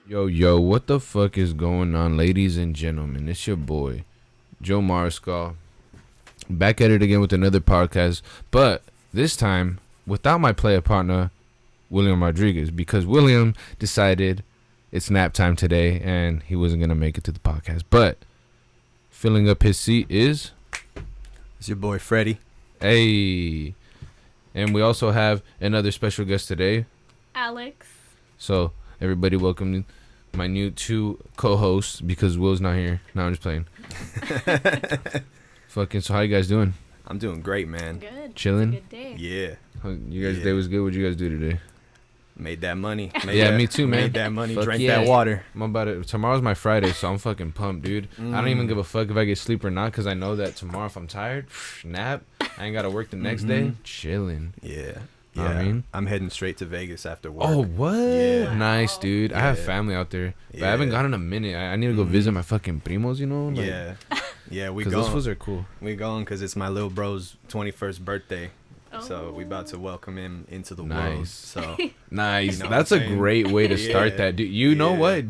Yo, what the fuck is going on, ladies and gentlemen? It's your boy, Joe Marscal, back at it again with another podcast, but this time without my player partner, William Rodriguez, because William decided it's nap time today and he wasn't going to make it to the podcast. But filling up his seat is... It's your boy, Freddy. Hey. And we also have another special guest today, Allix. So, everybody welcome my new two co-hosts because Will's not here. No, I'm just playing. Fucking, so how you guys doing? I'm doing great, man. Good. Chilling? It's a good day. Yeah. You guys' day was good? What'd you guys do today? Made that money. Me too, man. Made that money, Fuck drank yeah. that water. I'm about it. Tomorrow's my Friday, so I'm fucking pumped, dude. I don't even give a fuck if I get sleep or not, because I know that tomorrow if I'm tired, nap, I ain't got to work the next day. Chilling. Yeah. Know what I mean? I'm heading straight to Vegas after work. Oh, what? Yeah. Nice, dude. I have Yeah. family out there, but Yeah. I haven't gone in a minute. I need to go visit my fucking primos, you know? Like, Yeah. Yeah, we because those going. fools are cool. We going because it's my little bro's 21st birthday. Oh. So we about to welcome him into the world. Nice. So Nice. You know That's what a I'm saying? great way to start Yeah. that, dude. You know Yeah. what?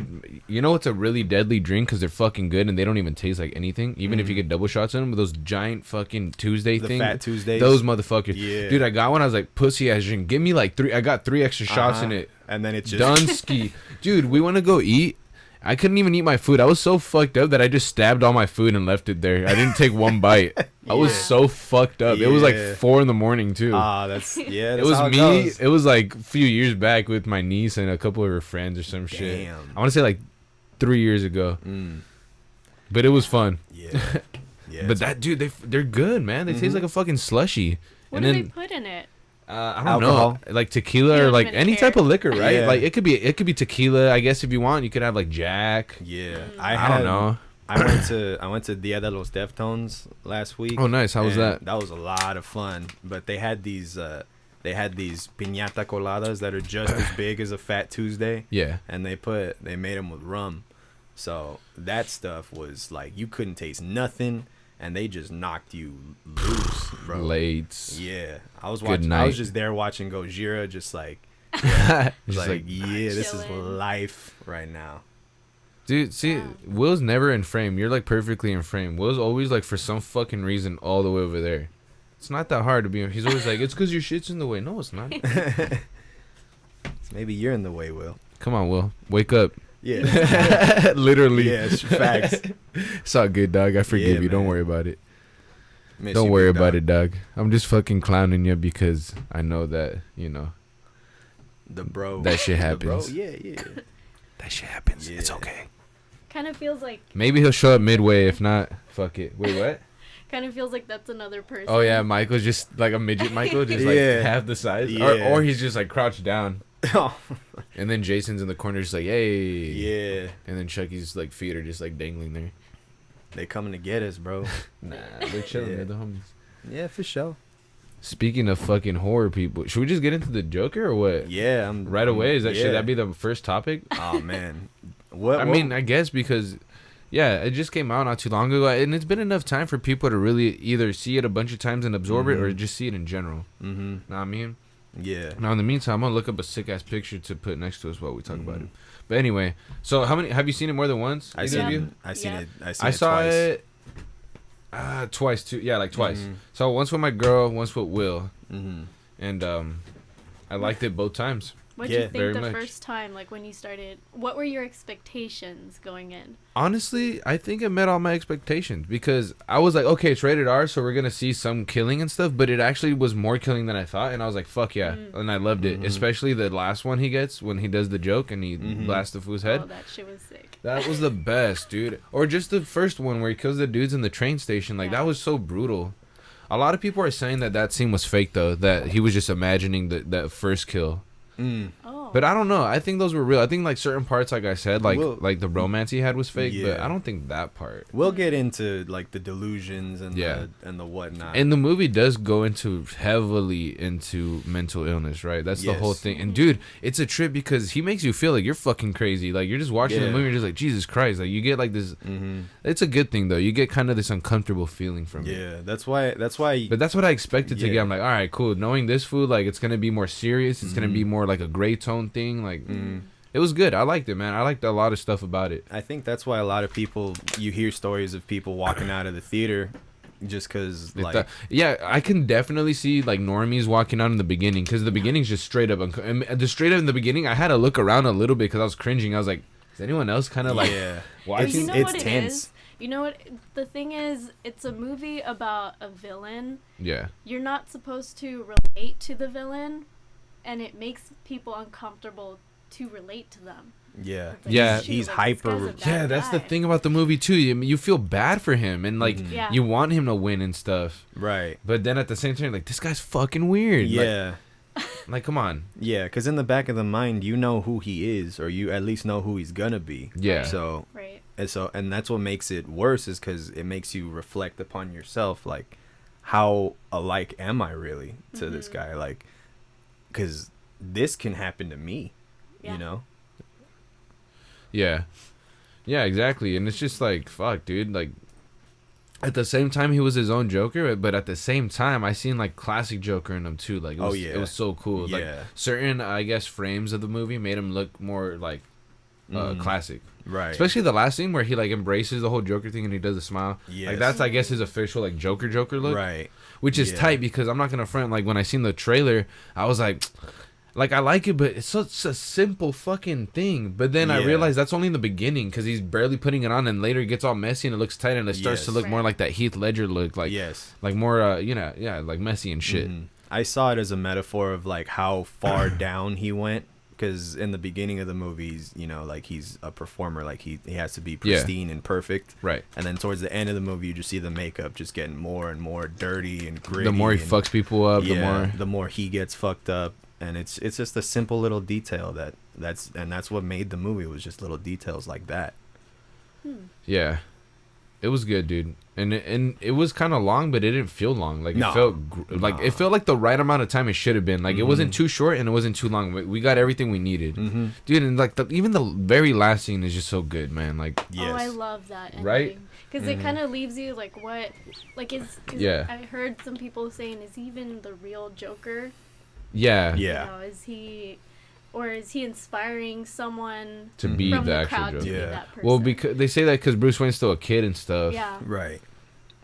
You know what's a really deadly drink because they're fucking good and they don't even taste like anything. Even if you get double shots in them, those giant fucking Tuesday the things. Fat Tuesdays. Those motherfuckers. Yeah. Dude, I got one. I was like, pussy ass drink. Give me like 3. I got 3 extra shots in it. And then it's just Dunsky. Dude, we want to go eat. I couldn't even eat my food. I was so fucked up that I just stabbed all my food and left it there. I didn't take one bite. I was Yeah. so fucked up. It was like Yeah. 4 in the morning too. that's it that's was how me. goes. It was like a few years back with my niece and a couple of her friends or some shit. Damn. I want to say like 3 years ago. Mm. But it was fun. Yeah. Yeah. But that dude, they're good, man. They taste like a fucking slushy. What and do then they put in it? I don't Alcohol. know, like tequila You or don't like even any care. type of liquor, right? Yeah. Like it could be tequila. I guess if you want, you could have like Jack. Yeah. I don't know. I went to Dia de los Deftones last week. Oh, nice. How was and that? That was a lot of fun. But they had these piñata coladas that are just as big as a Fat Tuesday, Yeah. and they made them with rum. So that stuff was like you couldn't taste nothing, and they just knocked you loose, bro. Late. Yeah, I was Good watching. night. I was just there watching Gojira, just like Just like, yeah, this is Chilling. life right now. dude, see, Wow. Will's never in frame. You're like perfectly in frame. Will's always like for some fucking reason all the way over there. It's not that hard to be. He's always like, it's because your shit's in the way. No, it's not. Maybe you're in the way, Will. Come on, Will. Wake up. Yeah. Literally. Yeah, it's facts. It's all good, dog. I forgive Yeah, you. Don't man. worry about it. Miss Don't you, worry big about dog. it, dog. I'm just fucking clowning you because I know that, you know, The bro. that shit The bro, happens. yeah. That shit happens. It's Yeah. okay. Kind of feels like Maybe he'll show up midway. If not, fuck it. Wait, what? that's another person. Oh yeah, Michael's just like a midget. Michael, just like Yeah. half the size, Yeah. or he's just like crouched down, Oh, and then Jason's in the corner, just like hey, yeah. and then Chucky's like feet are just like dangling there. They coming to get us, bro. Nah, they're chilling. Yeah. They're the homies. Yeah, for sure. Speaking of fucking horror people, should we just get into the Joker or what? Yeah, I'm Right away? Should yeah. that be the first topic? Oh man. What? I mean, I guess because, yeah, it just came out not too long ago, and it's been enough time for people to really either see it a bunch of times and absorb it, or just see it in general. Mm-hmm. Know what I mean? Yeah. Now, in the meantime, I'm gonna look up a sick ass picture to put next to us while we talk about it. But anyway, so how many have you seen it more than once? I Either seen of it. you? I seen Yeah. it. I saw twice. it twice too. Yeah, like twice. So once with my girl, once with Will, Mm-hmm. and I liked it both times. What'd Yeah, you very think the much. first time, like when you started? What were your expectations going in? Honestly, I think it met all my expectations because I was like, okay, it's rated R, so we're gonna see some killing and stuff, but it actually was more killing than I thought, and I was like, fuck yeah, and I loved it, especially the last one he gets when he does the joke and he blasts the fool's head. Oh, that shit was sick. That was the best, dude. Or just the first one where he kills the dudes in the train station. Like, Yeah. that was so brutal. A lot of people are saying that scene was fake, though. That he was just imagining that first kill. Oh. But I don't know. I think those were real. I think, like, certain parts, like I said, like Well, like the romance he had was fake. But yeah. I don't think that part. We'll get into like the delusions and Yeah. the whatnot. And the movie does go heavily into mental illness, right? That's the whole Yes. thing. And dude, it's a trip because he makes you feel like you're fucking crazy. Like you're just watching the Yeah. movie, you're just like, Jesus Christ. Like you get like this. It's a good thing though. You get kind of this uncomfortable feeling from it. Yeah, that's why. But that's what I expected to get. Yeah. I'm like, all right, cool. Knowing this food, like it's gonna be more serious. It's gonna be more like a gray tone thing. Like, It was good. I liked it, man. I liked a lot of stuff about it. I think that's why a lot of people, you hear stories of people walking out of the theater just because, like... Yeah, I can definitely see, like, normies walking out in the beginning, because the beginning's just straight up... just straight up in the beginning, I had to look around a little bit because I was cringing. I was like, is anyone else kind of, like... Yeah. You know It's what tense. it is? You know what? The thing is, it's a movie about a villain. Yeah. You're not supposed to relate to the villain, and it makes people uncomfortable to relate to them. Yeah. It's like, Yeah. shoot, He's like, hyper- this guy's a bad Yeah, that's the guy. thing about the movie, too. You feel bad for him, and, like, Yeah. you want him to win and stuff. Right. But then at the same time, like, this guy's fucking weird. Yeah. Like, come on. Yeah, because in the back of the mind, you know who he is, or you at least know who he's gonna be. Yeah. So, Right. and that's what makes it worse, is because it makes you reflect upon yourself, like, how alike am I really to this guy? Like, because this can happen to me, Yeah. you know? Yeah. Yeah, exactly. And it's just like, fuck, dude. Like, at the same time, he was his own Joker, but at the same time, I seen, like, classic Joker in him, too. Like, it was so cool. Like, Yeah. certain, I guess, frames of the movie made him look more, like, classic. Right. Especially the last scene where he, like, embraces the whole Joker thing and he does a smile. Yes. Like, that's, I guess, his official, like, Joker look. Right. Which is Yeah. tight, because I'm not gonna front, like, when I seen the trailer, I was like, I like it, but it's such a simple fucking thing. But then I Yeah. realized that's only in the beginning, because he's barely putting it on, and later it gets all messy and it looks tight, and it starts to Yes. look more Right. like that Heath Ledger look, like Yes. like more like messy and shit. Mhm. I saw it as a metaphor of, like, how far down he went. Because in the beginning of the movies, you know, like, he's a performer, like, he has to be pristine and perfect. Right. And then towards the end of the movie, you just see the makeup just getting more and more dirty and gritty. The more he and, fucks people up, the more he gets fucked up. And it's just a simple little detail that's what made the movie, was just little details like that. yeah, it was good, dude. And it was kind of long, but it didn't feel long. Like, No. it felt like it felt like the right amount of time it should have been. Like, it wasn't too short and it wasn't too long. We got everything we needed, dude. And, like, even the very last scene is just so good, man. Like, Yes. Oh, I love that ending. Right? Because it kind of leaves you like, what? Like, is Yeah. I heard some people saying, is he even the real Joker? yeah, Yeah. You know, is he inspiring someone to be from the the actual crowd to Joker. be Yeah. that person? Well, because they say that because Bruce Wayne's still a kid and stuff. yeah. Right.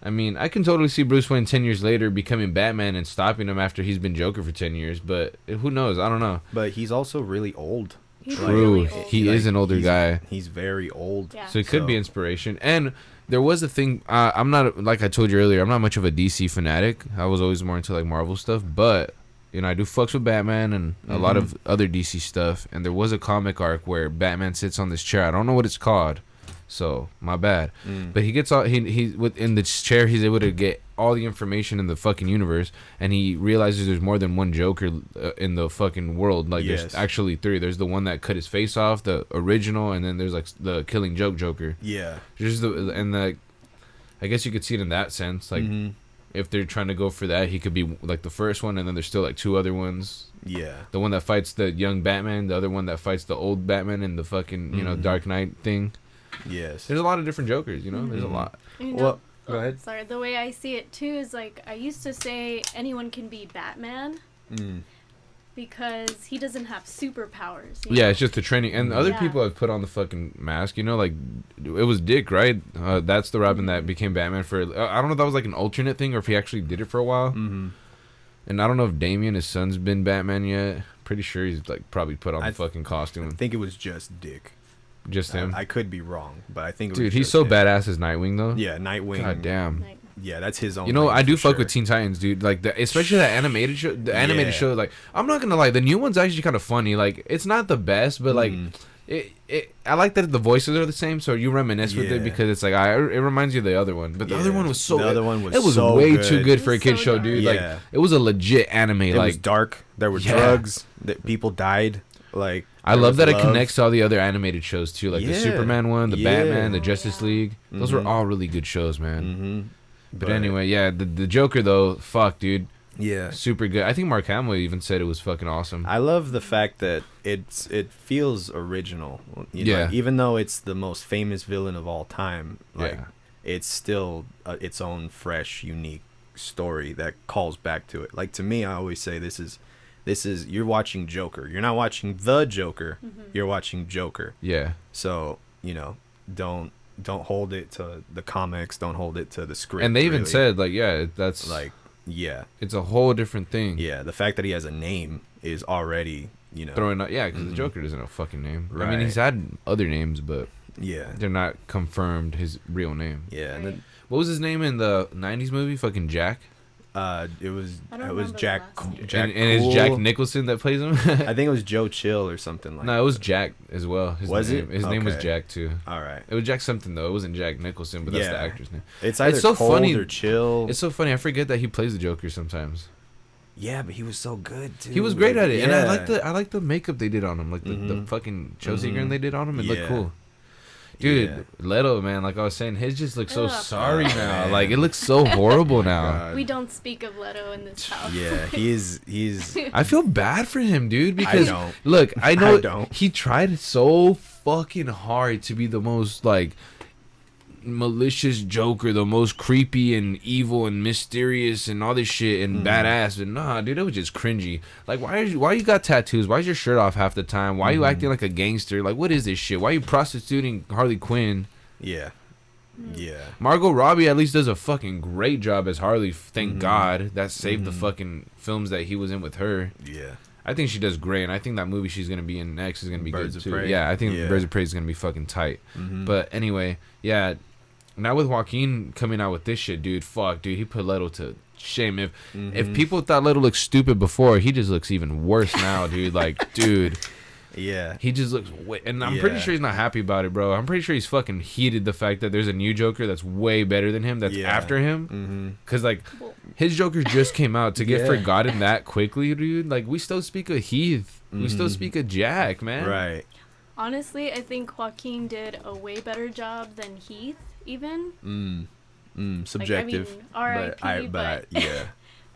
I mean, I can totally see Bruce Wayne 10 years later becoming Batman and stopping him after he's been Joker for 10 years. But who knows? I don't know. But he's also really old. He's Like, True. really old. He is an older he's- guy. He's very old. Yeah. So it could be inspiration. And there was a thing. I'm not, like I told you earlier, I'm not much of a DC fanatic. I was always more into, like, Marvel stuff. But, you know, I do fucks with Batman and a lot of other DC stuff. And there was a comic arc where Batman sits on this chair. I don't know what it's called. So, my bad. But he gets all, he within this chair, he's able to get all the information in the fucking universe, and he realizes there's more than one Joker in the fucking world. Like, Yes. there's actually three. There's the one that cut his face off, the original, and then there's, like, the Killing Joke Joker. Yeah. Just I guess you could see it in that sense. Like, if they're trying to go for that, he could be like the first one, and then there's still, like, two other ones. Yeah. The one that fights the young Batman, the other one that fights the old Batman in the fucking, you know, Dark Knight thing. Yes. There's a lot of different Jokers, you know? There's a lot. You know, Well, go ahead. Sorry, the way I see it too is like, I used to say anyone can be Batman because he doesn't have superpowers. you Yeah, know? it's just the training. And other Yeah. people have put on the fucking mask, you know? Like, it was Dick, right? That's the Robin that became Batman for... I don't know if that was, like, an alternate thing or if he actually did it for a while. Mm-hmm. And I don't know if Damian, his son's been Batman yet. Pretty sure he's, like, probably put on the fucking I costume. think it was just Dick. Just him. I could be wrong, but I think it was Dude, he's just so him. badass as Nightwing, though. Yeah, Nightwing. God damn. Like, Yeah, that's his own. You know, lane I do for fuck with sure. Teen Titans, dude. Like, especially that animated show. The animated Yeah. show, like, I'm not gonna lie, the new one's actually kind of funny. Like, it's not the best, but like, I like that the voices are the same, so you reminisce with it Yeah. because it's like, it reminds you of the other one. But the other Yeah. one was so. The other one was it was so way good. too good for a It was kid so show, dark. dude. Yeah. Like, it was a legit anime. It like, was dark. There were Yeah. drugs. That people died. Like, I there love was that it love. connects to all the other animated shows too, like the Yeah. Superman one, the Yeah. Batman, the Oh, Justice yeah. League. Those were Mhm. all really good shows, man. Mm-hmm. But anyway, yeah, the Joker though, fuck, dude. Yeah. Super good. I think Mark Hamill even said it was fucking awesome. I love the fact that it feels original. You know, Yeah. like, even though it's the most famous villain of all time, like Yeah. it's still its own fresh, unique story that calls back to it. Like, to me, I always say this is You're watching Joker. You're not watching the Joker. You're watching Joker. Yeah. So, don't hold it to the comics. Don't hold it to the script. And they even really. said, like, yeah, that's like, yeah, it's a whole different thing. yeah. The fact that he has a name is already, Throwing out, yeah, because the Joker doesn't have a fucking name. I mean, Right. he's had other names, but yeah, they're not confirmed his real name. yeah. And then What was his name in the 90s movie? Fucking Jack? it was I don't it was remember the Jack. last name. Jack and it's Cool. Jack Nicholson that plays him? I think it was Joe Chill or something like. No, it was Jack as well. Was name. it? His name was Okay. Jack, too. All right. It was Jack something, though. It wasn't Jack Nicholson, but that's the Yeah. actor's name. It's either so cold funny. or chill. It's so funny. I forget that he plays the Joker sometimes. Yeah, but he was so good too. He was great at it, and yeah. I like the makeup they did on him, like the fucking Chelsea grin they did on him. It looked Yeah. cool. Dude, Yeah. Leto, man, like I was saying, his just looks so Ugh. sorry Oh, now. man. Like it looks so horrible now. God. We don't speak of Leto in this house. Yeah, he's. I feel bad for him, dude, because don't. look, I know I don't. he tried so fucking hard to be the most like malicious Joker, the most creepy and evil and mysterious and all this shit and badass. And nah, dude, it was just cringy. Like, why you got tattoos? Why is your shirt off half the time? Why you acting like a gangster? Like, what is this shit? Why you prostituting Harley Quinn? Yeah. Yeah. Margot Robbie at least does a fucking great job as Harley. Thank God that saved the fucking films that he was in with her. Yeah. I think she does great, and I think that movie she's gonna be in next is gonna be Birds good of too. Prey? Yeah, I think Yeah. Birds of Prey is gonna be fucking tight. Mhm. But anyway, yeah. Now with Joaquin coming out with this shit, dude, fuck, dude, he put Leto to shame. If people thought Leto looked stupid before, he just looks even worse now, dude. Like, dude, Yeah. he just looks and I'm pretty Yeah. sure he's not happy about it, bro. I'm pretty sure he's fucking heated the fact that there's a new Joker that's way better than him, that's Yeah. after him. Mm-hmm. Cause like Well, his Joker just came out to get Yeah. forgotten that quickly, dude. Like we still speak of Heath, we still speak of Jack, man. Right. honestly, I think Joaquin did a way better job than Heath, even. Subjective. Like, I mean, R.I.P., but- yeah.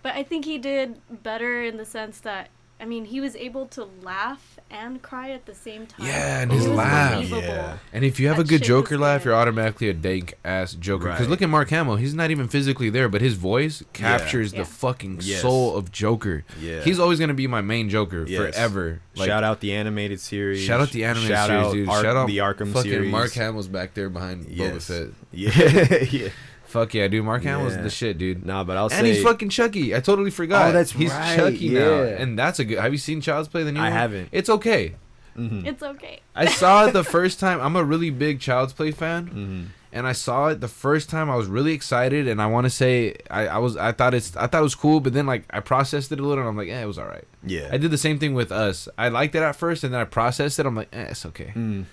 But I think he did better in the sense that, I mean, he was able to laugh and cry at the same time. Yeah, and It his was laugh. believable. Yeah. And if you have a That good shit Joker was laugh, good. you're automatically a dank ass Joker. Because Right. look at Mark Hamill, he's not even physically there, but his voice captures Yeah. the fucking Yes. soul of Joker. Yeah. He's always gonna be my main Joker Yes. forever. Like, shout out the animated series. shout out the animated Shout series, out dude. Shout out the Arkham fucking series. Mark Hamill's back there behind Boba Fett. Yeah. Yeah. Fuck yeah, dude. Mark Hamill's Yeah. the shit, dude. Nah, but I'll And say he's fucking Chucky. I totally forgot. Oh, that's he's right, Chucky now, yeah. and that's a good. Have you seen Child's Play? The new I one? haven't. It's okay. It's okay. I saw it the first time. I'm a really big Child's Play fan, Mm-hmm. and I saw it the first time. I was really excited, and I want to say I thought it was cool, but then like I processed it a little, and I'm like, it was all right. Yeah. I did the same thing with Us. I liked it at first, and then I processed it. I'm like, it's okay. Mm.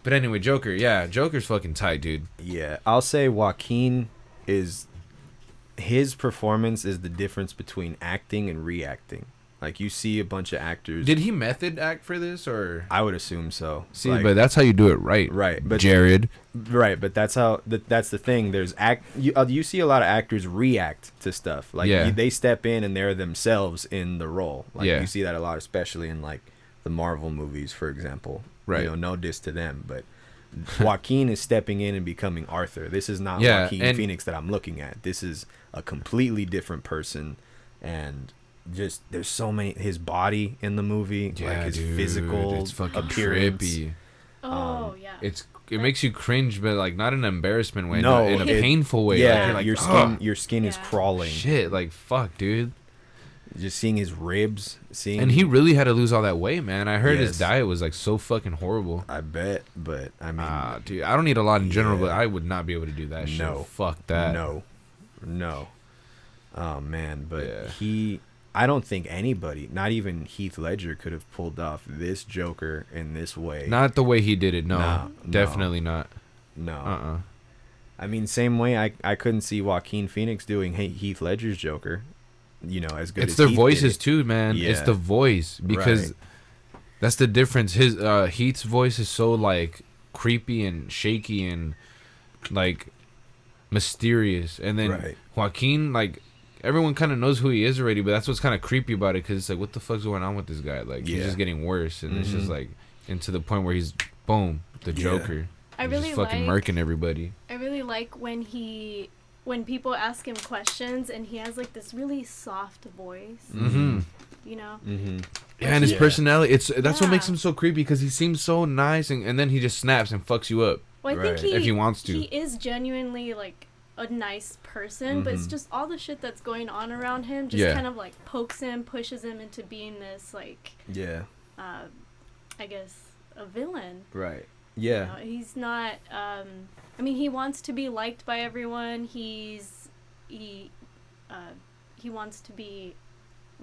But anyway, Joker, yeah, Joker's fucking tight, dude. Yeah. I'll say Joaquin is. His performance is the difference between acting and reacting. Like you see a bunch of actors. Did he method act for this, or I would assume so. see? Like, But that's how you do it, right? right, but Jared. right, but that's how that's the thing. There's you see a lot of actors react to stuff. Like Yeah. they step in and they're themselves in the role. Like Yeah. you see that a lot, especially in like the Marvel movies, for example. Right. You know, no diss to them, but Joaquin is stepping in and becoming Arthur. This is not Yeah, Joaquin and- Phoenix that I'm looking at. This is a completely different person, and just there's so many. His body in the movie, Yeah, like his dude, physical it's fucking appearance. trippy. Oh, yeah. It makes you cringe, but like not in an embarrassment way, No, in a it- painful way. Yeah, like, you're like, your "Ugh, your skin is Yeah. crawling. shit, like fuck, dude. Just seeing his ribs, seeing. And he really had to lose all that weight, man. I heard his Yes. diet was like so fucking horrible. I bet, but I mean, Dude, I don't eat a lot in general, Yeah. but I would not be able to do that shit. No. Fuck that. no. Oh man, but Yeah. I don't think anybody, not even Heath Ledger, could have pulled off this Joker in this way. Not the way he did it. No, No, definitely not. No. I mean, same way I couldn't see Joaquin Phoenix doing Heath Ledger's Joker, you know, as good It's as their Heath voices did. too, man. It's Yeah. the voice because Right. that's the difference. His Heath's voice is so like creepy and shaky and like mysterious, and then Right. Joaquin, like everyone kind of knows who he is already, but that's what's kind of creepy about it because it's like, what the fuck's going on with this guy? Like he's Yeah. just getting worse, and it's just Mhm. like into the point where he's boom, the Yeah. Joker. I He's really just fucking like murking everybody. I really like when people ask him questions and he has like this really soft voice. Mm-hmm. you know. Mm-hmm. Yeah, and his Yeah. personality, that's what makes Yeah. him so creepy, because he seems so nice, and then he just snaps and fucks you up. Well, I Right. think If he wants to. he is genuinely like a nice person, but it's Mhm. just all the shit that's going on around him just Yeah. kind of like pokes him, pushes him into being this like, Yeah. I guess, a villain. Right. You Yeah. know, he's not. I mean, he wants to be liked by everyone. He wants to be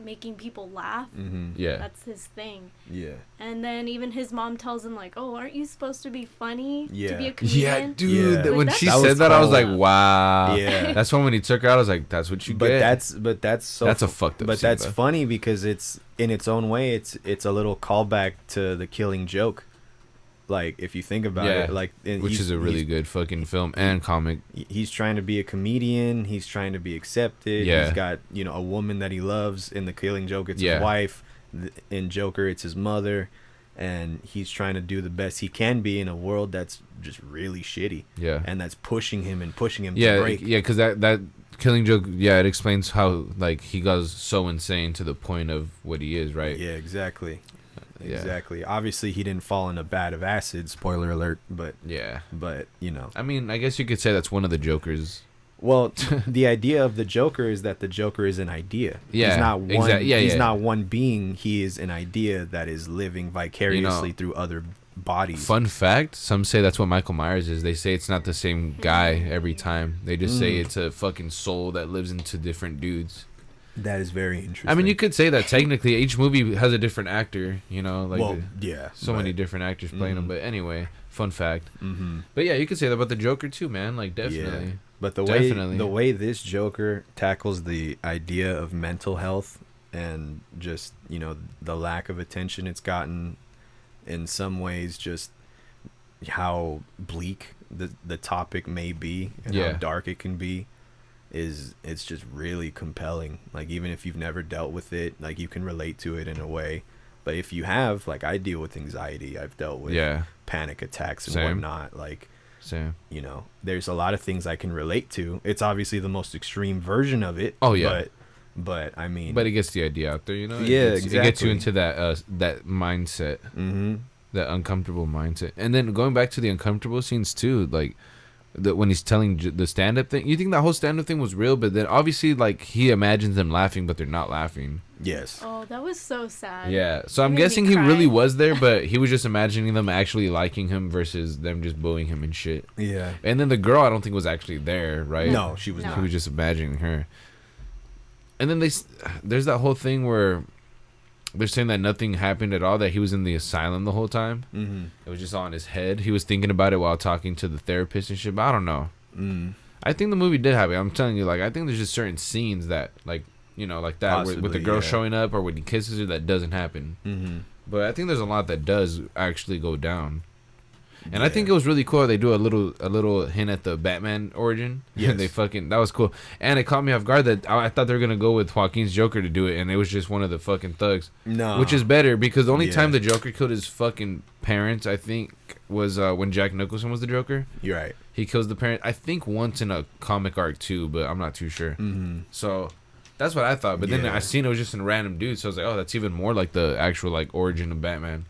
making people laugh. Mm-hmm. Yeah. That's his thing. Yeah. And then even his mom tells him like, "Oh, aren't you supposed to be funny to Yeah. be a comedian?" Yeah, dude. Yeah. When Like, she that said was that, I was cold. like, wow. Yeah. That's when he took her out, I was like, that's what you But get. that's so. That's a fucked up But scene, that's though. funny because it's in its own way. It's a little callback to The Killing Joke. Like if you think about Yeah. it, like Which is a really good fucking film and comic. He's trying to be a comedian. He's trying to be accepted. Yeah. He's got a woman that he loves. In The Killing Joke, it's Yeah. his wife. In Joker, it's his mother, and he's trying to do the best he can be in a world that's just really shitty. Yeah. And that's pushing him to Yeah, break. yeah, because that Killing Joke, yeah, it explains how like he goes so insane to the point of what he is, right? Yeah, exactly. Yeah. Exactly. Obviously, he didn't fall in a vat of acid. Spoiler alert. But Yeah. I mean, I guess you could say that's one of the Jokers. well, the idea of the Joker is that the Joker is an idea. Yeah, he's not one. exact- yeah, he's yeah. not one being. He is an idea that is living vicariously through other bodies. Fun fact: some say that's what Michael Myers is. They say it's not the same guy every time. They just say it's a fucking soul that lives into different dudes. That is very interesting. I mean, you could say that technically each movie has a different actor. You know, like well, yeah. so many different actors playing them. Mhm. But anyway, fun fact. Mm-hmm. But yeah, you could say that about the Joker too, man. Like definitely. Yeah. But Definitely. the way this Joker tackles the idea of mental health and just the lack of attention it's gotten, in some ways, just how bleak the topic may be and Yeah. how dark it can be, it's just really compelling. Like even if you've never dealt with it, like you can relate to it in a way. But if you have, like I deal with anxiety, I've dealt with Yeah. panic attacks and Same. whatnot. Like Same. there's a lot of things I can relate to. It's obviously the most extreme version of it. Oh, yeah. But I mean, But it gets the idea out there, you know. Yeah, It gets you exactly. into that mindset, mm-hmm. that uncomfortable mindset. And then going back to the uncomfortable scenes too, like when he's telling the stand-up thing. You think that whole stand-up thing was real, but then obviously like he imagines them laughing, but they're not laughing. Yes. Oh, that was so sad. Yeah. So I'm It made me guessing he really cry. was there, but he was just imagining them actually liking him versus them just bullying him and shit. Yeah. And then the girl, I don't think was actually there, right? No, she was No. He not. was just imagining her. And then there's that whole thing where they're saying that nothing happened at all, that he was in the asylum the whole time. Mm-hmm. It was just all in his head. He was thinking about it while talking to the therapist and shit, but I don't know. Mm. I think the movie did have it. I'm telling you, like, I think there's just certain scenes that, like, like that, with the Possibly, girl yeah. showing up or when he kisses her, that doesn't happen. Mm-hmm. But I think there's a lot that does actually go down. And I think it was really cool. They do a little hint at the Batman origin. Yes. That was cool. And it caught me off guard that I thought they were gonna go with Joaquin's Joker to do it, and it was just one of the fucking thugs. No. Which is better because the only Yeah. time the Joker killed his fucking parents, I think, was when Jack Nicholson was the Joker. You're right. He kills the parent. I think once in a comic arc too, but I'm not too sure. Mm-hmm. So that's what I thought. But then Yeah. I seen it was just a random dude, so I was like, oh, that's even more like the actual like origin of Batman.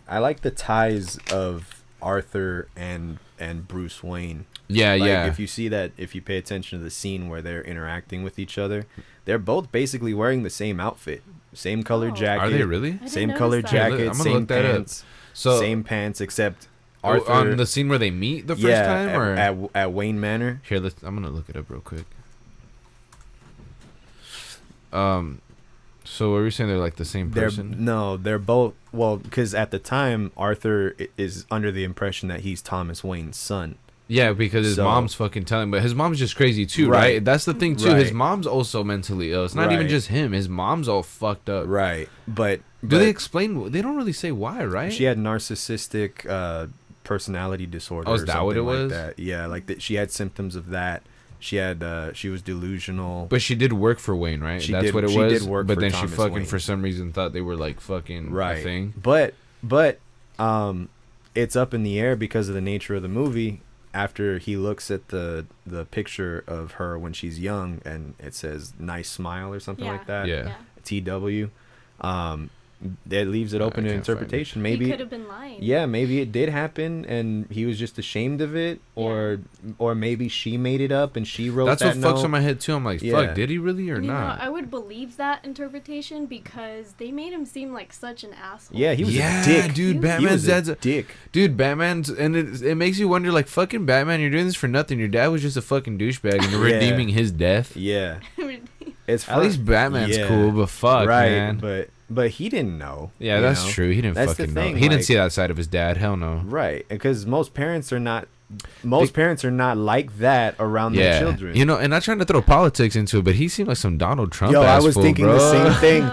I like the ties of Arthur and Bruce Wayne. Yeah, Like, yeah. if you pay attention to the scene where they're interacting with each other, they're both basically wearing the same outfit, same color Oh. jacket. Are they really? I didn't Same notice color that. Yeah, jacket, I'm gonna same look that up. pants, So same pants, except oh, Arthur on the scene where they meet the first time, or at Wayne Manor. here, I'm gonna look it up real quick. So what were you saying? They're like the same person? They're both, well, because at the time Arthur is under the impression that he's Thomas Wayne's son. Yeah, because his So- mom's fucking telling, but his mom's just crazy too, right? Right. That's the thing too. His Right. mom's also mentally ill. It's not even Right. just him. His mom's all fucked up. Right, but Do they explain? They don't really say why, right? She had narcissistic personality disorder. Oh, is or that what it something like was? that. Yeah, like that. She had symptoms of that. She had she was delusional. But she did work for Wayne, right? She That's did- what it she was. did work but for then Thomas she fucking Wayne. for some reason thought they were like fucking Right. a thing. But it's up in the air because of the nature of the movie. After he looks at the picture of her when she's young and it says "nice smile" or something Yeah. like that. Yeah. TW. That leaves it open to interpretation. Maybe he could have been lying. Yeah, maybe it did happen, and he was just ashamed of it, or maybe she made it up and she wrote That's that what note. fucks in my head too. I'm like, fuck, did he really or not? I would believe that interpretation because they made him seem like such an asshole. Yeah, he was a dick. Dude, Batman's dad's a dick. Dude, Batman's, and it makes you wonder, like, fucking Batman, you're doing this for nothing. Your dad was just a fucking douchebag, and you're redeeming his death. Yeah. It's at least Batman's cool, but fuck, man. But he didn't know. Yeah, that's true. He didn't fucking know. He didn't see that side of his dad. Hell no. Right, because most parents are not like that around their children. You know, and not trying to throw politics into it, but he seemed like some Donald Trump. Yo, I was thinking bro. the same thing.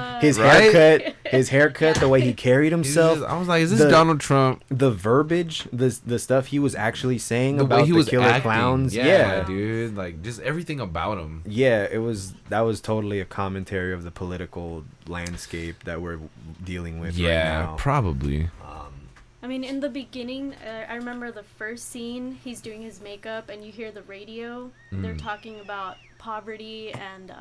His haircut, the way he carried himself. I was like, is this Donald Trump? The verbiage, the stuff he was actually saying the about way he was killer acting. clowns. Yeah, dude, like just everything about him. Yeah, that was totally a commentary of the political landscape that we're dealing with right now. Yeah, probably. I mean, in the beginning, I remember the first scene, he's doing his makeup, and you hear the radio. They're talking about poverty and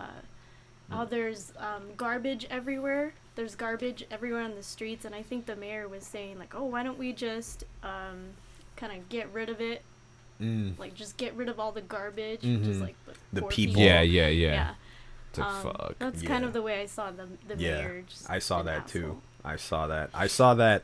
how there's garbage everywhere. There's garbage everywhere on the streets, and I think the mayor was saying, like, oh, why don't we just kind of get rid of it? Like, just get rid of all the garbage. Just, like, the poor people. Yeah. It's like, fuck. That's kind of the way I saw the mayor. Just I saw that, asshole. too. I saw that.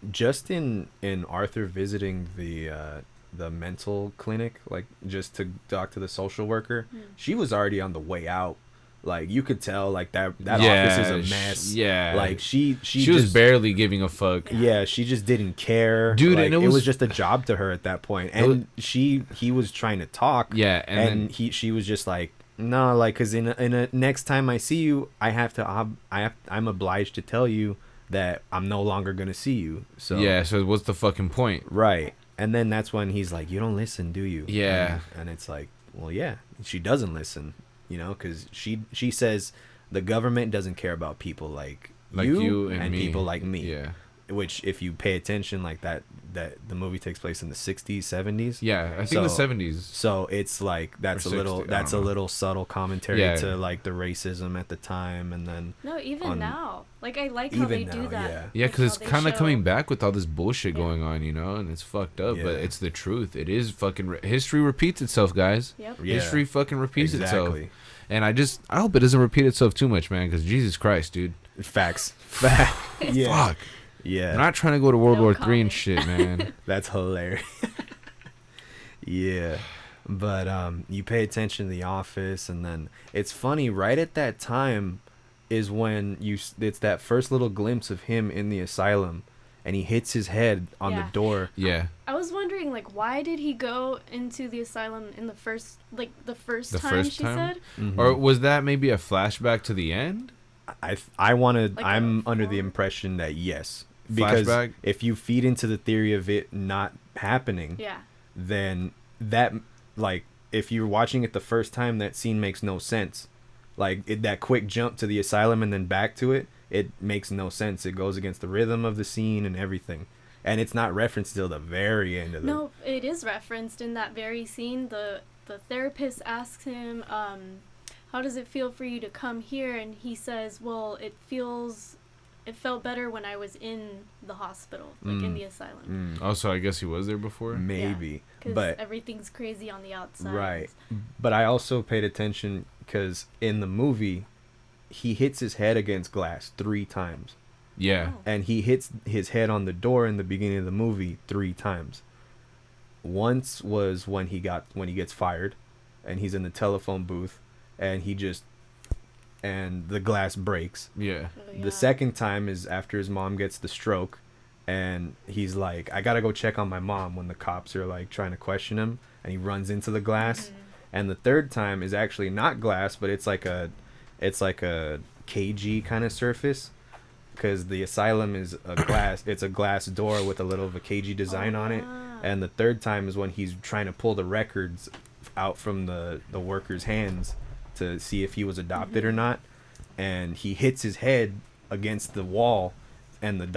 Just in Arthur visiting the mental clinic, like just to talk to the social worker, she was already on the way out. Like you could tell, like that office is a mess. Like she was barely giving a fuck. Yeah, she just didn't care, dude. Like, and it was just a job to her at that point. And he was trying to talk. Yeah, and she was just like, no, like, cause in a next time I see you, I'm obliged to tell you that I'm no longer gonna see you. So yeah, so what's the fucking point? Right. And then that's when he's like, you don't listen, do you? Yeah. And it's like, well, yeah, she doesn't listen, you know, because she says the government doesn't care about people like you and me. People like me. Yeah. Which, if you pay attention, like that the movie takes place in the 60s, 70s. Yeah, I think the 70s. So it's like that's a little subtle commentary to like the racism at the time, and then even now, like I like how they do that. Yeah, because it's kind of coming back with all this bullshit going on, you know, and it's fucked up, but it's the truth. It is fucking history repeats itself, guys. Yep. Yeah. History fucking repeats itself. And I hope it doesn't repeat itself too much, man, because Jesus Christ, dude. Facts. Yeah. Fuck. Yeah. I'm not trying to go to World War III and shit, man. That's hilarious. Yeah. But you pay attention to The Office, and then it's funny, right at that time is when it's that first little glimpse of him in the asylum, and he hits his head on the door. Yeah. I was wondering, like, why did he go into the asylum in the first time she said? Mm-hmm. Or was that maybe a flashback to the end? I'm under the impression that yes. Because flashback? If you feed into the theory of it not happening, then that, like, if you're watching it the first time, that scene makes no sense. Like, that quick jump to the asylum and then back to it makes no sense. It goes against the rhythm of the scene and everything. And it's not referenced till the very end of No, it is referenced in that very scene. The therapist asks him, how does it feel for you to come here? And he says, well, it felt better when I was in the hospital, like in the asylum. Oh, so I guess he was there before? Maybe. Because everything's crazy on the outside. Right. But I also paid attention because in the movie, he hits his head against glass 3 times. Yeah. Oh. And he hits his head on the door in the beginning of the movie 3 times. Once was when he gets fired, and he's in the telephone booth, and the glass breaks. Yeah. Oh, yeah. The second time is after his mom gets the stroke, and he's like, I gotta go check on my mom, when the cops are like trying to question him, and he runs into the glass. Mm-hmm. And the third time is actually not glass, but it's like a cagey kind of surface, because the asylum is a glass. It's a glass door with a little of a cagey design on it. And the third time is when he's trying to pull the records out from the worker's hands to see if he was adopted or not, and he hits his head against the wall, and the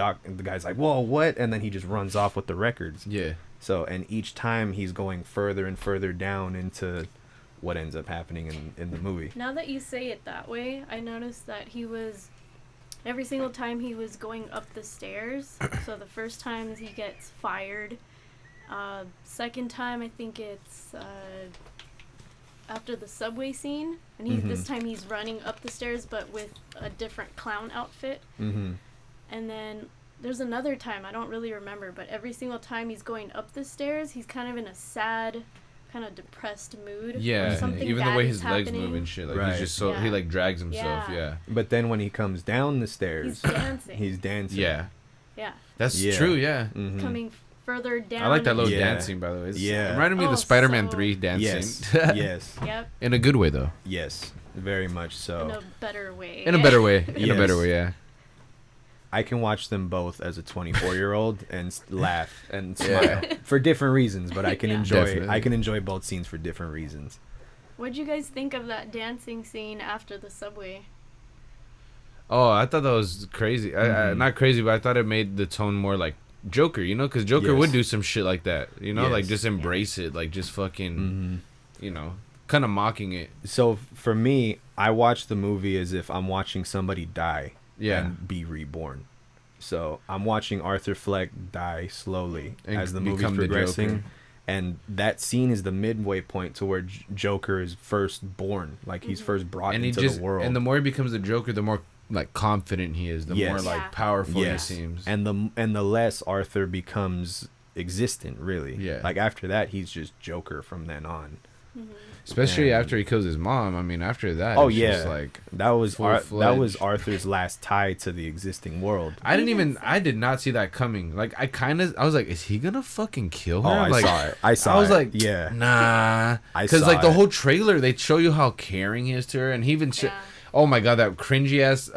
guy's like, whoa, what? And then he just runs off with the records. Yeah. So, and each time he's going further and further down into what ends up happening in the movie. Now that you say it that way, I noticed that he was every single time he was going up the stairs. So the first time he gets fired. Second time I think it's after the subway scene, and this time he's running up the stairs but with a different clown outfit. And then there's another time I don't really remember, but every single time he's going up the stairs, he's kind of in a sad, kind of depressed mood. Yeah, something even the bad way is his legs happening. move and shit, like Right. he's just so he like drags himself. Yeah, But then when he comes down the stairs, He's dancing. he's dancing. yeah, Yeah. that's Yeah. true. Yeah, Coming further down. I like that little Yeah. dancing, by the way. Yeah. It reminded me of Oh, the Spider-Man so- 3 dancing. Yes. Yes. Yep. In a good way, though. Yes. Very much In so. a better way. In a better way. In a Yes. better way, yeah. I can watch them both as a 24-year-old and laugh and Yeah. smile for different reasons, but I can Yeah. enjoy Definitely. I can enjoy both scenes for different reasons. What'd you guys think of that dancing scene after the subway? Oh, I thought that was crazy. I, not crazy, but I thought it made the tone more like Joker, you know? Because Joker Yes. would do some shit like that, you know? Like, Yes. just embrace it. Like, just fucking, you know, kind of mocking it. So for me, I watch the movie as if I'm watching somebody die Yeah. and be reborn. So I'm watching Arthur Fleck die slowly And as the movie's become the progressing. Joker. And that scene is the midway point to where Joker is first born, like he's first brought And he into just, the world. and the more he becomes a Joker, the more, like, confident he is. The more, Yes. like, Yeah. powerful Yes. he seems. and the less Arthur becomes existent, really. Yeah. Like after that, he's just Joker from then on. Especially And- after he kills his mom. I mean, after that, Oh it's yeah, just like that was full-fledged. Arthur's last tie to the existing world. I did not see that coming. Like, I was like, is he gonna fucking kill her? Oh, I like, saw it. I saw I was it. like, yeah. nah. I Because, saw like, the it. whole trailer, they show you how caring he is to her. And he even, Yeah. oh my God, that cringy ass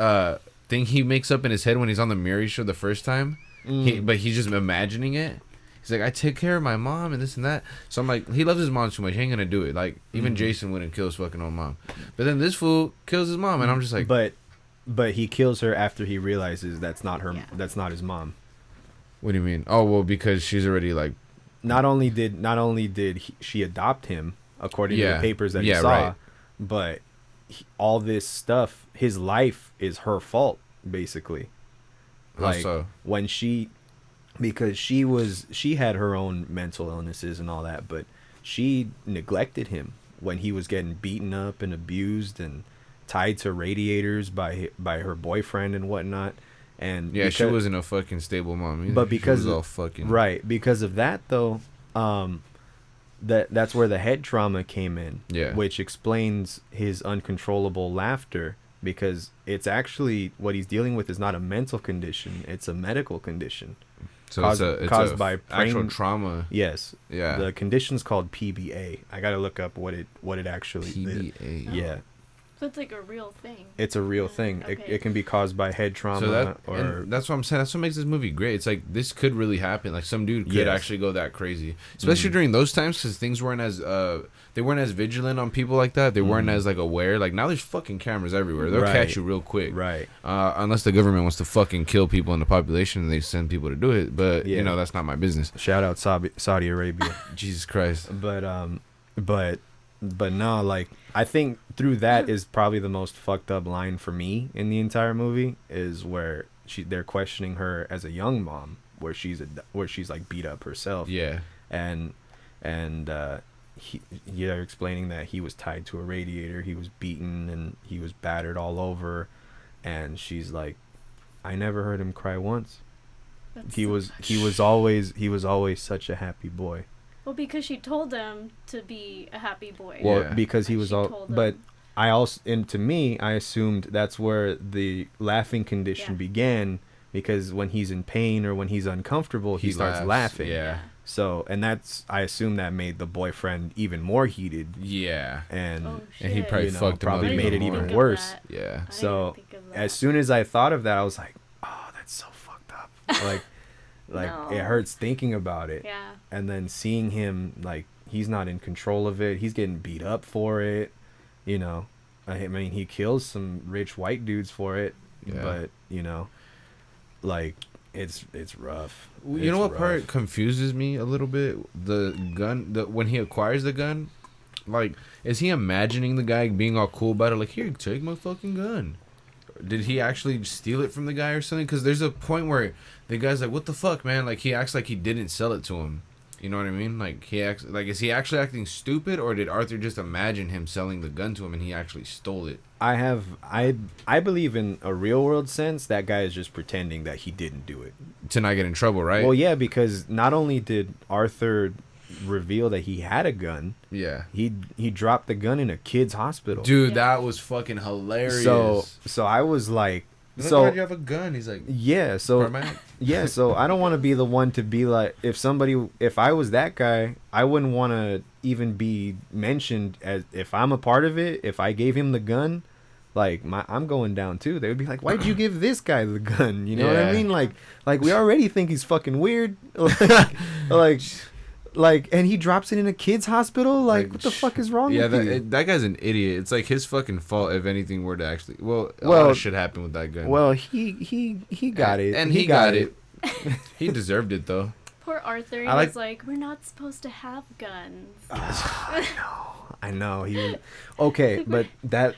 thing he makes up in his head when he's on the Mary show the first time. But he's just imagining it. He's like, I take care of my mom and this and that. So I'm like, he loves his mom too much. He ain't gonna do it. Like, even Jason wouldn't kill his fucking own mom. But then this fool kills his mom, and I'm just like, But he kills her after he realizes that's not her. Yeah. That's not his mom. what do you mean? Oh, well, because she's already like, Not only did she adopt him according to Yeah. the papers that Yeah, he saw, right. but all this stuff, his life is her fault basically. how Like so? when because she had her own mental illnesses and all that, but she neglected him when he was getting beaten up and abused and tied to radiators by her boyfriend and whatnot. And Yeah, she because- wasn't a fucking stable mom either. But because she was of- all fucking right, because of that though, that's where the head trauma came in. Yeah. Which explains his uncontrollable laughter, because it's actually what he's dealing with is not a mental condition, it's a medical condition. So caused- it's caused a by actual brain- trauma. Yes. Yeah. The condition's called PBA. I gotta look up what it actually PBA. Yeah. So it's like a real thing. It's a real thing. Okay. It can be caused by head trauma So that or and that's what I'm saying. That's what makes this movie great. It's like this could really happen. Like some dude could Yes. actually go that crazy, especially during those times because things weren't as they weren't as vigilant on people like that. They weren't as like aware. Like now there's fucking cameras everywhere. They'll Right. catch you real quick. right. Unless the government wants to fucking kill people in the population and they send people to do it. But Yeah. you know that's not my business. Shout out Saudi Arabia. Jesus Christ. But no, like I think through that is probably the most fucked up line for me in the entire movie is where they're questioning her as a young mom, where she's like beat up herself. Yeah. And they're explaining that he was tied to a radiator, he was beaten and he was battered all over, and she's like, I never heard him cry once. That's He so was much. he was always such a happy boy. Well, because she told him to be a happy boy. Well, Yeah. because he Like was she all, told but him. I also, and to me, I assumed that's where the laughing condition Yeah. began, because when he's in pain or when he's uncomfortable, he starts laughs. laughing. Yeah. So, and I assume that made the boyfriend even more heated, Yeah. and Oh, And he shit. probably you know, fucked him probably up made it more. even Think of worse. that. Yeah. I didn't So, think of that. as soon as I thought of that, I was like, oh, that's so fucked up. Like No. it hurts thinking about it. Yeah. And then seeing him, like, he's not in control of it. He's getting beat up for it. You know, I mean, he kills some rich white dudes for it. Yeah. But, you know, like, it's rough. You It's know what rough. part confuses me a little bit? The gun, when he acquires the gun, Like, is he imagining the guy being all cool about it? Like, here, take my fucking gun. Did he actually steal it from the guy or something? Because there's a point where the guy's like, what the fuck, man? Like, he acts like he didn't sell it to him. You know what I mean? Like, he acts like, is he actually acting stupid, or did Arthur just imagine him selling the gun to him and he actually stole it? I believe in a real world sense that guy is just pretending that he didn't do it To not get in trouble, right? Well, yeah, because not only did Arthur reveal that he had a gun, Yeah. he dropped the gun in a kid's hospital. Dude, that was fucking hilarious. So I was like, so why'd you have a gun? He's like, yeah, so yeah, so I don't want to be the one to be like, if I was that guy, I wouldn't want to even be mentioned as if I'm a part of it. If I gave him the gun, like I'm going down too. They would be like, why'd you give this guy the gun? You know what I mean? Like we already think he's fucking weird. Like, and he drops it in a kid's hospital. Like what the fuck is wrong with you? That guy's an idiot. It's like his fucking fault if anything were to actually. Well, a lot of shit happened with that gun. Well, he got it, and he got it. He deserved it though. Poor Arthur. He was like, we're not supposed to have guns. I know. Okay, but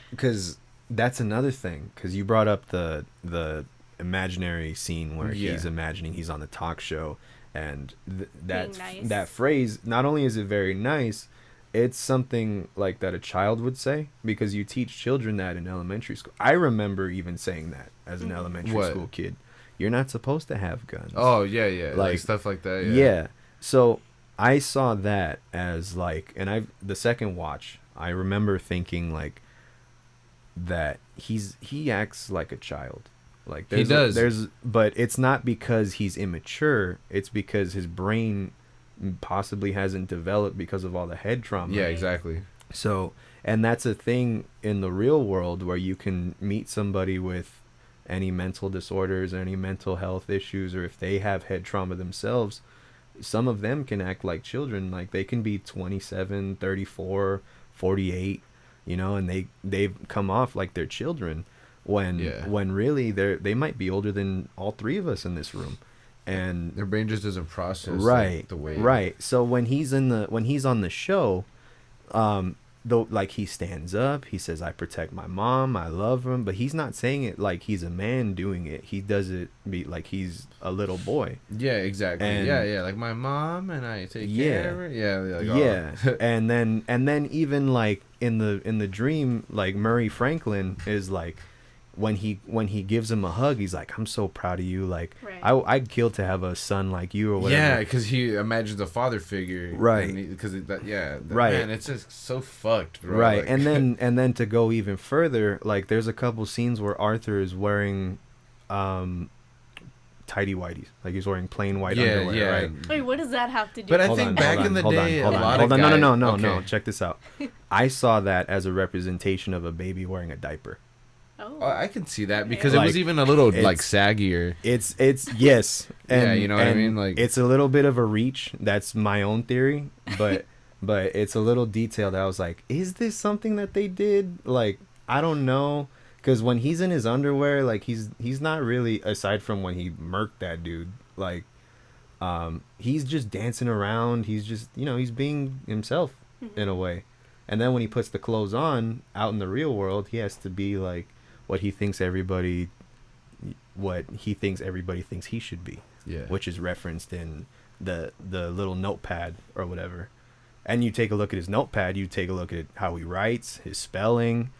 because that's another thing. Because you brought up the imaginary scene where he's imagining he's on the talk show. And that phrase, not only is it very nice, it's something like that a child would say, because you teach children that in elementary school. I remember even saying that as an elementary school kid. You're not supposed to have guns. Oh, yeah. Like stuff like that, Yeah. So I saw that as like, and the second watch, I remember thinking like that he acts like a child. Like he does. But it's not because he's immature. It's because his brain possibly hasn't developed because of all the head trauma. Yeah, exactly. So, and that's a thing in the real world where you can meet somebody with any mental disorders or any mental health issues, or if they have head trauma themselves, some of them can act like children. Like they can be 27, 34, 48, you know, and they've come off like they're children. When really they might be older than all three of us in this room, and their brain just doesn't process the way. Right. So when he's on the show, though, like he stands up, he says, "I protect my mom, I love him," but he's not saying it like he's a man doing it. He does it like he's a little boy. Yeah, exactly. And like my mom and I take care of her. Yeah. and then even like in the dream, like Murray Franklin is like, when he gives him a hug, he's like, I'm so proud of you. Like, I'd kill to have a son like you or whatever. Yeah, because he imagines a father figure. Right. Because right. Man, it's just so fucked, bro. Right. Like, and then to go even further, like there's a couple scenes where Arthur is wearing tidy whities. Like he's wearing plain white underwear, right? Wait, what does that have to do? But I think back in the day, a lot of guys... No. No. Check this out. I saw that as a representation of a baby wearing a diaper. Oh, I can see that because it was even a little like saggier. It's yes, and, yeah, you know what I mean. Like it's a little bit of a reach. That's my own theory, but it's a little detailed. I was like, is this something that they did? Like I don't know, because when he's in his underwear, like he's not really, aside from when he murked that dude. Like, he's just dancing around. He's just he's being himself in a way, and then when he puts the clothes on out in the real world, he has to be like what he thinks everybody thinks he should be. Yeah. Which is referenced in the little notepad or whatever. And you take a look at his notepad, you take a look at how he writes, his spelling.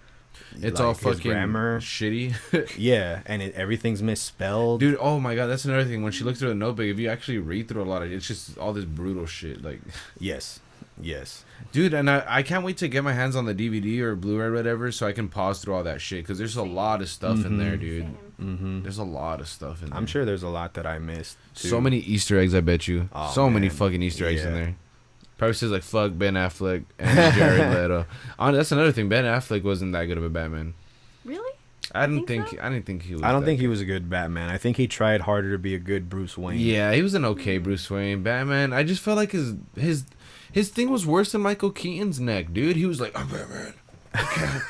It's like all fucking grammar shitty. Yeah, and everything's misspelled. Dude, oh my god, that's another thing. When she looks through the notebook, if you actually read through a lot of it, it's just all this brutal shit. Like Yes. Dude, and I can't wait to get my hands on the DVD or Blu-ray or whatever so I can pause through all that shit, because there's a lot of stuff in there, dude. There's a lot of stuff in there. I'm sure there's a lot that I missed too. So many Easter eggs, I bet you. Many fucking Easter eggs in there. Probably says like fuck Ben Affleck and Jared Leto. That's another thing. Ben Affleck wasn't that good of a Batman. Really? I didn't think he was. I don't think he was a good Batman. I think he tried harder to be a good Bruce Wayne. Yeah, he was an okay Bruce Wayne. Batman, I just felt like his thing was worse than Michael Keaton's neck, dude. He was like, I'm Batman. I can't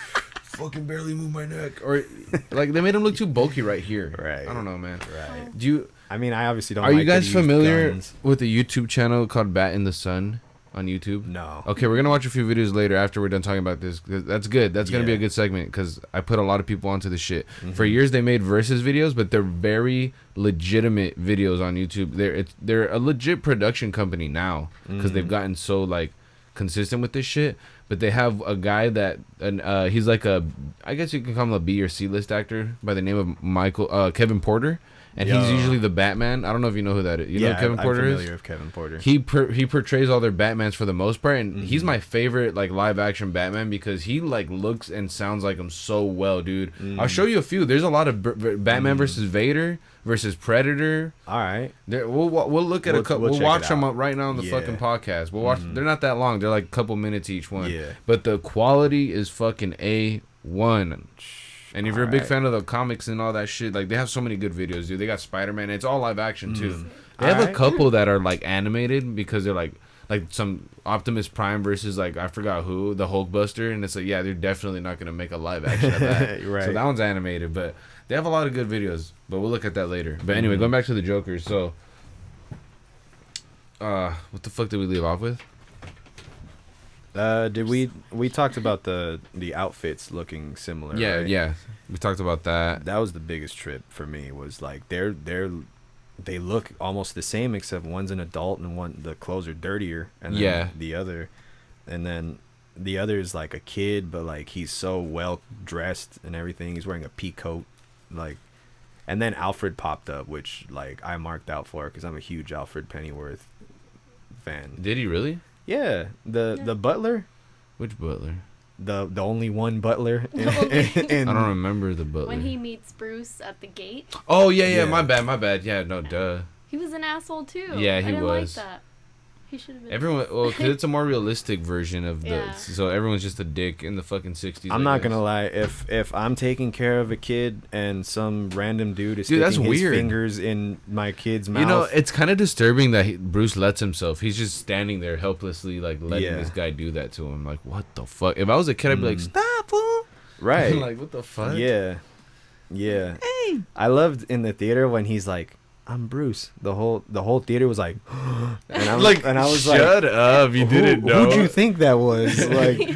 fucking barely move my neck. Or like they made him look too bulky right here. Right. I don't know, man. Right. I mean, I obviously don't. Are you guys familiar with a YouTube channel called Bat in the Sun? on YouTube? No. Okay, we're gonna watch a few videos later after we're done talking about this. 'Cause that's good. That's gonna be a Yeah. good segment because I put a lot of people onto this shit. Mhm. For years, they made versus videos, but they're very legitimate videos on YouTube. They're a legit production company now because they've gotten so like consistent with this shit. But they have a guy that he's like I guess you can call him a B or C list actor by the name of Kevin Porter. And he's usually the Batman. I don't know if you know who that is. You know who Kevin Porter I'm is? familiar with Kevin Porter. He portrays all their Batmans for the most part, and he's my favorite like live action Batman because he like looks and sounds like him so well, dude. I'll show you a few. There's a lot of Batman versus Vader versus Predator. All right. We'll look at a couple. We'll check watch it them out. up right now on the Yeah. fucking podcast. We'll watch. They're not that long. They're like a couple minutes each one. Yeah. But the quality is fucking A1. And if you're a big fan of the comics and all that shit, like they have so many good videos, dude. They got Spider-Man. It's all live action too. They have a couple that are like animated because they're like some Optimus Prime versus like I forgot who, the Hulkbuster, and it's like they're definitely not gonna make a live action of that. Right. So that one's animated, but they have a lot of good videos. But we'll look at that later. But anyway, going back to the Joker. So, what the fuck did we leave off with? Did we talked about the outfits looking similar? Yeah, right? yeah. We talked about that. That was the biggest trip for me. Was like they look almost the same except one's an adult and the clothes are dirtier, and then the other is like a kid, but like he's so well dressed and everything. He's wearing a pea coat, like, and then Alfred popped up, which like I marked out for because I'm a huge Alfred Pennyworth fan. Did he really? Yeah, the butler, Which butler? the only one butler. I don't remember the butler. When he meets Bruce at the gate. Oh yeah. Yeah. My bad. Yeah, no, duh. He was an asshole too. Yeah, he I didn't was. like that. He should have been. Everyone, well, because it's a more realistic version of the, Yeah. so everyone's just a dick in the fucking 60s. I'm I not guess. gonna lie. If I'm taking care of a kid and some random dude is Dude, that's sticking his weird. fingers in my kid's mouth, You know, it's kind of disturbing that Bruce lets himself. He's just standing there helplessly, like letting Yeah. this guy do that to him. Like, what the fuck? If I was a kid, I'd be like, stop, fool. right? Like, what the fuck? Yeah. Hey. I loved in the theater when he's like, "I'm Bruce." The whole theater was like, and I was shut up! You didn't know. Who'd you think that was? Like,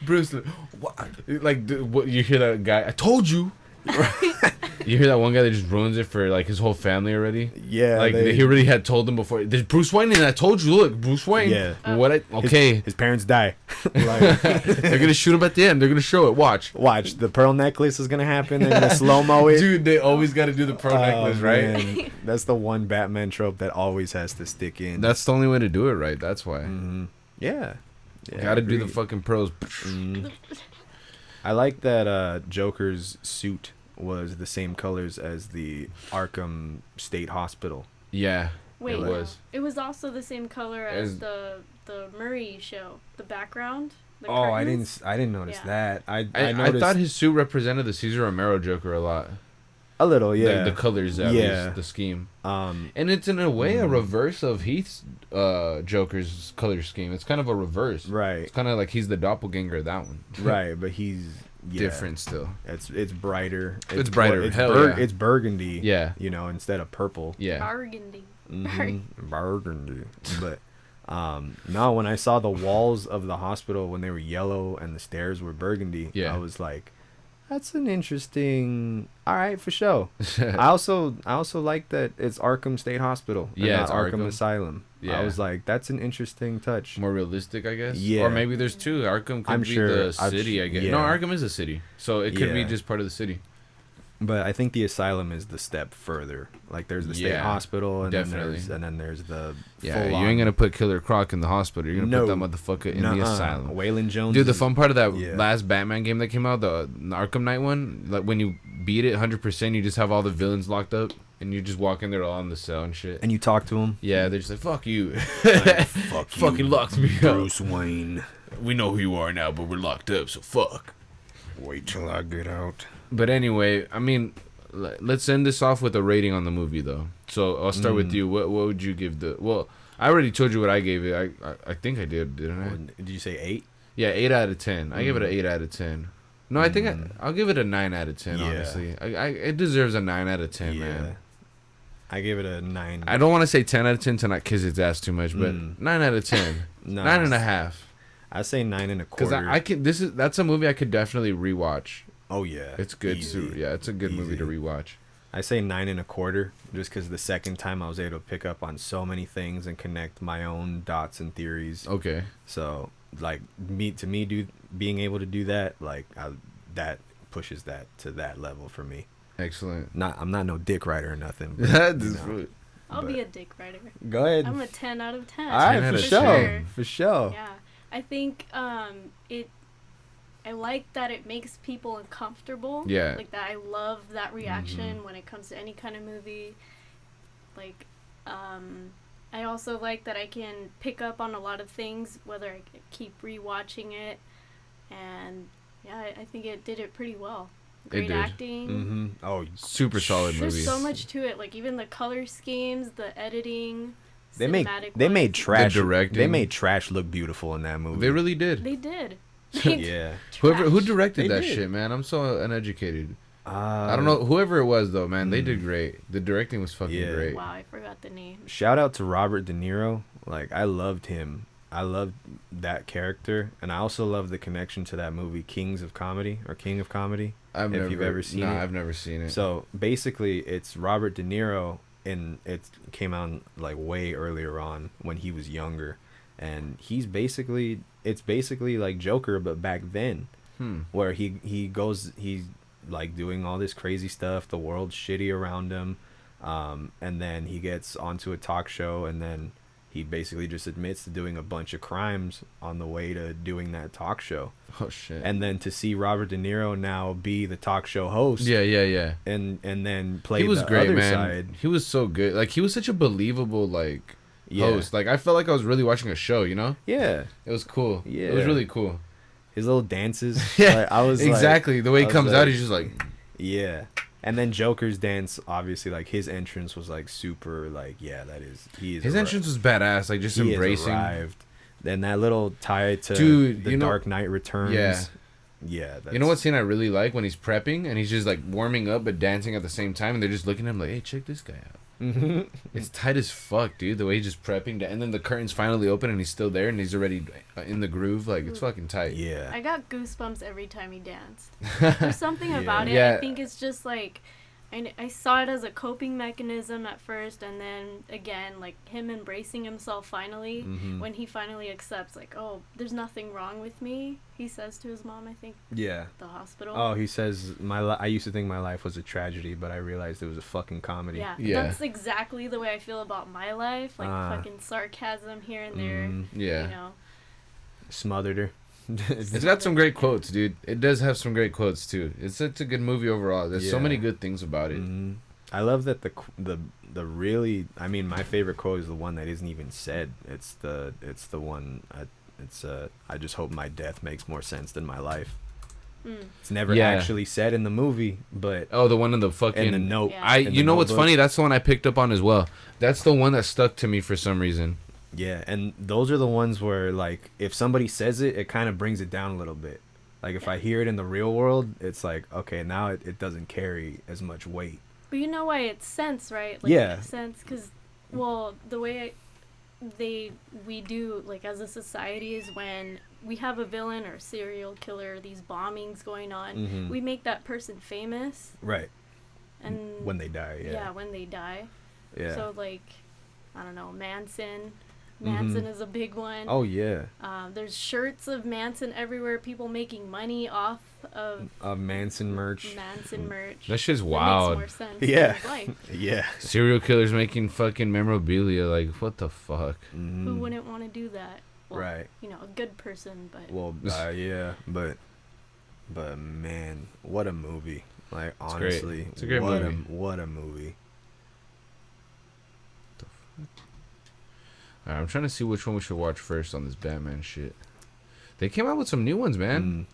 Bruce, what? Like, what, you hear that guy? I told you. You hear that one guy that just ruins it for like his whole family already? yeah, Like he already had told them before. There's Bruce Wayne, and I told you. Look, Bruce Wayne. Yeah. What? Okay. his parents die. Like, They're gonna shoot him at the end. They're gonna show it. Watch. watch, the pearl necklace is gonna happen. They're gonna slow mo it. Dude, they always got to do the pearl necklace, right? Man. That's the one Batman trope that always has to stick in. That's the only way to do it, right? That's why. Yeah. Got to do the agreed. fucking pearls. I like that Joker's suit was the same colors as the Arkham State Hospital. Yeah. Wait, it no. was. It was also the same color as the Murray show. The background. The Oh, curtains. I didn't notice Yeah. that. I I noticed thought his suit represented the Cesar Romero Joker a lot. a little, yeah. The colors, at Yeah. least, the scheme. Um, And it's in a way a reverse of Heath's Joker's color scheme. It's kind of a reverse. right, It's kind of like he's the doppelganger of that one. right, but he's Different still. It's brighter. It's brighter, It's, hell yeah. it's burgundy. Yeah. You know, instead of purple. Yeah. Burgundy. Burgundy. But no, when I saw the walls of the hospital when they were yellow and the stairs were burgundy, Yeah. I was like, that's an interesting. All right, for sure. I also like that it's Arkham State Hospital. And Yeah, not it's Arkham Arkham. Asylum. Yeah. I was like, that's an interesting touch. More realistic, I guess. Yeah. Or maybe there's two. Arkham could I'm be sure- the I'm city, I guess. yeah. No, Arkham is a city. So it could be Yeah. just part of the city. But I think the asylum is the step further. Like there's the state Yeah, hospital, and definitely. then there's the Yeah, you full-on- ain't gonna put Killer Croc in the hospital. You're gonna put that motherfucker in the Nuh-uh. asylum. Waylon Jones. Dude, the is- fun part of that Yeah. last Batman game that came out, the Arkham Knight one, like when you beat it 100%, you just have all the villains locked up, and you just walk in there all in the cell and shit. And you talk to him. Yeah, they're just like, fuck you. Fuck Fucking locked me up. Bruce Wayne. We know who you are now, but we're locked up, so fuck. Wait till I get out. But anyway, I mean, let's end this off with a rating on the movie, though. So I'll start with you. What would you give the? Well, I already told you what I gave it. I think I did, didn't I? Did you say 8? Yeah, 8 out of 10. I give it an 8 out of 10. No, I think I'll give it a 9 out of 10. Yeah. Honestly, it deserves a 9 out of 10, man. I gave it a 9. I don't want to say 10 out of 10 to not kiss its ass too much, but 9 out of 10. No, 9.5. I say 9.25. Because I can. That's a movie I could definitely rewatch. Oh yeah, It's good easy. too. Yeah, it's a good movie to rewatch. I say 9.25, just because the second time I was able to pick up on so many things and connect my own dots and theories. Okay. So like being able to do that, like that pushes that to that level for me. Excellent. I'm not no dick writer or nothing. But, I'll be a dick writer. Go ahead. I'm a 10 out of 10. All right, 10 for out of sure. 10. For sure. Yeah. I think I like that it makes people uncomfortable. Yeah. Like that I love that reaction when it comes to any kind of movie. Like I also like that I can pick up on a lot of things whether I keep rewatching it, and yeah, I think it did it pretty well. Great acting. Mm-hmm. Oh, super solid movie. There's so much to it. Like even the color schemes, the editing. They made trash. The directing. They made trash look beautiful in that movie. They really did. They did. Yeah. Who directed They that did. shit, man? I'm so uneducated. I don't know. Whoever it was, though, man, they did great. The directing was fucking great. Wow, I forgot the name. Shout out to Robert De Niro. Like, I loved him. I loved that character, and I also love the connection to that movie, King of Comedy. I've never seen it. I've never seen it. So basically, it's Robert De Niro, and it came out like way earlier on when he was younger, and it's basically like Joker, but back then, where he's like doing all this crazy stuff. The world's shitty around him, and then he gets onto a talk show, and then he basically just admits to doing a bunch of crimes on the way to doing that talk show. Oh shit! And then to see Robert De Niro now be the talk show host, yeah, and then play he was the great, other man. side. He was so good. Like he was such a believable host. Like I felt like I was really watching a show. You know? Yeah, It was cool. Yeah. It was really cool. his little dances. Yeah, like, I was exactly. The way he comes out, he's just like, yeah. And then Joker's dance, obviously, like his entrance was like super, like his entrance was badass. Like just he embracing. arrived. Then that little tie to Dude, Dark Knight Returns. Yeah. That's, You know what scene I really like when he's prepping and he's just like warming up but dancing at the same time, and they're just looking at him like, hey, check this guy out. It's tight as fuck, dude. The way he's just prepping and then the curtains finally open and he's still there and he's already in the groove. Like it's fucking tight. Yeah. I got goosebumps every time he danced. There's something about it. Yeah. I think it's just like, I saw it as a coping mechanism at first, and then again, like him embracing himself finally, when he finally accepts, like, oh, there's nothing wrong with me. He says to his mom, I think. Yeah. The hospital. Oh, he says, I used to think my life was a tragedy, but I realized it was a fucking comedy. Yeah. That's exactly the way I feel about my life. Like fucking sarcasm here and there. Yeah. You know. Smothered her. It's got some great quotes, dude. It does have some great quotes too. It's a good movie overall. There's so many good things about it. I love that the really, I mean, my favorite quote is the one that isn't even said. It's the one. I just hope my death makes more sense than my life. It's never actually said in the movie, but the one in the fucking in the note. Yeah. You know what's funny? That's the one I picked up on as well. That's the one that stuck to me for some reason. Yeah, and those are the ones where, like, if somebody says it, it kind of brings it down a little bit. Like, if I hear it in the real world, it's like, okay, now it doesn't carry as much weight. But you know why it's sense, right? Like, Yeah. It makes sense, because, well, the way we do, like, as a society is when we have a villain or serial killer, these bombings going on, we make that person famous. Right. And when they die, Yeah, when they die. Yeah. So, like, I don't know, Manson is a big one. Oh, yeah. There's shirts of Manson everywhere. People making money off of Manson merch. That shit's That wild. makes more sense. Yeah. in his life. Yeah. Serial killers making fucking memorabilia. Like, what the fuck? Who wouldn't want to do that? Well, Right. You know, a good person, but. Well, yeah, but man, what a movie! Like, It's honestly, great. It's a great movie. What a movie! Alright, I'm trying to see which one we should watch first on this Batman shit. They came out with some new ones, man.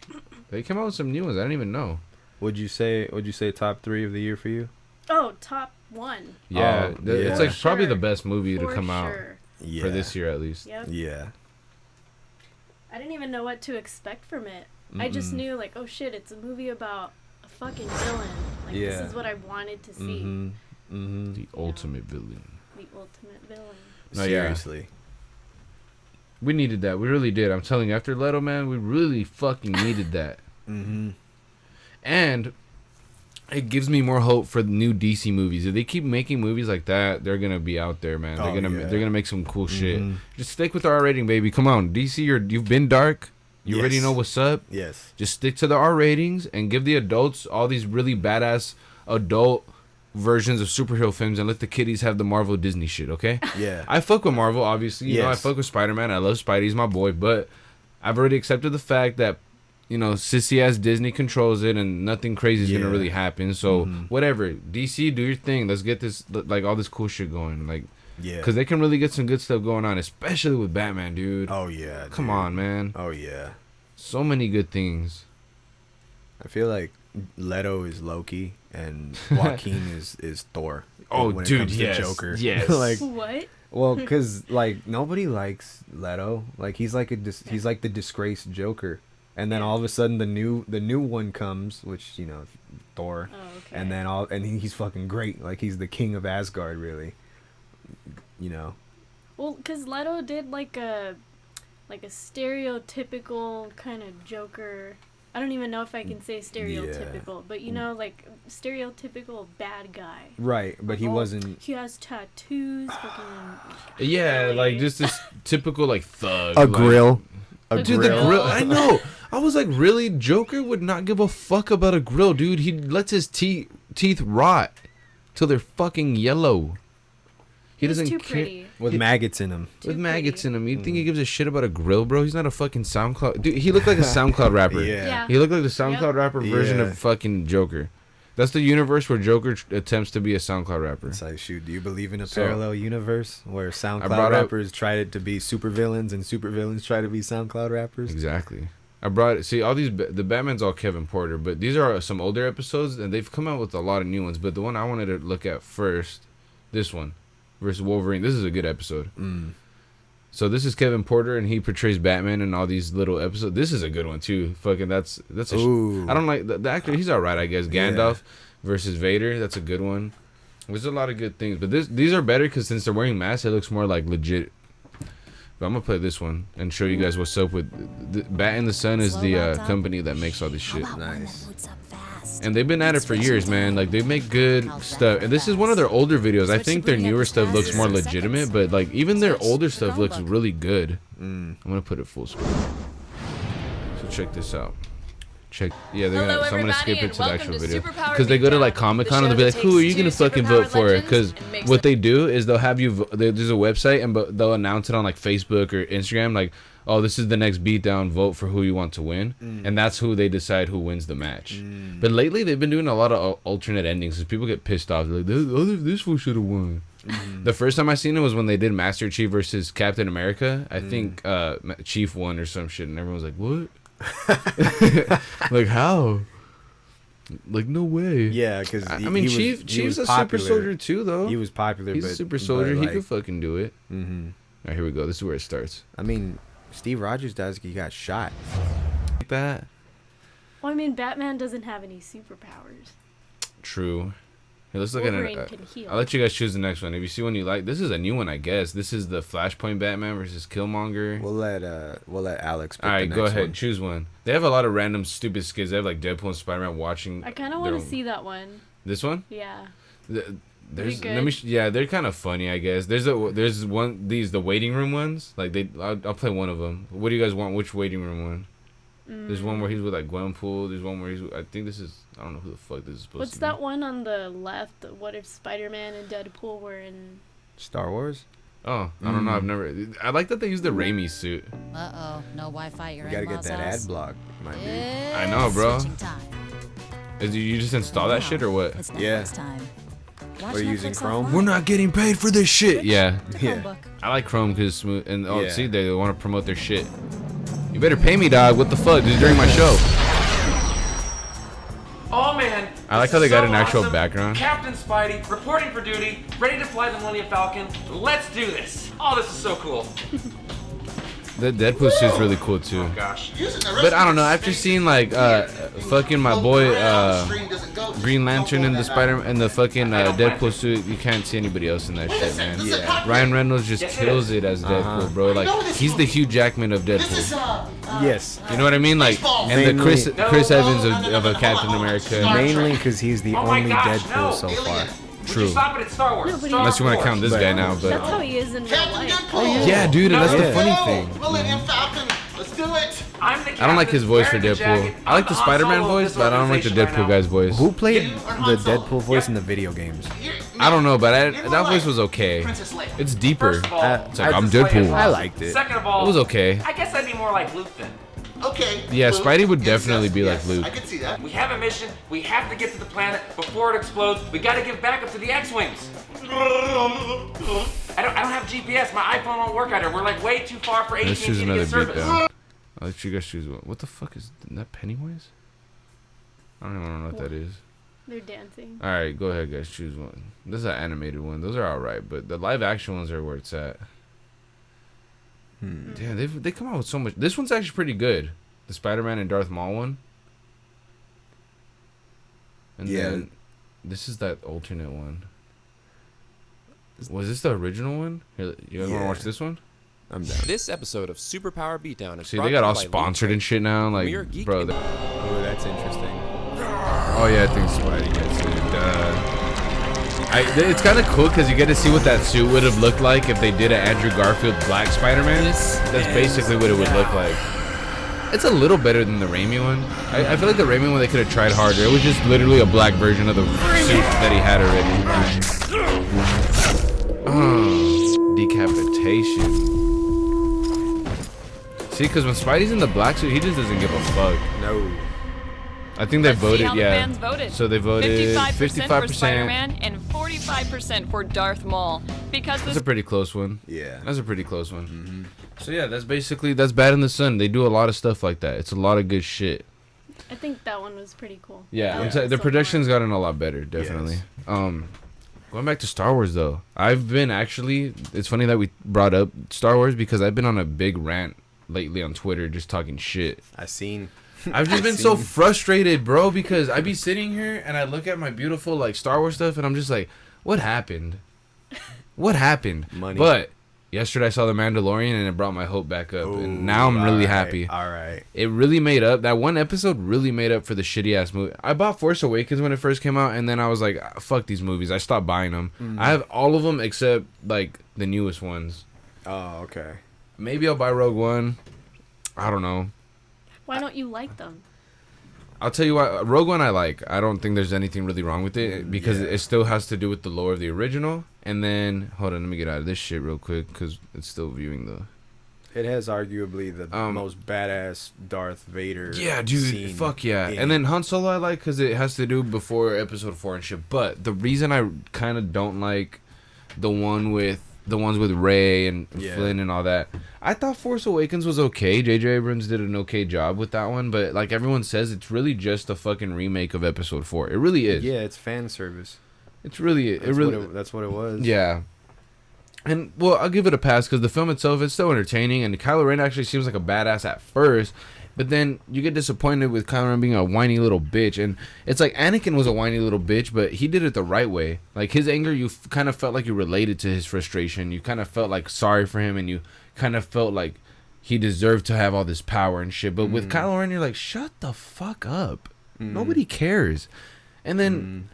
They came out with some new ones. I didn't even know. Would you say top 3 of the year for you? Oh, top 1. Yeah, Oh, it's yeah. like probably the Sure. best movie to For come out sure. Yeah. for this year at least. Yep. Yeah. I didn't even know what to expect from it. I just knew, like, oh shit, it's a movie about a fucking villain. Like, this Yeah. is what I wanted to see. The ultimate villain. The ultimate villain. No, yeah. Seriously. We needed that. We really did. I'm telling you, after Leto, man, we really fucking needed that. Mm-hmm. And it gives me more hope for the new DC movies. If they keep making movies like that, they're gonna be out there, man. They're gonna make some cool shit. Just stick with the R rating, baby. Come on, DC. You've been dark. You already know what's up. Yes. Just stick to the R ratings and give the adults all these really badass adult versions of superhero films and let the kiddies have the Marvel Disney shit, okay? Yeah. I fuck with Marvel, obviously. You know, I fuck with Spider-Man. I love Spidey. He's my boy. But I've already accepted the fact that, you know, sissy-ass Disney controls it and nothing crazy is going to really happen. So, whatever. DC, do your thing. Let's get this, like, all this cool shit going. Like, yeah. Because they can really get some good stuff going on, especially with Batman, dude. Oh, yeah. Come on, man. Oh, yeah. So many good things. I feel like Leto is Loki and Joaquin is Thor. Oh, when it dude, comes to yes. Joker. Yes. Like, what? Well, because, like, nobody likes Leto. Like, he's like he's like the disgraced Joker. And then all of a sudden the new one comes, which, you know, Thor. Oh, okay. And then he's fucking great. Like, he's the king of Asgard, really. You know. Well, because Leto did like a stereotypical kind of Joker. I don't even know if I can say stereotypical, but you know, like stereotypical bad guy. Right, but he wasn't. He has tattoos. Fucking. Yeah, like just this typical like thug. A like, grill. Dude, the grill. I know. I was like, really? Joker would not give a fuck about a grill, dude. He lets his teeth rot till they're fucking yellow. He doesn't too care. pretty. With maggots in him. With maggots in him. You think he gives a shit about a grill, bro? He's not a fucking SoundCloud. Dude, he looked like a SoundCloud rapper. Yeah. He looked like the SoundCloud rapper version of fucking Joker. That's the universe where Joker attempts to be a SoundCloud rapper. It's like, shoot, do you believe in a parallel universe where SoundCloud rappers try to be supervillains and supervillains try to be SoundCloud rappers? Exactly. See, all these, the Batman's all Kevin Porter, but these are some older episodes, and they've come out with a lot of new ones, but the one I wanted to look at first, this one, versus Wolverine, this is a good episode. So this is Kevin Porter, and he portrays Batman in all these little episodes. This is a good one, too. Fucking, that's I don't like, the actor, he's alright, I guess. Gandalf versus Vader, that's a good one. There's a lot of good things, but these are better, because since they're wearing masks, it looks more like legit. But I'm gonna play this one and show you guys what's up with Bat in the Sun is the company that makes all this shit. Nice. And they've been at it for years, man. Like, they make good stuff. And this is one of their older videos. I think their newer stuff looks more legitimate, but like even their older stuff looks really good. I'm gonna put it full screen. So check this out. Yeah, so I'm gonna skip it to the actual video because they go to like Comic-Con and they'll be like, "Who are you gonna fucking vote for?" Because what they do is they'll have you. There's a website and they'll announce it on like Facebook or Instagram, like, "Oh, this is the next beatdown. Vote for who you want to win," and that's who they decide who wins the match. But lately they've been doing a lot of alternate endings because people get pissed off. They're like, "This fool should have won." The first time I seen it was when they did Master Chief versus Captain America. I think Chief won or some shit, and everyone was like, "What?" Like, how? Like, no way. Yeah, because I mean, Chief's a super soldier too, though. He was popular. He's a super soldier. He could fucking do it. All right, here we go. This is where it starts. I mean, Steve Rogers he got shot. Like that. Well, I mean, Batman doesn't have any superpowers. True. Hey, let's look at it. I'll let you guys choose the next one. If you see one you like, this is a new one, I guess. This is the Flashpoint Batman versus Killmonger. We'll let Alex pick All right, the go next ahead. one. Choose one. They have a lot of random stupid skits. They have like Deadpool and Spider-Man watching. I kind of want to see that one. This one? Yeah. There's they're kind of funny, I guess. There's one the waiting room ones. Like I'll play one of them. What do you guys want? Which waiting room one? There's one where he's with like Gwenpool. There's one where I think this is, I don't know who the fuck this is supposed to be. What's that one on the left? What if Spider-Man and Deadpool were in Star Wars? Oh, I don't know. I like that they use the Raimi suit. No Wi-Fi. You're You gotta get that ad block, my dude. I know, bro. You just install that shit or what? Yeah. We're using Chrome. We're not getting paid for this shit. Yeah. Yeah. I like Chrome because it's smooth. And see, they want to promote their shit. You better pay me, dog. What the fuck? This is during my show. Oh man! I like how they got an actual background. Captain Spidey, reporting for duty, ready to fly the Millennium Falcon. Let's do this! Oh, this is so cool. The Deadpool suit's really cool too. Oh gosh. But I don't know. After seeing like fucking my boy Green Lantern and the Spider and the fucking Deadpool suit, you can't see anybody else in that shit, man. Yeah. Ryan Reynolds just kills it as Deadpool, bro. Like he's the Hugh Jackman of Deadpool. Yes. You know what I mean? Like, and the Chris Evans of a Captain America. Mainly because he's the Oh my only gosh, Deadpool no. so far. True. Stop it at Star Wars. No, but he- Unless you want to count this guy now, That's but how he is in real life. yeah, dude, and that's the Yeah. funny thing. Millennium Falcon, let's do it. I'm the I don't like his voice for wearing the Deadpool. jacket. I like the I'm Han Spider-Man Solo of voice, this but I don't like the organization Deadpool right guy's voice. Who played You or the Han Solo? Deadpool voice in the video games? I don't know, but that voice was okay. Princess Leia. It's deeper. First of all, It's like, I'm Princess Leia is Deadpool. I awesome. liked it. Second of all, It was okay. I guess I'd be more like Luke then. Okay. Yeah, Luke. Spidey would Yes, definitely yes, be like yes, Luke. I could see that. We have a mission. We have to get to the planet before it explodes. We got to give backup to the X-wings. I don't have GPS. My iPhone won't work out here. We're like way too far for AT&T Let's to choose get another beat service. down. I'll let you guys choose one. What the fuck is that? Pennywise? I don't even know what that is. They're dancing. All right, go ahead, guys. Choose one. This is an animated one. Those are all right, but the live action ones are where it's at. Damn, they come out with so much. This one's actually pretty good. The Spider-Man and Darth Maul one. And Yeah. then this is that alternate one. Was this the original one? Here, you guys want to Yeah. watch this one? I'm down. This episode of Superpower Beatdown is See, brought they to got you all by sponsored Luke and shit now. Like, Premier Geek bro. Info. Oh, that's interesting. Oh yeah, I think Spidey gets it. It's kind of cool because you get to see what that suit would have looked like if they did an Andrew Garfield Black Spider-Man. That's basically what it would look like. It's a little better than the Raimi one. I feel like the Raimi one they could have tried harder. It was just literally a black version of the suit that he had already. Decapitation. See, because when Spidey's in the black suit, he just doesn't give a fuck. No. I think they Let's see voted, how the yeah. fans voted. So they voted 55% for Spider-Man and 45% for Darth Maul. Because That's this a pretty close one. Yeah. That's a pretty close one. So yeah, that's Bad in the Sun. They do a lot of stuff like that. It's a lot of good shit. I think that one was pretty cool. Yeah, That I'm saying was the so production's fun. gotten a lot better, definitely. Going back to Star Wars though, I've been actually. It's funny that we brought up Star Wars because I've been on a big rant lately on Twitter, just talking shit. I seen. I've just been so frustrated, bro, because I be sitting here and I look at my beautiful like Star Wars stuff and I'm just like, what happened? What happened? Money. But yesterday I saw The Mandalorian and it brought my hope back up, and now I'm really happy. All right. It really made up. That one episode really made up for the shitty ass movie. I bought Force Awakens when it first came out, and then I was like, "Ah, fuck these movies. I stopped buying them. I have all of them except like the newest ones. Oh, okay. Maybe I'll buy Rogue One. I don't know. Why don't you like them? I'll tell you what, Rogue One I like. I don't think there's anything really wrong with it because it still has to do with the lore of the original. And then, hold on, let me get out of this shit real quick because it's still viewing the... It has arguably the most badass Darth Vader. Yeah, dude, scene fuck yeah. in And then Han Solo I like because it has to do before Episode 4 and shit. But the reason I kind of don't like the ones with Rey and Flynn and all that, I thought Force Awakens was okay. J.J. Abrams did an okay job with that one, but like everyone says, it's really just a fucking remake of Episode 4. It really is. Yeah, it's fan service. It's really That's what it was. Yeah. And well, I'll give it a pass because the film itself is so entertaining, and Kylo Ren actually seems like a badass at first, but then you get disappointed with Kylo Ren being a whiny little bitch, and it's like Anakin was a whiny little bitch, but he did it the right way. Like his anger, you kind of felt like you related to his frustration. You kind of felt like sorry for him, and you kind of felt like he deserved to have all this power and shit. But with Kylo Ren, you're like, shut the fuck up. Nobody cares. And then.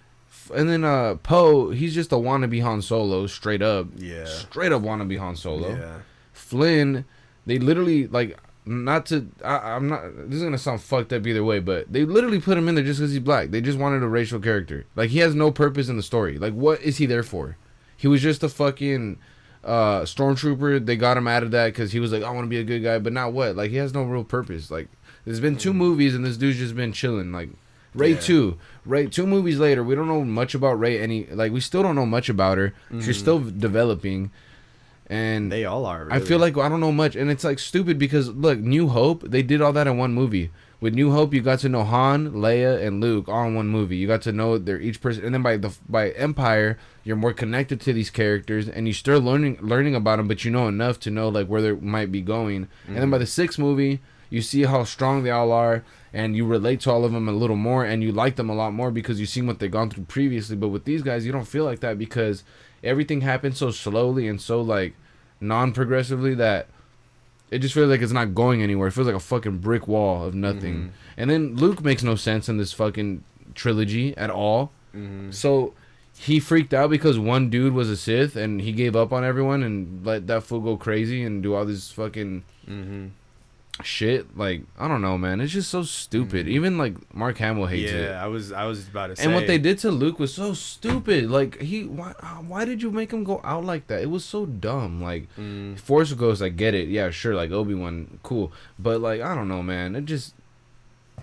And then Poe, he's just a wannabe Han Solo, straight up. Yeah. Straight up wannabe Han Solo. Yeah. Flynn, they literally, like, not to... I'm not... This is going to sound fucked up either way, but they literally put him in there just because he's black. They just wanted a racial character. Like, he has no purpose in the story. Like, what is he there for? He was just a fucking stormtrooper. They got him out of that because he was like, I want to be a good guy, but not what? Like, he has no real purpose. Like, there's been 2 movies, and this dude's just been chilling. Like... Rey 2. 2 movies later, we don't know much about Rey. We still don't know much about her. She's still developing, and They all are. I feel really. like I don't know much, and it's like stupid because look, New Hope, they did all that in one movie. With New Hope, you got to know Han, Leia, and Luke all in one movie. You got to know their each person, and then by Empire, you're more connected to these characters, and you still learning about them, but you know enough to know like where they might be going. And then by the 6th movie, you see how strong they all are, and you relate to all of them a little more, and you like them a lot more because you've seen what they've gone through previously. But with these guys, you don't feel like that because everything happens so slowly and so like non-progressively that it just feels like it's not going anywhere. It feels like a fucking brick wall of nothing. And then Luke makes no sense in this fucking trilogy at all. So he freaked out because one dude was a Sith and he gave up on everyone and let that fool go crazy and do all this fucking shit. Like, I don't know, man. It's just so stupid. Even like Mark Hamill hates it. Yeah, I was about to say. And what they did to Luke was so stupid. Like, why did you make him go out like that? It was so dumb. Like, Force Ghost, I get it. Yeah, sure. Like Obi-Wan, cool. But like, I don't know, man. It just,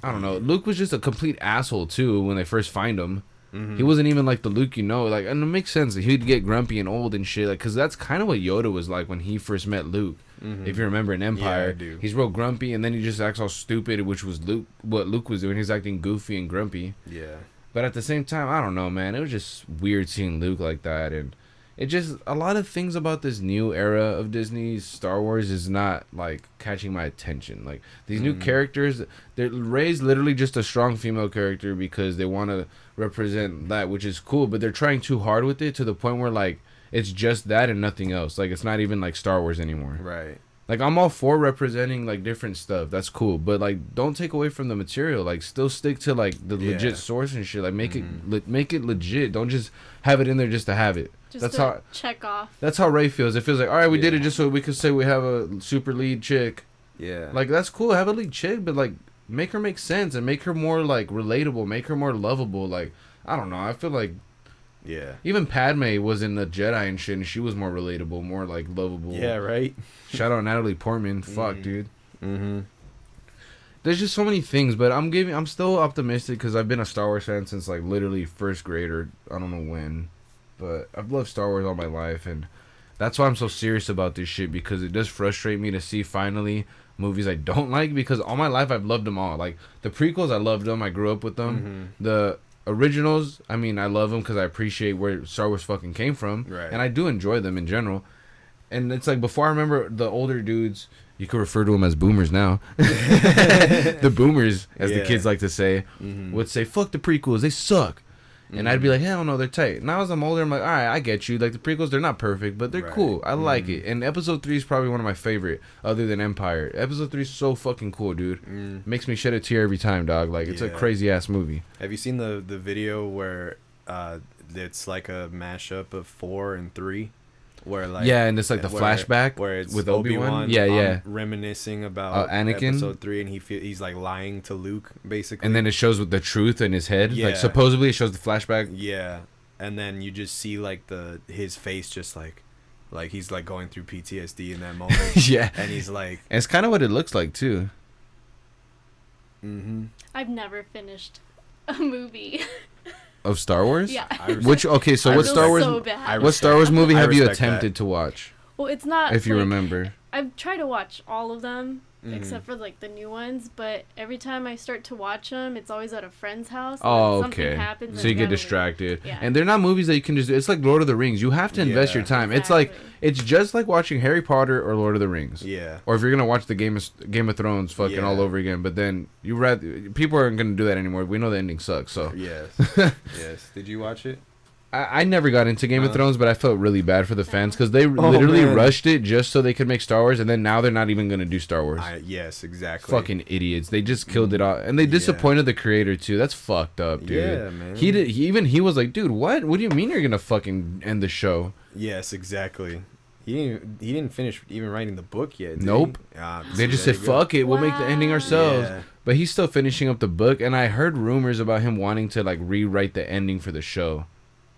I don't know. Luke was just a complete asshole too when they first find him. He wasn't even like the Luke, like, and it makes sense that he'd get grumpy and old and shit, like, cause that's kind of what Yoda was like when he first met Luke. If you remember in Empire, he's real grumpy, and then he just acts all stupid, which was what Luke was doing. He's acting goofy and grumpy. Yeah. But at the same time, I don't know, man. It was just weird seeing Luke like that, and it just, a lot of things about this new era of Disney's Star Wars is not like catching my attention. Like these new characters, Rey's literally just a strong female character because they want to represent that, which is cool, but they're trying too hard with it to the point where like it's just that and nothing else. Like it's not even like Star Wars anymore. Right. Like I'm all for representing like different stuff. That's cool, but like don't take away from the material. Like still stick to like the legit source and shit. Like make it legit. Don't just have it in there just to have it. That's how check off. That's how Rey feels. It feels like, all right, we did it just so we could say we have a super lead chick. Yeah. Like that's cool. Have a lead chick, but like make her make sense and make her more like relatable. Make her more lovable. Like I don't know. I feel like even Padme was in the Jedi and shit, and she was more relatable, more like lovable. Yeah, right. Shout out Natalie Portman. Fuck, dude. There's just so many things, but I'm still optimistic because I've been a Star Wars fan since like literally first grade or I don't know when. But I've loved Star Wars all my life, and that's why I'm so serious about this shit, because it does frustrate me to see finally movies I don't like, because all my life I've loved them all. Like the prequels, I loved them. I grew up with them. The originals, I mean, I love them because I appreciate where Star Wars fucking came from, and I do enjoy them in general. And it's like before, I remember the older dudes, you could refer to them as boomers now. The boomers, as the kids like to say, would say, "Fuck the prequels, they suck." And I'd be like, hell no, they're tight. Now as I'm older, I'm like, all right, I get you. Like, the prequels, they're not perfect, but they're cool. I like it. And Episode 3 is probably one of my favorite, other than Empire. Episode 3 is so fucking cool, dude. Makes me shed a tear every time, dog. Like, it's a crazy-ass movie. Have you seen the video where it's like a mashup of 4 and 3? Where like and it's like the flashback where it's with Obi-Wan reminiscing about Anakin. Episode 3, and he's like lying to Luke basically, and then it shows with the truth in his head. Like supposedly it shows the flashback. And then you just see like his face just like he's like going through PTSD in that moment. And he's like, and it's kind of what it looks like too. I've never finished a movie. Of Star Wars? Yeah. What Star Wars? What Star Wars movie have you attempted to watch? Well, it's not. If you remember, I've tried to watch all of them except for like the new ones. But every time I start to watch them, it's always at a friend's house. Oh, okay. Happens so you get distracted. Yeah. And they're not movies that you can just do. It's like Lord of the Rings. You have to invest your time. Exactly. It's just like watching Harry Potter or Lord of the Rings. Yeah. Or if you're gonna watch the Game of Thrones fucking all over again, but then people aren't gonna do that anymore. We know the ending sucks. So yes. Did you watch it? I never got into Game of Thrones, but I felt really bad for the fans because they literally rushed it just so they could make Star Wars, and then now they're not even going to do Star Wars. Yes, exactly. Fucking idiots. They just killed it all. And they disappointed the creator, too. That's fucked up, dude. Yeah, man. He was like, dude, what? What do you mean you're going to fucking end the show? Yes, exactly. He didn't finish even writing the book yet, Nope. They just said, fuck it, we'll make the ending ourselves. Yeah. But he's still finishing up the book, and I heard rumors about him wanting to, like, rewrite the ending for the show.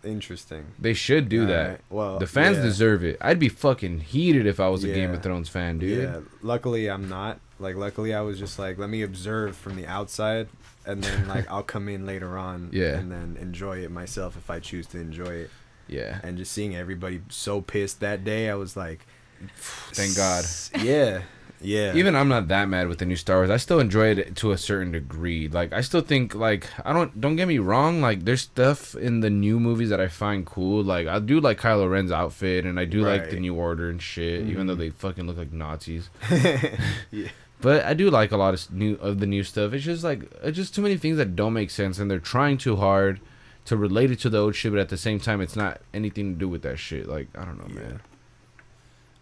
Interesting. They should do that. Right. Well, the fans deserve it. I'd be fucking heated if I was a Game of Thrones fan, dude. Yeah. Luckily, I'm not. Like, luckily, I was just like, let me observe from the outside, and then like I'll come in later on, and then enjoy it myself if I choose to enjoy it. Yeah. And just seeing everybody so pissed that day, I was like, thank God. Yeah. Yeah. Even I'm not that mad with the new Star Wars. I still enjoy it to a certain degree. Like, I still think, like, don't get me wrong, like, there's stuff in the new movies that I find cool. Like, I do like Kylo Ren's outfit, and I do like the New Order and shit, even though they fucking look like Nazis. Yeah. But I do like a lot of the new stuff. It's just like, it's just too many things that don't make sense, and they're trying too hard to relate it to the old shit, but at the same time, it's not anything to do with that shit. Like, I don't know, man.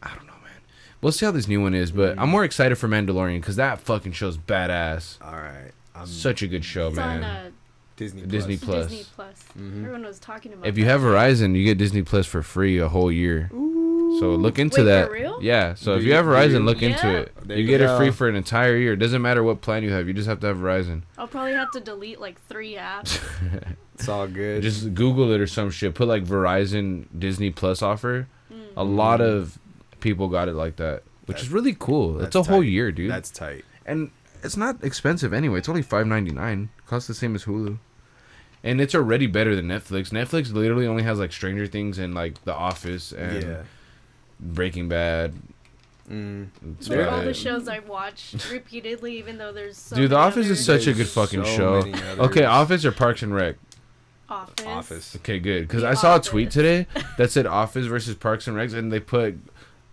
I don't know, man. We'll see how this new one is, but I'm more excited for Mandalorian because that fucking show's badass. All right. Such a good show, It's man. on Disney Disney Plus. Disney Plus. Everyone was talking about. If you have Verizon, you get Disney Plus for free a whole year. So look into Wait, that. for real? Yeah. So if Do you have you- Verizon, look into Yeah. it. There You you get it go. free for an entire year. It doesn't matter what plan you have. You just have to have Verizon. I'll probably have to delete like 3 apps. It's all good. Just Google it or some shit. Put like Verizon Disney Plus offer. A lot of people got it like that, which is really cool. It's a whole tight. year, dude. That's tight. And it's not expensive anyway. It's only $5.99. Costs the same as Hulu. And it's already better than Netflix. Netflix literally only has like Stranger Things and like The Office and Yeah. Breaking Bad. It's They're about all the it. shows I've watched repeatedly, even though there's so Dude, The many Office is others. such a good There's fucking so show. many others. Okay, Office or Parks and Rec? Office. Okay, good. Because The I saw a tweet Office. today that said Office versus Parks and Rec, and they put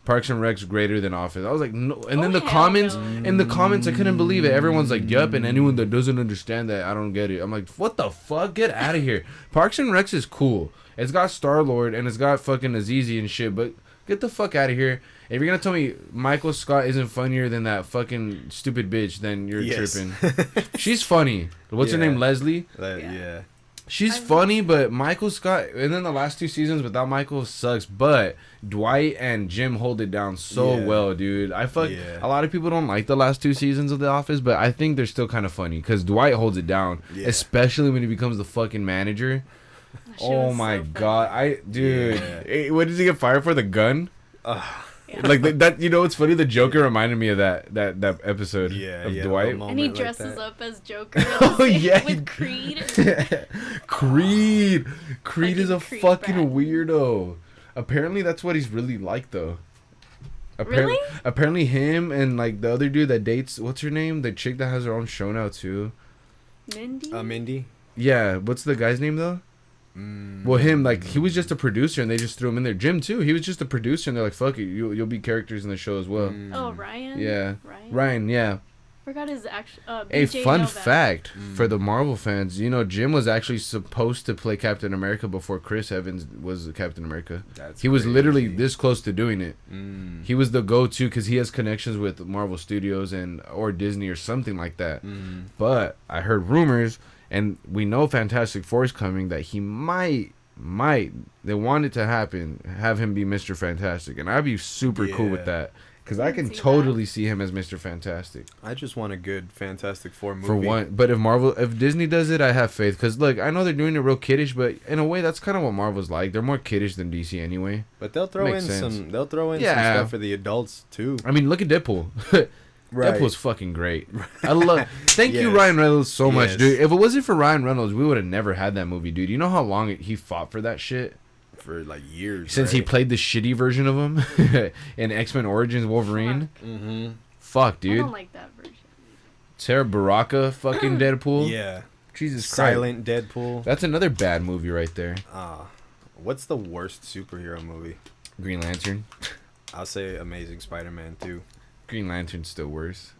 Parks and Rec's greater than Office. I was like, no. And then Oh, the hell comments, no. in the comments, I couldn't believe it. Everyone's like, yup, and anyone that doesn't understand that, I don't get it. I'm like, what the fuck? Get out of here. Parks and Rec is cool. It's got Star-Lord, and it's got fucking Azizi and shit, but get the fuck out of here. If you're gonna tell me Michael Scott isn't funnier than that fucking stupid bitch, then you're Yes. tripping. She's funny. What's her Yeah. name? Leslie? Yeah. She's funny, but Michael Scott, and then the last 2 seasons without Michael sucks. But Dwight and Jim hold it down so Yeah. well, dude. Yeah. A lot of people don't like the last 2 seasons of The Office, but I think they're still kind of funny because Dwight holds it down, Yeah. especially when he becomes the fucking manager. That shit Oh was my so funny. god, dude, Yeah. Hey, what does he get fired for? The gun? Yeah. Like that, you know? It's funny. The Joker reminded me of that episode Yeah, of yeah, Dwight. the And he moment like dresses that. up as Joker. Oh, yeah, with he- Creed. Creed is a Fucking Creed fucking brat. weirdo. Apparently that's what he's really like though. Really? Apparently him and like the other dude that dates, what's her name? The chick that has her own show now too. Mindy. Mindy. Yeah, what's the guy's name though? Well, him, like, he was just a producer and they just threw him in there. Jim too, he was just a producer and they're like, fuck it, you'll be characters in the show as well. Oh, Ryan. Yeah. Ryan. Ryan, yeah. Forgot his actual. A BJ fun Novak. fact for the Marvel fans, you know, Jim was actually supposed to play Captain America before Chris Evans was Captain America. That's He was literally crazy. this close to doing it. Mm. He was the go-to because he has connections with Marvel Studios and or Disney or something like that. But I heard rumors, and we know Fantastic Four is coming, that he might they want it to happen, have him be Mr. Fantastic, and I'd be super cool with Yeah. that because I can see that. totally see him as Mr. Fantastic. I just want a good Fantastic Four movie. For one, but if Disney does it, I have faith. Cause look, I know they're doing it real kiddish, but in a way, that's kind of what Marvel's like. They're more kiddish than DC anyway. But they'll throw Makes in sense. some. They'll throw in some Yeah. stuff for the adults too. I mean, look at Deadpool. Right. Deadpool's fucking great. I love. Thank you, Yes. Ryan Reynolds, so much, Yes. dude. If it wasn't for Ryan Reynolds, we would have never had that movie, dude. You know how long he fought for that shit For like years. since he right? played the shitty version of him in X-Men Origins Wolverine. Fuck, I dude. don't like that version. Sarah Baraka, fucking Deadpool. Yeah. Jesus Christ. Silent Deadpool. That's another bad movie right there. What's the worst superhero movie? Green Lantern. I'll say Amazing Spider-Man 2. Green Lantern's still worse.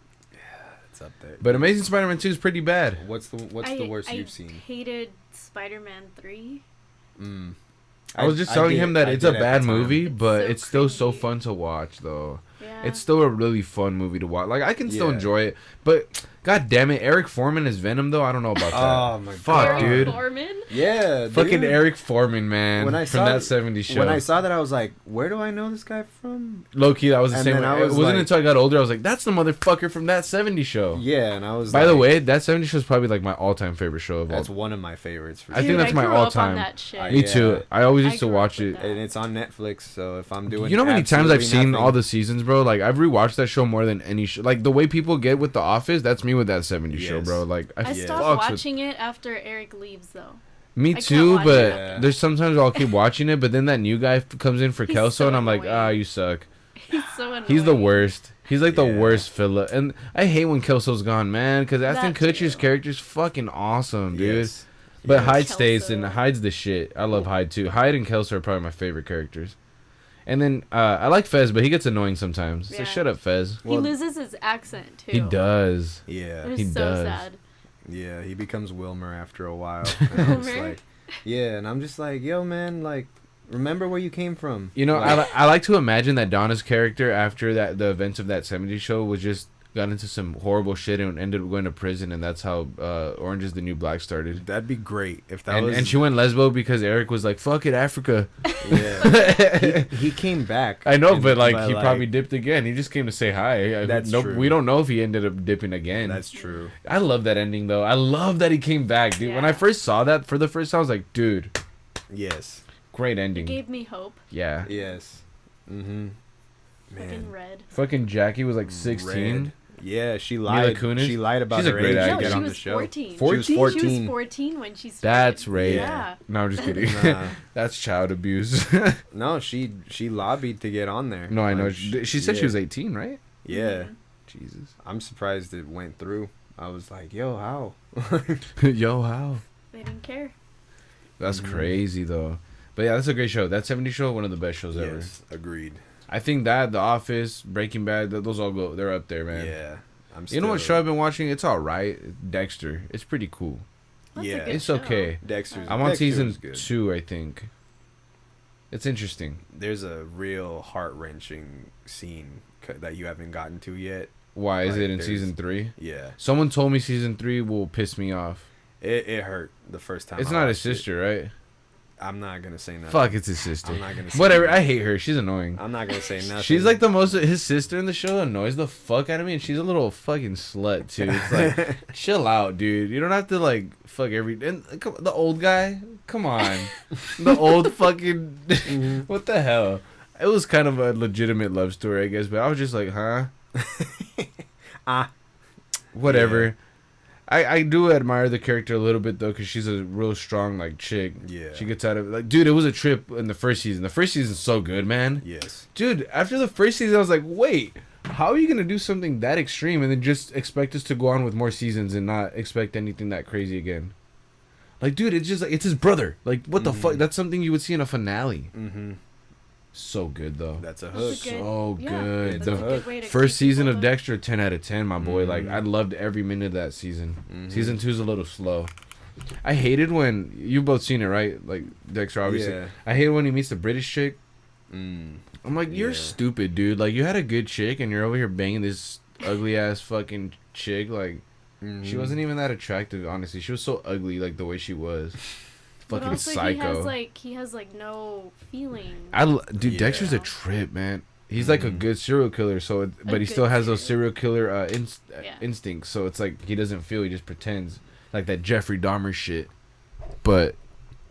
It's up there. But Amazing Spider-Man 2 is pretty bad. What's the worst I you've seen? hated Spider-Man 3. I was just telling him that it's a did at bad the time. movie, but so it's still so cringy. fun to watch, though. Yeah. It's still a really fun movie to watch. Like, I can still Yeah. enjoy it, but god damn it, Eric Foreman is Venom, though. I don't know about that. Oh my Fuck, Eric dude. Foreman. Yeah, Fucking dude. Eric Foreman, man. When I from saw that 70s show. When I saw that, I was like, "Where do I know this guy from?" Low key, that was the And same then way. I It was wasn't like- until I got older, I was like, that's the motherfucker from that 70s show. Yeah, and I was. By the like, way, that 70s show is probably like my all-time favorite show of all that's one of my favorites. For I think Dude, that's my grew up on all-time. that shit. Me Yeah. too. I always I used to grew up watch with it. that. and it's on Netflix. So if I'm doing, You know how many times I've absolutely seen nothing- all the seasons, bro? Like, I've rewatched that show more than any show. Like, the way people get with The Office, that's me with that 70s show, Yes. bro. Like, I fucks stopped with- watching it after Eric leaves, though. Me I can't too, watch but it. there's sometimes I'll keep watching it, but then that new guy comes in for He's Kelso, so and I'm like, annoying. you suck. He's so annoying. He's the worst. He's like the Yeah. worst filler. And I hate when Kelso's gone, man, because Ashton That Kutcher's too. character's fucking awesome, dude. Yes. But Yes. Hyde stays, and Kelso. Hyde's the shit. I love Hyde too. Hyde and Kelso are probably my favorite characters. And then I like Fez, but he gets annoying sometimes. So Yeah. shut up, Fez. He loses his accent too. He does. Yeah. It was He so does. sad. Yeah, he becomes Wilmer after a while. And I'm just Wilmer? like, yeah, and I'm just like, yo, man, like, remember where you came from. You know, Like, I like to imagine that Donna's character after the events of that 70s show was just got into some horrible shit and ended up going to prison, and that's how Orange is the New Black started. that'd be great if that was. And she went lesbo because Eric was like, "Fuck it, Africa." Yeah. he came back. I know, and- but like he probably dipped again. He just came to say hi. That's true. We don't know if he ended up dipping again. That's true. I love that ending though. I love that he came back, dude. When I Yeah. first saw that for the first time, I was like, dude, Yes. great It ending. gave me hope. Yeah. Yes. Mm-hmm. Fucking Man. red. Fucking Jackie was like 16. Red. Yeah, she Mila lied. Kunis? She lied about She's a her great age actor. to No, get she on was the show. 14. She was 14? 14. She was 14 when she started. That's rape. Yeah. No, I'm just kidding. Nah. That's child abuse. No, she lobbied to get on there. No, I know. Like, She said she yeah. was 18, right? Yeah. Jesus. I'm surprised it went through. I was like, yo, how? Yo, how? They didn't care. That's crazy, though. But yeah, that's a great show. That 70s show, one of the best shows ever. Yes, agreed. I think that, The Office, Breaking Bad, those all go. They're up there, man. Yeah. You know what show I've been watching? It's all right. Dexter. It's pretty cool. That's a Yeah. good It's show. okay. Dexter's. I'm on Dexter season was good. 2, I think. It's interesting. There's a real heart wrenching scene that you haven't gotten to yet. Why is Like, it in there's- season 3? Yeah, Someone told me season 3 will piss me off. it hurt the first time. It's I not his watched it. sister, right? I'm not gonna say nothing. Fuck, it's his sister. I'm not gonna say Whatever. nothing. I hate her. She's annoying. I'm not gonna say nothing. She's like the most. His sister in the show annoys the fuck out of me, and she's a little fucking slut too. It's like, chill out, dude. You don't have to like fuck every. And the old guy, come on, the old fucking. What the hell? It was kind of a legitimate love story, I guess, but I was just like, huh? Whatever. I do admire the character a little bit though, because she's a real strong like chick. Yeah. She gets out of like, dude. It was a trip in the first season. The first season's so good, man. Yes. Dude, after the first season, I was like, wait, how are you gonna do something that extreme and then just expect us to go on with more seasons and not expect anything that crazy again? Like, dude, it's just like it's his brother. Like, what the fuck? That's something you would see in a finale. Mm-hmm. So good though. That's a That's hook. a So good. That's The a good way to First keep season people of hooked. Dexter, 10 out of 10, my boy. Like, I loved every minute of that season. Season 2's a little slow. I hated when you both seen it, right? Like Dexter, obviously. Yeah. I hated when he meets the British chick. Mm. I'm like, you're Yeah. stupid, dude. Like, you had a good chick, and you're over here banging this ugly ass fucking chick. Like, she wasn't even that attractive, honestly. She was so ugly, like the way she was. But Fucking also psycho. he has no feeling. Dude, Yeah. Dexter's a trip, man. He's like a good serial killer, but he good still has those serial serial killer Yeah. instincts. So it's like he doesn't feel, he just pretends, like that Jeffrey Dahmer shit. But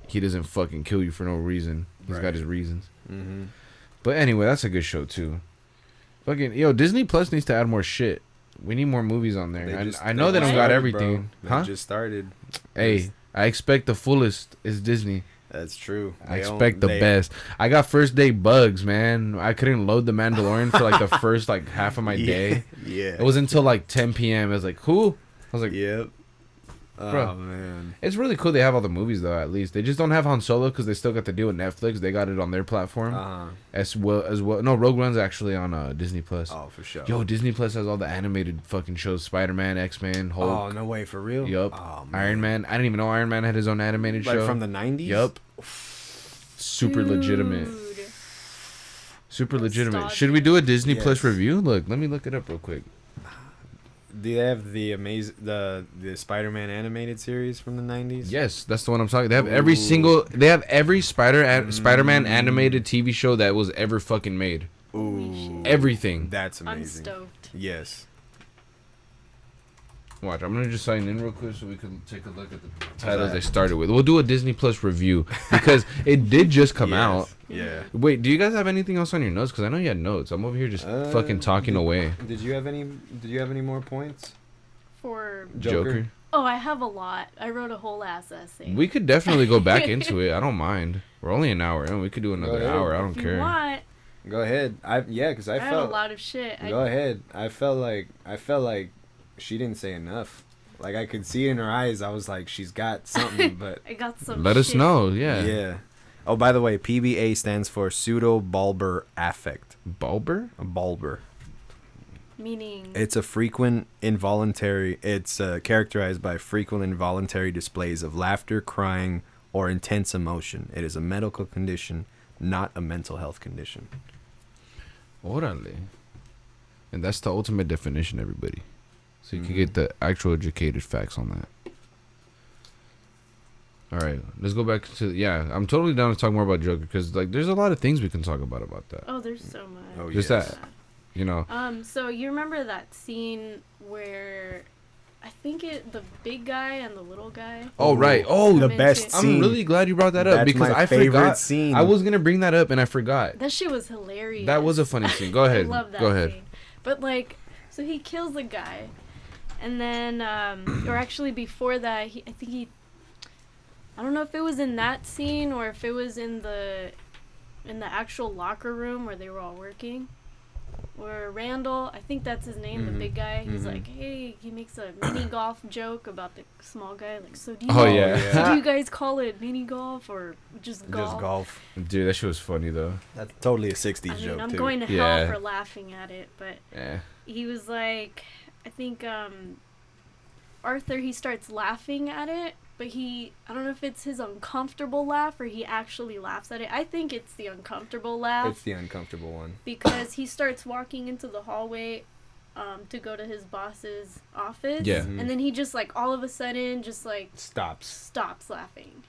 he doesn't fucking kill you for no reason. He's got Right. his reasons. Mm-hmm. But anyway, that's a good show too. Fucking Disney Plus needs to add more shit. We need more movies on there. I know they don't got everything, huh? They just started. Hey, I expect the fullest is Disney. That's true. I expect the best. I got first day bugs, man. I couldn't load The Mandalorian for like the first like half of my day. Yeah. It was until like 10 p.m. I was like, cool. I was like, Yep. Oh Bro. man. it's really cool they have all the movies though. At least they just don't have Han Solo because they still got to deal with Netflix. They got it on their platform as well. No, Rogue One's actually on Disney Plus. Oh, for sure. Yo, Disney Plus has all the animated fucking shows: Spider-Man, X-Men, Hulk. Oh, no way, for real? Yup. Oh, Iron Man. I didn't even know Iron Man had his own animated Like show. from the 90s? Yup. Super legitimate. Dude. Super legitimate. Nostalgia. Should we do a Disney Yes. Plus review? Look, let me look it up real quick. Do they have the the Spider-Man animated series from the 90s? Yes, that's the one I'm talking. They have every single. They have every Spider-Man animated TV show that was ever fucking made. Ooh. Everything. That's I'm amazing. stoked. Yes. Watch, I'm gonna just sign in real quick so we can take a look at the titles they started with. We'll do a Disney Plus review because it did just come out. Yeah. Wait, do you guys have anything else on your notes? Because I know you had notes. I'm over here just fucking talking away. Did you have any more points? For Joker. oh, I have a lot. I wrote a whole ass essay. We could definitely go back into it. I don't mind. We're only an hour in. We could do another ahead. hour. I don't if you care. want, Go ahead. Because I I had a felt. lot of shit. Go ahead. I felt like she didn't say enough. Like I could see it in her eyes. I was like, she's got something, but I got some. Let us shit. know. Yeah. yeah. Oh, by the way, PBA stands for pseudo-bulbar affect. Bulbar? A bulbar. Meaning. It's a frequent involuntary. It's characterized by frequent involuntary displays of laughter, crying, or intense emotion. It is a medical condition, not a mental health condition. Orale. And that's the ultimate definition, everybody. So you can get the actual educated facts on that. All right, let's go back to I'm totally down to talk more about Joker because like there's a lot of things we can talk about that. Oh, there's so much. Oh, Just yes. that, you know. So you remember that scene where I think the big guy and the little guy. Oh right. Oh, The Come best into- scene. I'm really glad you brought that up That's because my I favorite forgot. scene. I was gonna bring that up and I forgot. That shit was hilarious. That was a funny scene. Go ahead. I love that Go ahead. scene. But like, so he kills the guy, and then, or actually before that, I don't know if it was in that scene or if it was in the actual locker room where they were all working. Where Randall, I think that's his name, the big guy. He's like, hey, he makes a mini golf joke about the small guy. Like, so do you? Oh, yeah. So do you guys call it mini golf or just golf? Just golf. Dude, that shit was funny though. That's totally a 60s I mean, joke, I'm too. going to hell Yeah. for laughing at it, but Yeah. he was like, I think Arthur, he starts laughing at it, but I don't know if it's his uncomfortable laugh or he actually laughs at it. I think it's the uncomfortable laugh It's the uncomfortable one. because he starts walking into the hallway to go to his boss's office. Yeah. And then he just like all of a sudden just like Stops. stops laughing.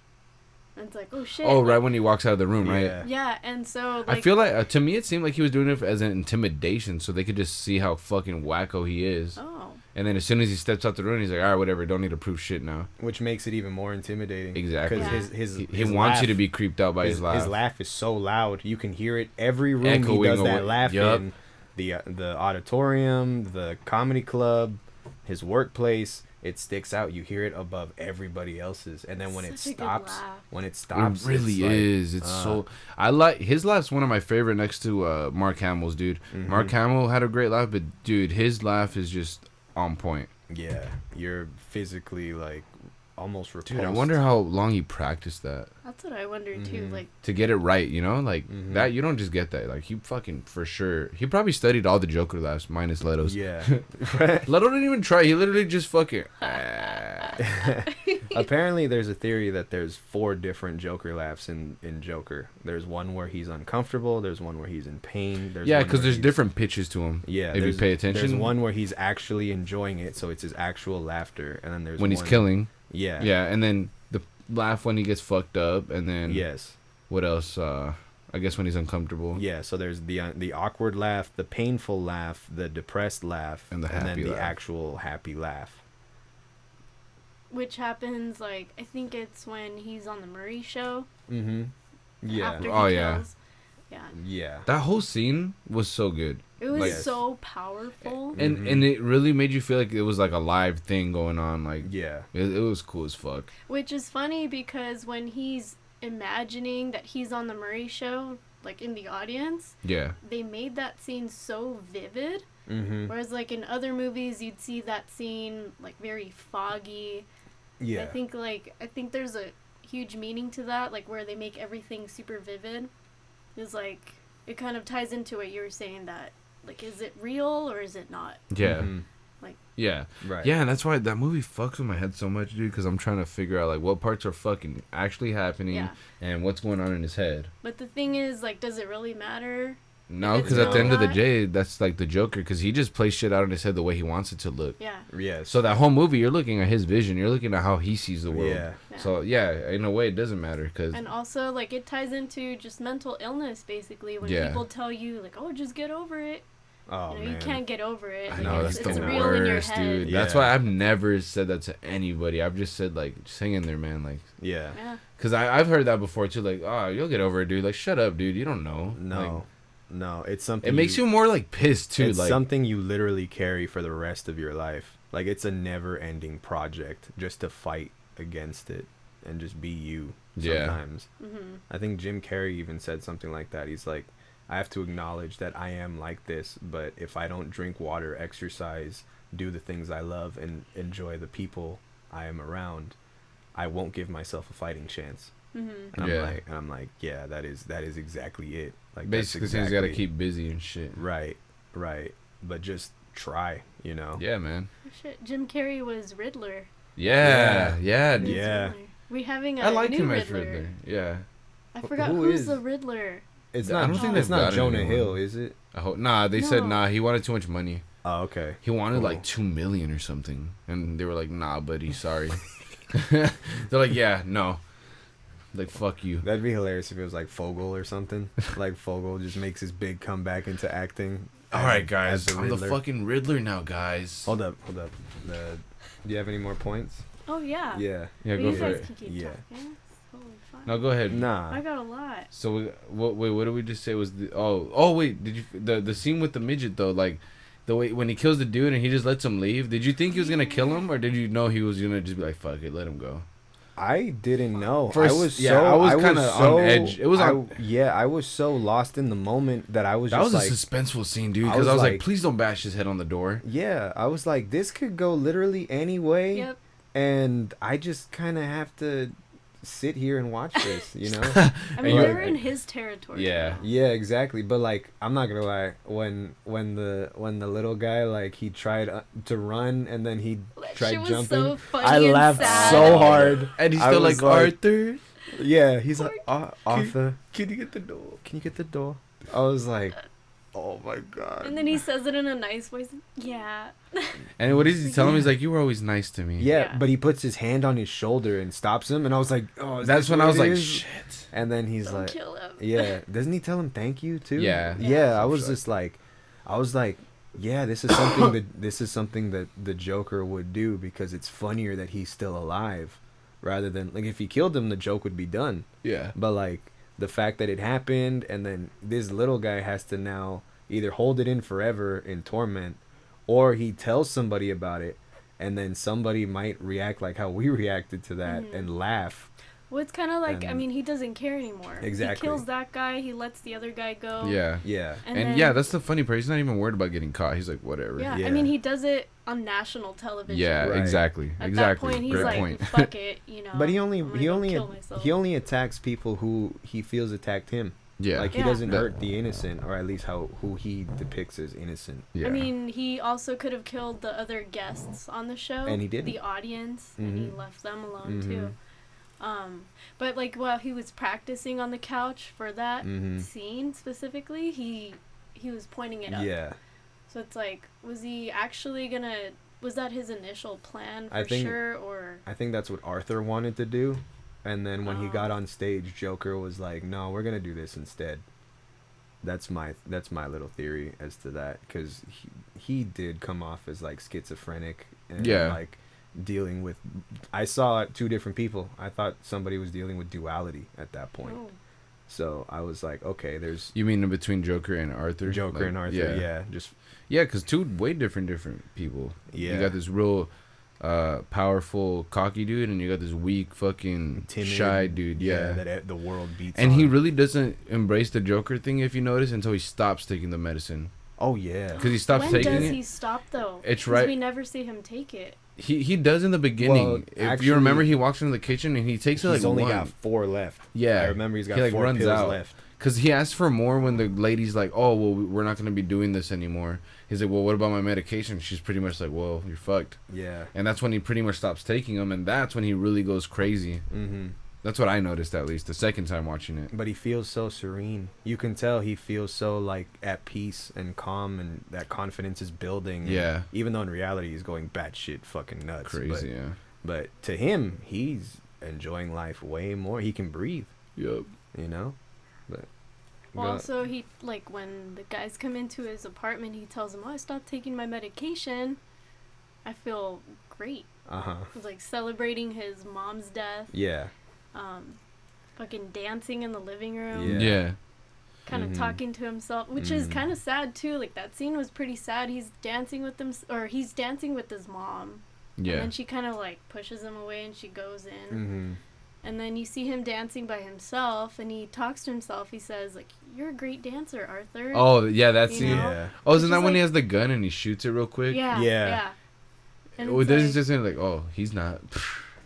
And it's like, oh shit. Oh, right when he walks out of the room, right? Yeah. Yeah, and so like I feel like to me it seemed like he was doing it as an intimidation, so they could just see how fucking wacko he is. oh. And then as soon as he steps out the room, he's like, all right, whatever, don't need to prove shit now. Which makes it even more intimidating. Exactly. Because Yeah. his He wants you to laugh- be creeped out by his laugh. His laugh is so loud. You can hear it every room Echoing he does that away. laugh Yup. in. The auditorium, the comedy club, his workplace. It sticks out. You hear it above everybody else's. And then when it Such a good stops, laugh. It really it's like, is. It's so. I like his laugh's one of my favorite next to Mark Hamill's, dude. Mark Hamill had a great laugh, but dude, his laugh is just on point. Yeah, you're physically like almost repulsed. Dude, I wonder how long he practiced that That's what I wonder too. Like to get it right. You know, like that. You don't just get that. Like he fucking for sure. He probably studied all the Joker laughs minus Leto's. Yeah. Leto didn't even try. He literally just fucking. Apparently, there's a theory that there's 4 different Joker laughs in Joker. There's one where he's uncomfortable. There's one where he's in pain. Yeah, one because where there's he's- different pitches to him. Yeah, if you pay attention. There's one where he's actually enjoying it, so it's his actual laughter, and then there's when he's one- killing. Yeah. Yeah, and then the laugh when he gets fucked up, and then Yes. what else? I guess when he's uncomfortable. Yeah. So there's the awkward laugh, the painful laugh, the depressed laugh, And the then happy the laugh. actual happy laugh. which happens like I think it's when he's on the Murray show. Mm-hmm. Yeah. After he Oh, yeah. kills. Yeah. Yeah. That whole scene was so good. It was Like- so powerful. And it really made you feel like it was like a live thing going on. Like Yeah. it was cool as fuck. Which is funny because when he's imagining that he's on the Murray show, like in the audience, Yeah. they made that scene so vivid. Mm-hmm. Whereas like in other movies, you'd see that scene like very foggy. Yeah. I think there's a huge meaning to that, like where they make everything super vivid. It's like it kind of ties into what you were saying that like is it real or is it not? Yeah. Mhm. Like Yeah. Right. Yeah, and that's why that movie fucks with my head so much, dude, because I'm trying to figure out like what parts are fucking actually happening Yeah. and what's going on in his head. But the thing is, like, does it really matter? No, It's because at the real end of the life. day, that's like the Joker, because he just plays shit out in his head the way he wants it to look. Yeah. Yes. So that whole movie, you're looking at his vision, you're looking at how he sees the world. Yeah. Yeah. So yeah, in a way, it doesn't matter because And also, like, it ties into just mental illness, basically, when Yeah. people tell you, like, oh, just get over it. Oh You know, man. you can't get over it. I Like, know it's, that's it's the real in your worst, head. dude. That's Yeah. why I've never said that to anybody. I've just said like, just hang in there, man. Like, Yeah. Yeah. because I've heard that before too. Like, oh, you'll get over it, dude. Like, shut up, dude. You don't know. No. No. It's something. Like, it makes you more like pissed too. It's Like, something you literally carry for the rest of your life. Like it's a never-ending project just to fight against it and just be you. Yeah. Sometimes. Mm-hmm. I think Jim Carrey even said something like that. He's like, I have to acknowledge that I am like this, but if I don't drink water, exercise, do the things I love, and enjoy the people I am around, I won't give myself a fighting chance. Mm-hmm. And I'm like, yeah, that is exactly it. Like, Basically, that's you got to keep busy and shit. right. But just try, you know. Yeah, man. Oh, shit. Jim Carrey was Riddler. Yeah. He was Yeah. Riddler. We having a I like new him Riddler. as Riddler. Yeah. I forgot Who who's is- the Riddler. It's I not. don't think it's they've not got Jonah anyone. Hill, is it? I hope. Nah, they said No. he wanted too much money. Oh, okay. He wanted Cool. like 2 million or something, and they were like, "Nah, buddy, sorry." They're like, "Yeah, no." Like, fuck you. That'd be hilarious if it was like Fogel or something. Like Fogel just makes his big comeback into acting. All right, guys, as I'm the Riddler. fucking Riddler now, guys. Hold up. Do you have any more points? Oh, yeah. Yeah. Yeah, But go you for guys it. can keep Yeah. talking. It's totally fine. No, go ahead. I Nah. got a lot. So what did we just say was the oh wait, did you the scene with the midget though, like the way when he kills the dude and he just lets him leave, did you think he was gonna kill him, or did you know he was gonna just be like, fuck it, let him go? I didn't know. First- I was yeah, so. I was kinda on edge. It was on- I was so lost in the moment that I was That just was like. a suspenseful scene, dude, I because was I was like, like- please don't bash his head on the door. Yeah, I was like, this could go literally any way, Yep. and I just kind of have to sit here and watch this, you know? I mean, you- they were in his territory. Yeah. though. Yeah, exactly. But like, I'm not gonna lie. When the little guy, like, he tried to run and then he That tried shit was jumping, so funny I and laughed sad. so hard. And he's I still was like, Arthur, Yeah, he's like, Arthur, can you get the door? can you get the door? I was like, oh my god. And then he says it in a nice voice. Yeah. And what does he tell him? He's like, you were always nice to me. Yeah, Yeah. but he puts his hand on his shoulder and stops him, and I was like, oh, is That's this when what I was it like, is? shit. And then he's Don't like, kill him. yeah, doesn't he tell him thank you too? Yeah. Yeah, I for was sure. just like, yeah, this is something that the Joker would do, because it's funnier that he's still alive, rather than, like, if he killed him, the joke would be done. Yeah. But like the fact that it happened, and then this little guy has to now either hold it in forever in torment, or he tells somebody about it, and then somebody might react like how we reacted to that and laugh. Well, it's kind of like, I And- mean, he doesn't care anymore. Exactly. He kills that guy. He lets the other guy go. Yeah. Yeah. And And then, yeah, that's the funny part. He's not even worried about getting caught. He's like, whatever. Yeah, Yeah. I mean, he does it on national television. Yeah, Right. exactly. At exactly. that point, he's Great like, point. fuck it, you know. But he I'm gonna go kill myself. only attacks people who he feels attacked him. Yeah. Like, he Yeah. doesn't That- hurt the innocent, or at least who he depicts as innocent. yeah. I mean, he also could have killed the other guests on the show. And he didn't. The audience, and he Mhm. left them alone, Mhm. too. But, like, while he was practicing on the couch for that Mhm. scene specifically, he was pointing it up. Yeah. So it's like, was he actually gonna... Was that his initial plan for I think- sure, or... I think that's what Arthur wanted to do. And then when he Oh. got on stage, Joker was like, "No, we're gonna do this instead." That's my little theory as to that, because he did come off as like schizophrenic and Yeah. like dealing with. I saw two different people. I thought somebody was dealing with duality at that point. Oh. So I was like, okay, there's You mean in between Joker and Arthur? Joker Like, and Arthur. Yeah, just Yeah, because two way different people. Yeah. You got this real powerful, cocky dude, and you got this weak, fucking timid, shy dude. Yeah. that the world beats. And he on. really doesn't embrace the Joker thing, if you notice, until he stops taking the medicine. Oh yeah. Because he stops When taking does it. he stop, though? It's 'Cause right- we never see him take it. He does in the beginning. Well, If actually, you remember, he walks into the kitchen and he takes it like He's only one. got 4 left. Yeah. I remember he's got He, like, 4 runs pills out. left. Because he asked for more when the lady's like, oh, well, we're not going to be doing this anymore. He's like, well, what about my medication? She's pretty much like, well, you're fucked. Yeah. And that's when he pretty much stops taking them, and that's when he really goes crazy. Mm-hmm. That's what I noticed, at least, the second time watching it. But he feels so serene. You can tell he feels so like at peace and calm, and that confidence is building. Yeah. Even though in reality he's going batshit fucking nuts. Crazy, yeah. But to him, he's enjoying life way more. He can breathe. Yup. You know. But Well, go- also, he, like, when the guys come into his apartment, he tells them, oh, I stopped taking my medication. I feel great. Uh-huh. He's, like, celebrating his mom's death. Yeah. Fucking dancing in the living room. Yeah. Yeah. Kind of Mhm. talking to himself, which is Mhm. kind of sad, too. Like, that scene was pretty sad. He's dancing with them, or he's dancing with his mom. And Yeah. then she kind of, like, pushes him away and she goes in. Mm-hmm. And then you see him dancing by himself, and he talks to himself. He says, like, "You're a great dancer, Arthur." Oh yeah, that's You know? Yeah. Oh, isn't Which that is when he like- has the gun and he shoots it real quick? Yeah, Yeah. yeah. And Well, it's this like- is just like, oh, he's not.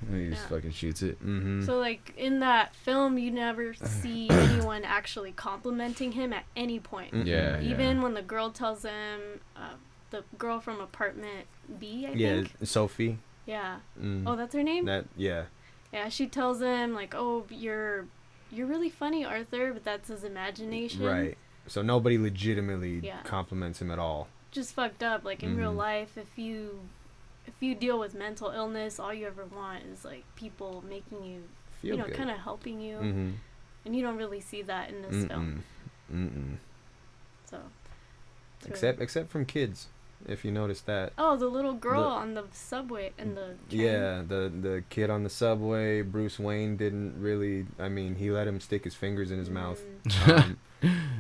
And he just Yeah. fucking shoots it. Mm-hmm. So, like, in that film, you never see anyone actually complimenting him at any point. Yeah, Even when the girl tells him, the girl from apartment B, I think. Sophie. Yeah. Mm. Oh, that's her name? Yeah. Yeah, she tells him, like, "Oh, you're really funny, Arthur," but that's his imagination. Right. So nobody legitimately Yeah. compliments him at all. Just fucked up. Like, in real Mhm. life, if you deal with mental illness, all you ever want is, like, people making you, Feel good. kind of helping you. Mm-hmm. And you don't really see that in this film. So. it's really- Except from kids, if you notice that. Oh, the little girl on the subway and the train. Yeah, the kid on the subway, Bruce Wayne didn't really. I mean, he let him stick his fingers in his mouth.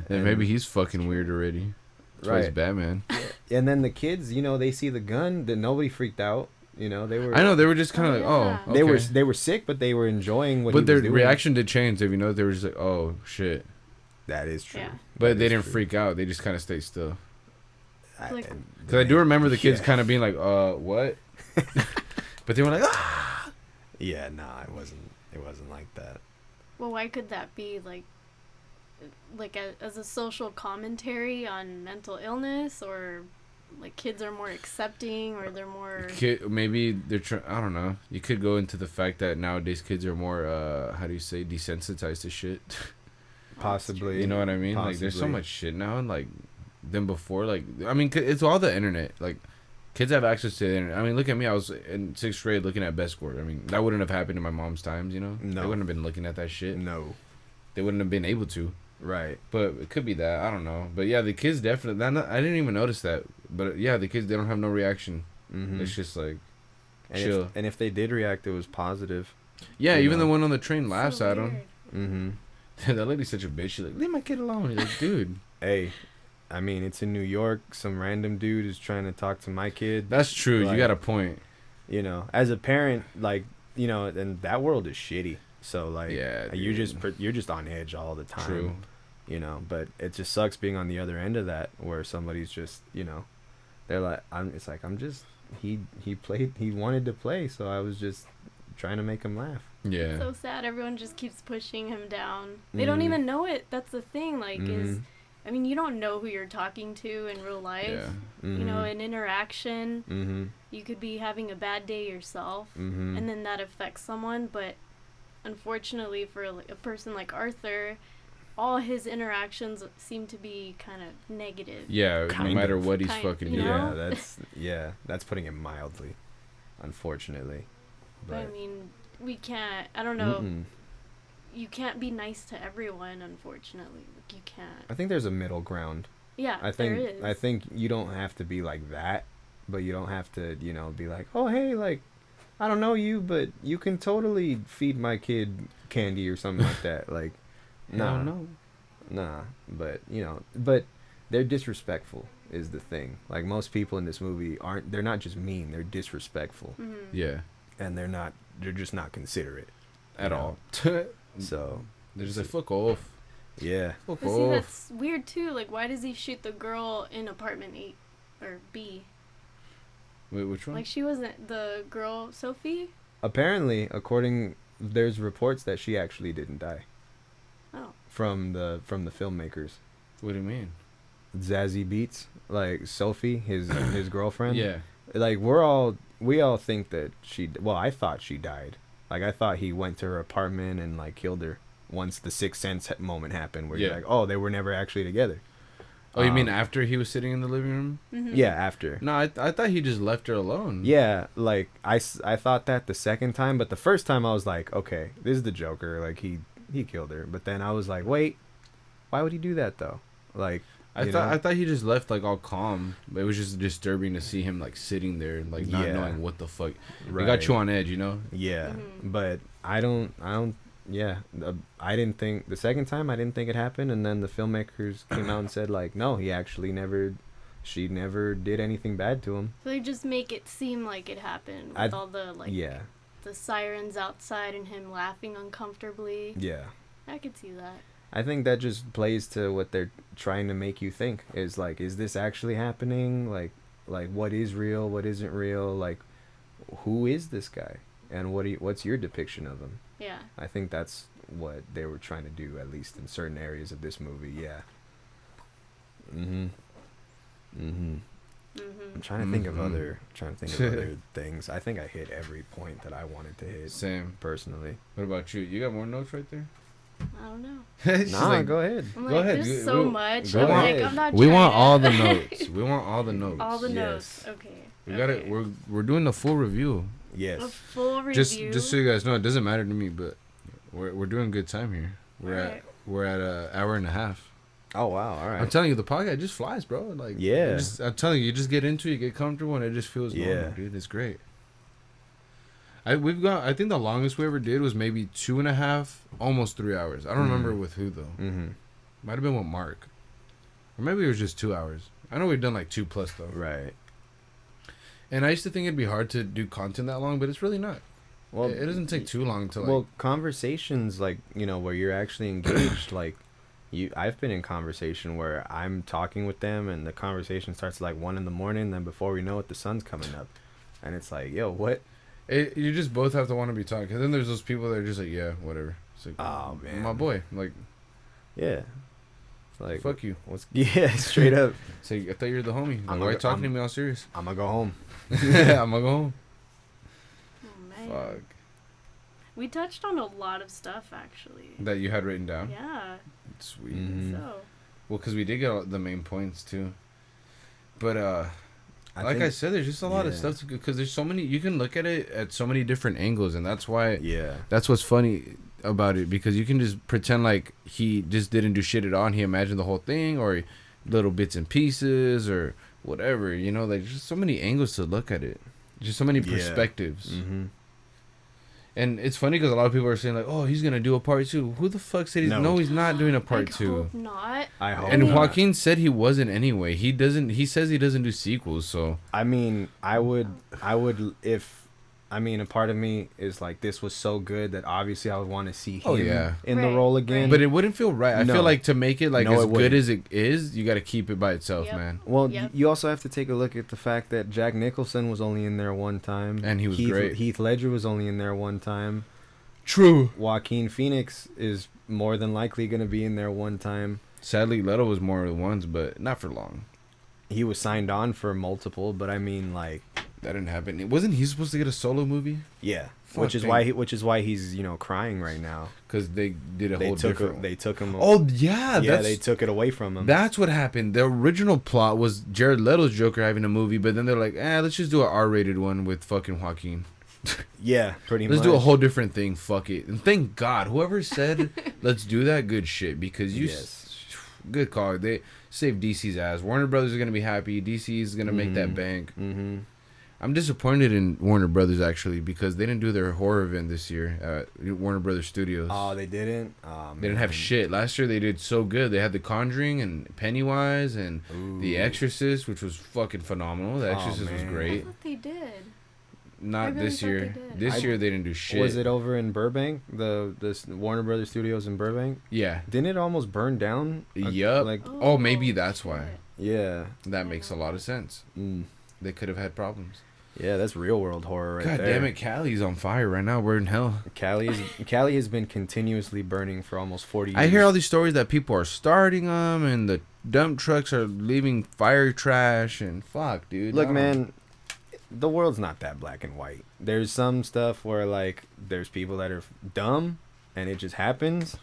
And maybe he's fucking weird already. That's why he's Right. Batman. And then the kids, they see the gun. That nobody freaked out. They were. I know they were just kind Oh, of yeah. like, oh, They were okay. they were sick, but they were enjoying what. But he their was doing. reaction did change. If you know, they were just like, oh shit. That is true. Yeah. But That they is didn't true. freak out. They just kind of stayed still. Like- Because I do remember the kids Yeah. kind of being like, what? But they were like, ah. Yeah, nah, it wasn't. It wasn't like that. Well, why could that be, as a social commentary on mental illness, or like kids are more accepting, or they're more Maybe they're I don't know. You could go into the fact that nowadays kids are more, how do you say, desensitized to shit. Possibly. You know what I mean? Like, there's so Possibly. much shit now, like, than before. Like, I mean, it's all the internet. Like, kids have access to the internet. I mean, look at me. I was in 6th grade looking at Best Score. I mean, that wouldn't have happened in my mom's times, you know? No. They wouldn't have been looking at that shit. No. They wouldn't have been able to. Right. But it could be that. I don't know. But yeah, the kids definitely. I didn't even notice that. But yeah, the kids, they don't have no reaction. Mm-hmm. It's just like, and chill. If they did react, it was positive. yeah, you even know. the one on the train laughs so at him. weird. Mm-hmm. That lady's such a bitch. She's like, leave my kid alone. He's like, dude. Hey, I mean, it's in New York. Some random dude is trying to talk to my kid. That's true. Like, you got a point. As a parent, and that world is shitty. So Yeah, you're dude. you're just on edge all the time. True. But it just sucks being on the other end of that, where somebody's just, they're like, he wanted to play, so I was just trying to make him laugh. Yeah. So sad. Everyone just keeps pushing him down. They don't Mhm. even know it. That's the thing. Mhm. I mean, you don't know who you're talking to in real life. Yeah. You know, an interaction. Mm-hmm. You could be having a bad day yourself, Mm-hmm. and then that affects someone. But unfortunately, for a person like Arthur, all his interactions seem to be kind of negative. Yeah, Kind no matter of. what he's Kind- fucking you doing. know? That's putting it mildly, unfortunately. But I mean, we can't. I don't know. Mm-mm. You can't be nice to everyone, unfortunately. Like, you can't. I think there's a middle ground. Yeah, I think there is. I think you don't have to be like that, but you don't have to, be like, oh hey, like, I don't know you, but you can totally feed my kid candy or something like that. Like, Hell nah, no. nah. But but they're disrespectful is the thing. Like most people in this movie they're not just mean, they're disrespectful, Mhm. Yeah. and they're just not considerate At you all. know? So They're just like, fuck off. yeah, Fuck But see, off. that's weird too. Like, why does he shoot the girl in apartment 8 or B? Wait, which one? Like, she wasn't the girl, Sophie? apparently there's reports that she actually didn't die Oh. from the filmmakers. What do you mean? Zazie Beetz, like Sophie, his girlfriend. Yeah. Like we all think that I thought she died. Like I thought he went to her apartment and like killed her once the Sixth Sense moment happened, where you're Yeah. like, oh, they were never actually together. Oh, you mean after he was sitting in the living room? Mm-hmm. Yeah, after. No, I thought he just left her alone. Yeah, like I thought that the second time, but the first time I was like, okay, this is the Joker. Like he killed her. But then I was like, wait, why would he do that though? Like I thought he just left like all calm, but it was just disturbing to see him like sitting there, like not Yeah. knowing what the fuck. Right. It got you on edge, you know? Yeah, Mhm. but I don't. Yeah, I didn't think the second time I didn't think it happened, and then the filmmakers came out and said like, no, she never did anything bad to him. So they just make it seem like it happened with all the, like, Yeah, the sirens outside and him laughing uncomfortably. Yeah. I could see that. I think that just plays to what they're trying to make you think is like, is this actually happening? Like what is real? What isn't real? Like, who is this guy? And what's your depiction of him? Yeah. I think that's what they were trying to do, at least in certain areas of this movie. Yeah. I'm trying to think of other things. I think I hit every point that I wanted to hit. Same. Personally. What about you? You got more notes right there? I don't know. Nah, go ahead. I'm Go like, ahead. there's so much. go I'm like, ahead. I'm not We trying want to- all the notes. We want all the notes. All the Yes. notes. Okay. We got it. We're doing the full review. A Yes. full review. Just so you guys know, it doesn't matter to me, but we're doing good time here. Alright. We're at an hour and a half. Oh wow! All right. I'm telling you, the podcast just flies, bro. Like Yeah. I'm telling you, you just get into it, you get comfortable, and it just feels normal, Yeah. dude. It's great. I think the longest we ever did was maybe 2.5, almost 3 hours. I don't remember with who though. Might have been with Mark, or maybe it was just 2 hours. I know we've done like 2+ though. Right. And I used to think it'd be hard to do content that long, but it's really not. Well, It doesn't take too long to like. Well, conversations like, where you're actually engaged, like I've been in conversation where I'm talking with them and the conversation starts at like 1 a.m. Then before we know it, the sun's coming up, and it's like, yo, what? You just both have to want to be talking. Cause then there's those people that are just like, yeah, whatever. It's like, Oh man, my boy. Like, Yeah. It's like, fuck you. Yeah, straight up. Say, I thought you were the homie. Like, I'm why are you a- talking to I'm- me all serious? I'm gonna go home. Yeah, I'm gonna go home. Oh, man. Fuck. We touched on a lot of stuff, actually. That you had written down? Yeah. Sweet. Mhm. So. Well, because we did get all the main points, too. But, I like think- I said, there's just a lot of yeah. stuff to because there's so many. You can look at it at so many different angles, and that's why. Yeah. That's what's funny about it, because you can just pretend like he just didn't do shit at all and he imagined the whole thing, or little bits and pieces, or whatever. Like there's just so many angles to look at it. Just so many perspectives. Mm-hmm. And it's funny because a lot of people are saying like, "Oh, he's gonna do a part 2." Who the fuck said he's no? He's not doing a part I 2. hope not. I hope And not. Joaquin said he wasn't anyway. He doesn't. He says he doesn't do sequels. So I mean, I would if, a part of me is like, this was so good that obviously I would want to see him in the Right, role again. but it wouldn't feel right. I No. feel like to make it like No, as it good wouldn't. as it is, you got to keep it by itself, Yep. man. Well, Yep. you also have to take a look at the fact that Jack Nicholson was only in there one time. And he was great. Heath Ledger was only in there one time. True. Joaquin Phoenix is more than likely going to be in there one time. Sadly, Leto was more of the ones, but not for long. He was signed on for multiple, but like, That didn't happen. Wasn't he supposed to get a solo movie? yeah, Fuck, which is why he's crying right now. Because they did a They whole took different. they took him. Oh yeah, yeah, that's, they took it away from him. That's what happened. The original plot was Jared Leto's Joker having a movie, but then they're like, let's just do an R-rated one with fucking Joaquin. Yeah, pretty Let's much. do a whole different thing. Fuck it. And thank God, whoever said let's do that, good shit. Because you, good call. They saved DC's ass. Warner Brothers are gonna be happy. DC is gonna make that bank. Mm-hmm. I'm disappointed in Warner Brothers actually because they didn't do their horror event this year at Warner Brothers Studios. Oh, they didn't. They didn't have shit. Last year they did so good. They had The Conjuring and Pennywise and The Exorcist, which was fucking phenomenal. The Exorcist was I great. thought they did. I Not really this thought year. they did. This year they didn't do shit. Was it over in Burbank? The Warner Brothers Studios in Burbank? Yeah. Didn't it almost burn down? Yup. Like, Oh, maybe that's why. shit. yeah. That makes a lot of sense. They could have had problems. Yeah, that's real world horror right God there. damn it, Cali's on fire right now. We're in hell. Cali has been continuously burning for almost 40 years. I hear all these stories that people are starting them and the dump trucks are leaving fire trash and fuck, dude. Look, I don't- man, the world's not that black and white. There's some stuff where, like, there's people that are dumb and it just happens.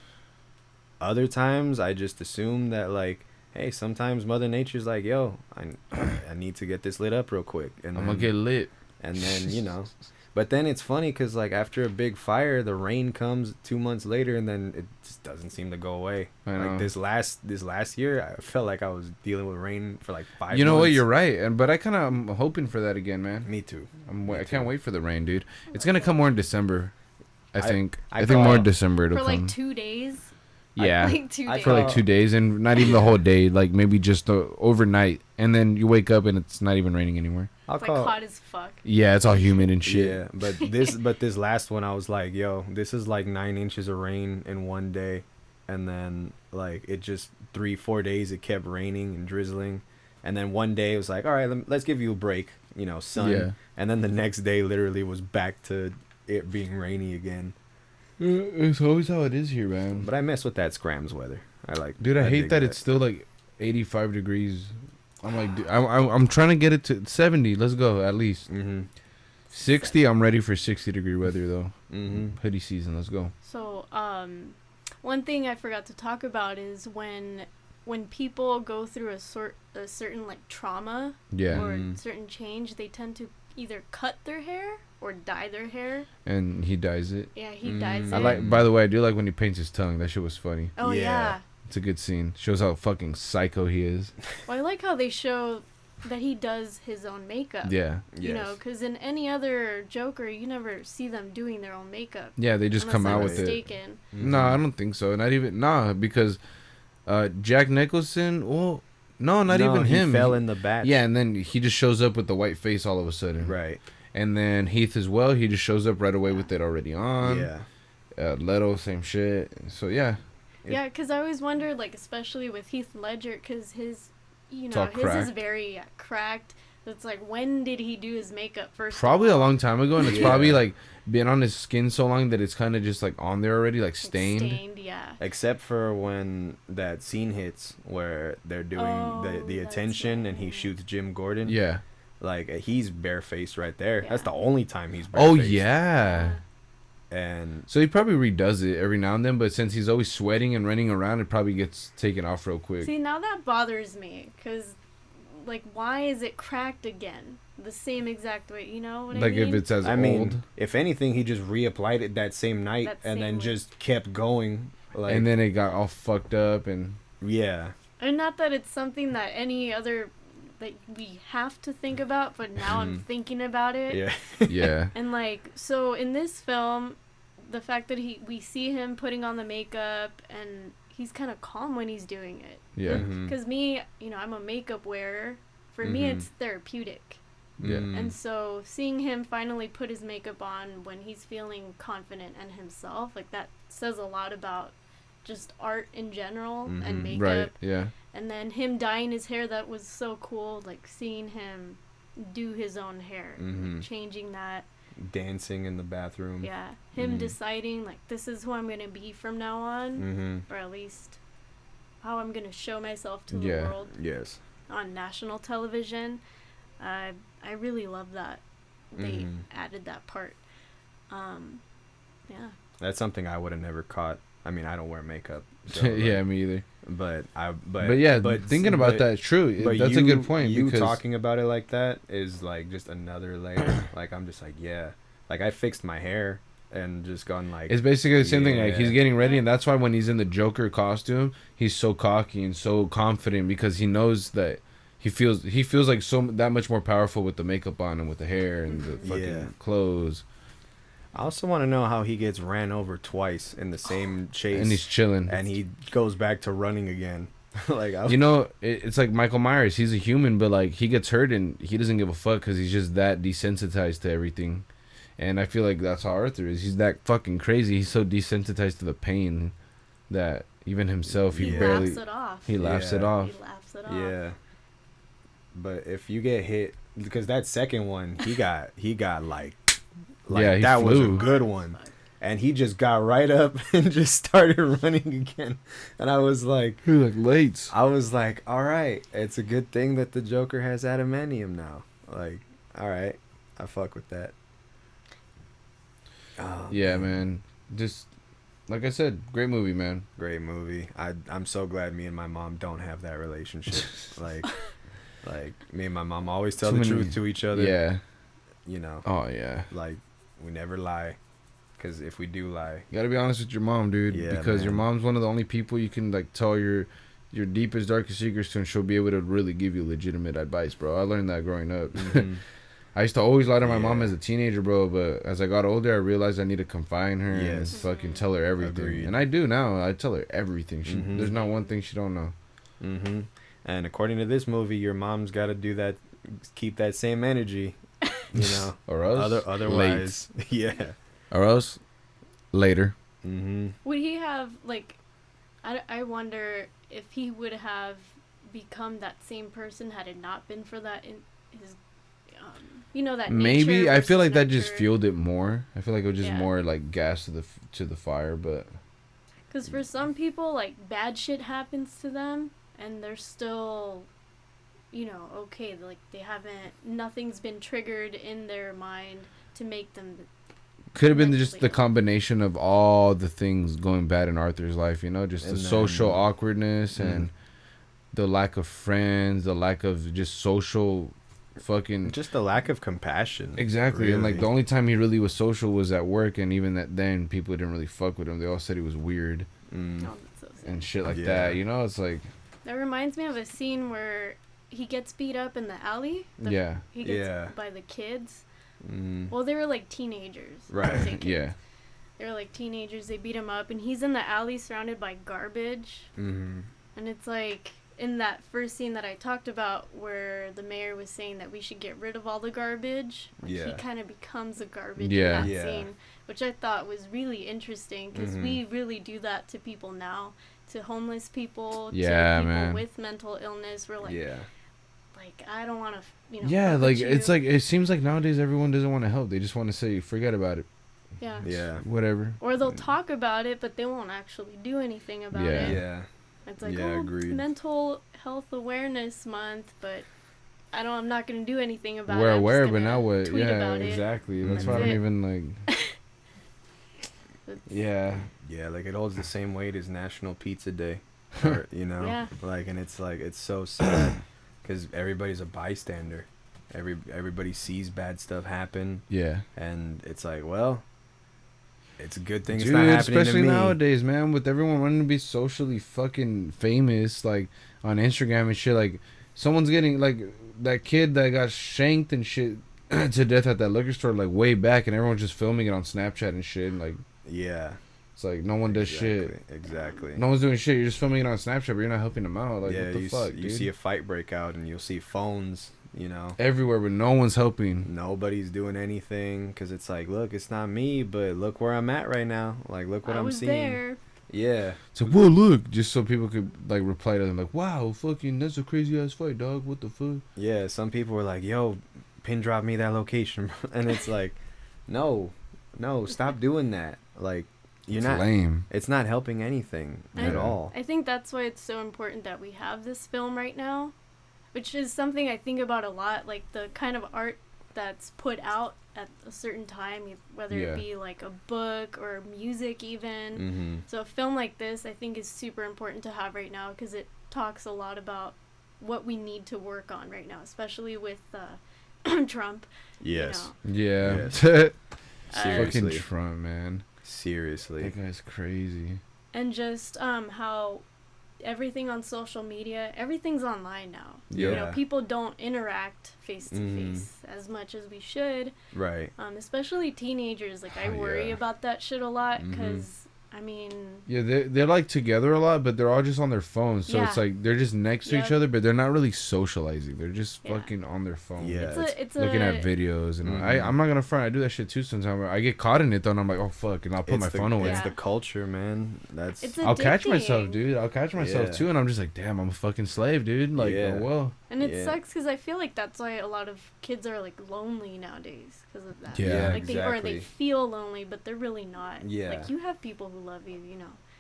Other times, I just assume that, like, hey, sometimes Mother Nature's like, yo, I need to get this lit up real quick. And I'm gonna get lit. And then, But then it's funny because, like, after a big fire, the rain comes 2 months later, and then it just doesn't seem to go away. I know. Like this last year, I felt like I was dealing with rain for like 5 months. You know what? You're right, but I kind of am hoping for that again, man. Me too. I can't wait for the rain, dude. It's gonna come more in December. I think. I think call- more in December it'll For come. like 2 days. Yeah. Like 2 days. For like 2 days, and not even the whole day, like maybe just overnight, and then you wake up and it's not even raining anymore. I'll It's like hot as fuck. Yeah, it's all humid and shit. Yeah, but this last one, I was like, yo, this is like 9 inches of rain in one day, and then like it just 3-4 days it kept raining and drizzling, and then one day it was like, all right, let's give you a break, you know, sun. Yeah. And then the next day literally was back to it being rainy again. It's always how it is here, man. But I mess with that Scrams weather. I like. Dude, I hate dig that it's still like 85 degrees. I'm like, dude, I'm trying to get it to 70. Let's go at least. 60. I'm ready for 60-degree weather though. Hoodie season. Let's go. So, one thing I forgot to talk about is when people go through a certain like trauma Yeah. or certain change, they tend to either cut their hair or dye their hair. And he dyes it. Yeah, he dyes it. I like. By the way, I do like when he paints his tongue. That shit was funny. Oh yeah. It's a good scene. Shows how fucking psycho he is. Well, I like how they show that he does his own makeup. Yeah. You know, because in any other Joker, you never see them doing their own makeup. Yeah, they just come unless out I'm with mistaken. it. No, I don't think so. Not even because Jack Nicholson. Well, not even him. He fell in the batch. Yeah, and then he just shows up with the white face all of a sudden. Right. And then Heath as well. He just shows up right away with it already on. Yeah. Leto, same shit. So yeah. Yeah, because I always wondered, like, especially with Heath Ledger, because his, all his is cracked. very cracked. It's like, when did he do his makeup first? Probably of a all? long time ago, and it's probably like been on his skin so long that it's kind of just like on there already, like stained. Stained, yeah. Except for when that scene hits where they're doing the that's attention and he shoots Jim Gordon. Yeah. Like he's barefaced right there. Yeah. That's the only time he's barefaced. Oh yeah. And So he probably redoes it every now and then, but since he's always sweating and running around, it probably gets taken off real quick. See, now that bothers me, because, like, why is it cracked again? The same exact way, you know what Like I mean? if it's as I old. mean, if anything, he just reapplied it that same night That and same then week. just kept going. Like, And then it got all fucked up and yeah, And not that it's something that any other, that we have to think about, but now I'm thinking about it. yeah, yeah. And like, so in this film, the fact that we see him putting on the makeup and he's kind of calm when he's doing it. Yeah. Because me, I'm a makeup wearer. For me, it's therapeutic. Yeah. And so seeing him finally put his makeup on when he's feeling confident in himself, like that says a lot about just art in general and makeup. Right. Yeah. And then him dyeing his hair, that was so cool. Like seeing him do his own hair, like, changing that. dancing in the bathroom. Yeah, him deciding like this is who I'm gonna be from now on, or at least how I'm gonna show myself to the world Yes. on national television. I really love that they added that part. Yeah. That's something I would have never caught. I mean, I don't wear makeup. So, Yeah, me either. But Thinking about that, true. But That's a good point. You because talking about it like that is like just another layer. Like I'm just like, yeah. Like I fixed my hair and just gone like. it's basically the same thing. Like he's yeah. getting ready, and that's why when he's in the Joker costume, he's so cocky and so confident because he knows that he feels like that much more powerful with the makeup on and with the hair and the fucking clothes. I also want to know how he gets ran over twice in the same chase, And he's chilling. and he goes back to running again. Like It's like Michael Myers. He's a human, but like he gets hurt and he doesn't give a fuck because he's just that desensitized to everything. And I feel like that's how Arthur is. He's that fucking crazy. He's so desensitized to the pain that even himself, he barely laughs it off. he laughs it Yeah. off. He laughs it off. Yeah. But if you get hit, because that second one, he got like Yeah, he that was a flew. good one, and he just got right up and just started running again, and I was like, Late. all right, it's a good thing that the Joker has adamantium now. Like, all right, I fuck with that. Oh, Yeah, man. Just like I said, great movie, man. great movie. I'm so glad me and my mom don't have that relationship. like me and my mom always tell Too the many- truth to each other. Yeah. You know, Oh yeah. like we never lie, because if we do lie, You gotta be honest with your mom, dude. Yeah, because your man. mom's one of the only people you can like tell your deepest, darkest secrets to, and she'll be able to really give you legitimate advice, bro. I learned that growing up. I used to always lie to my mom Yeah. as a teenager, bro. But as I got older, I realized I need to confine her and Yes. fucking tell her everything. Agreed. And I do now. I tell her everything. Mhm. There's not one thing she don't know. Mm-hmm. And according to this movie, your mom's got to do that, keep that same energy, you know. Or else Otherwise, yeah. Or else later. Mm-hmm. Would he have, like, I wonder if he would have become that same person had it not been for that in his, that Maybe nature I feel versus like that just nurture. fueled it more. I feel like it was just Yeah. more like gas to the fire. But Because for some people, like, bad shit happens to them, and they're still, okay. Like, nothing's been triggered in their mind to make them. could have been just Mentally the ill. combination of all the things going bad in Arthur's life. Just And the then- social awkwardness Mm. and the lack of friends, the lack of just social fucking. Just the lack of compassion. Exactly, and like really. the only time he really was social was at work, and even then people didn't really fuck with him. They all said he was weird Mm. Oh, that's so sad. and shit like Yeah. that. It's like That reminds me of a scene where he gets beat up in the alley. yeah, He gets Yeah. by the kids. Mm. Well, they were like teenagers. I Right. say kids. yeah, They were like teenagers. They beat him up, and he's in the alley surrounded by garbage. Mm-hmm. And it's like in that first scene that I talked about where the mayor was saying that we should get rid of all the garbage. Like, he Yeah. kind of becomes a garbage Yeah. in that Yeah. scene, which I thought was really interesting because we really do that to people now, to homeless people, Yeah, to people man. with mental illness. We're like, Yeah. I don't want to, yeah. fuck Like with it's you. like it seems like nowadays everyone doesn't want to help. They just want to say forget about it, Yeah. Yeah. whatever. Or they'll talk about it, but they won't actually do anything about Yeah. it. Yeah. It's like, Yeah, oh, agreed. mental health awareness month, but I'm not going to do anything about We're it. I'm just aware, but gonna now what? tweet Yeah, about it. exactly. That's That's why I don't it. even like. It's- Yeah, Yeah, like it holds the same weight as National Pizza Day, or Yeah. like, and it's like it's so sad because everybody's a bystander. Everybody sees bad stuff happen, yeah. and it's like, well, it's a good thing Dude, it's not happening especially to me. nowadays, man, with everyone wanting to be socially fucking famous, like on Instagram and shit. Like, someone's getting like that kid that got shanked and shit to death at that liquor store, like way back, and everyone's just filming it on Snapchat and shit. And, like, Yeah, it's like no one does shit. Exactly. No one's doing shit. You're just filming it on Snapchat, but you're not helping them out. Like, yeah, what the fuck, you dude? see a fight break out, and you'll see phones. Everywhere, but no one's helping. Nobody's doing anything because it's like, look, it's not me, but look where I'm at right now. Like, look what I I'm was seeing. there. Yeah. So, whoa, look, just so people could like reply to them, like, wow, fucking, that's a crazy ass fight, dog. What the fuck? Yeah, some people were like, yo, pin drop me that location. And it's like, no, stop doing that. Like, you're It's not, lame. it's not helping anything at Yeah. all. I think that's why it's so important that we have this film right now, which is something I think about a lot, like the kind of art that's put out at a certain time, whether Yeah. it be like a book or music even. Mm-hmm. So a film like this, I think, is super important to have right now because it talks a lot about what we need to work on right now, especially with Trump. Yes. Yeah. Yes. Fucking Seriously. Trump, man. Seriously. That guy's crazy. And just how everything on social media, everything's online now. Yeah. People don't interact face to Mhm. face as much as we should. Right. Especially teenagers. Like, I Oh, worry yeah. about that shit a lot Mhm. because, I mean, Yeah, they're like together a lot, but they're all just on their phones. So it's Yeah. like they're just next to each Yep. other, but they're not really socializing. They're just Yeah. fucking on their phone. Yeah. it's Looking a at videos. And Mhm. I'm not going to front. I do that shit too sometimes. I get caught in it though, and I'm like, oh, fuck. And I'll put my phone away. It's Yeah. the culture, man. That's It's I'll catch myself, addicting. dude. I'll catch myself Yeah. too. And I'm just like, damn, I'm a fucking slave, dude. Like, Yeah. oh, well. And it Yeah. sucks because I feel like that's why a lot of kids are like lonely nowadays because of that. Yeah. Like they exactly. feel lonely, but they're really not. Yeah. Like you have people who love you,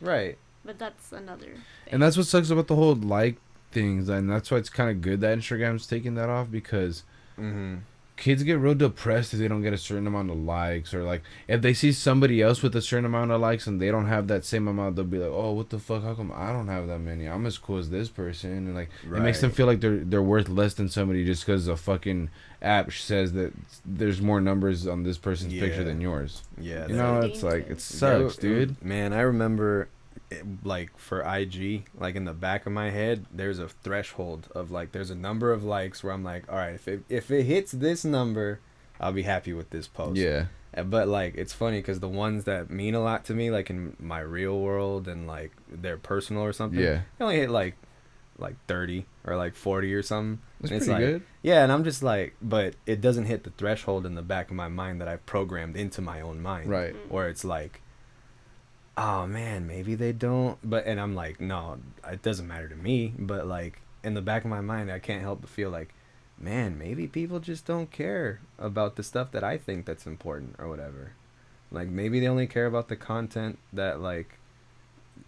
Right. But that's another thing. And that's what sucks about the whole like things. And that's why it's kind of good that Instagram's taking that off because Mm-hmm. kids get real depressed if they don't get a certain amount of likes, or like if they see somebody else with a certain amount of likes and they don't have that same amount, they'll be like, oh, what the fuck, how come I don't have that many? I'm as cool as this person. And like it makes them Right. feel like they're worth less than somebody just because a fucking app says that there's more numbers on this person's picture Yeah. than yours. Yeah. You that- know, Very it's like it dangerous. sucks, dude. Man, I remember like for IG, like in the back of my head, there's a threshold of like, there's a number of likes where I'm like, all right, if it hits this number, I'll be happy with this post. Yeah. But like, it's funny because the ones that mean a lot to me, like in my real world and like they're personal or something, Yeah. they only hit like 30 or like 40 or something. That's And it's pretty like, good. yeah, and I'm just like, but it doesn't hit the threshold in the back of my mind that I've programmed into my own mind. Right. Where it's like, oh man, maybe they don't. But, and I'm like, no, it doesn't matter to me. But like in the back of my mind, I can't help but feel like, man, maybe people just don't care about the stuff that I think that's important or whatever. Like maybe they only care about the content that like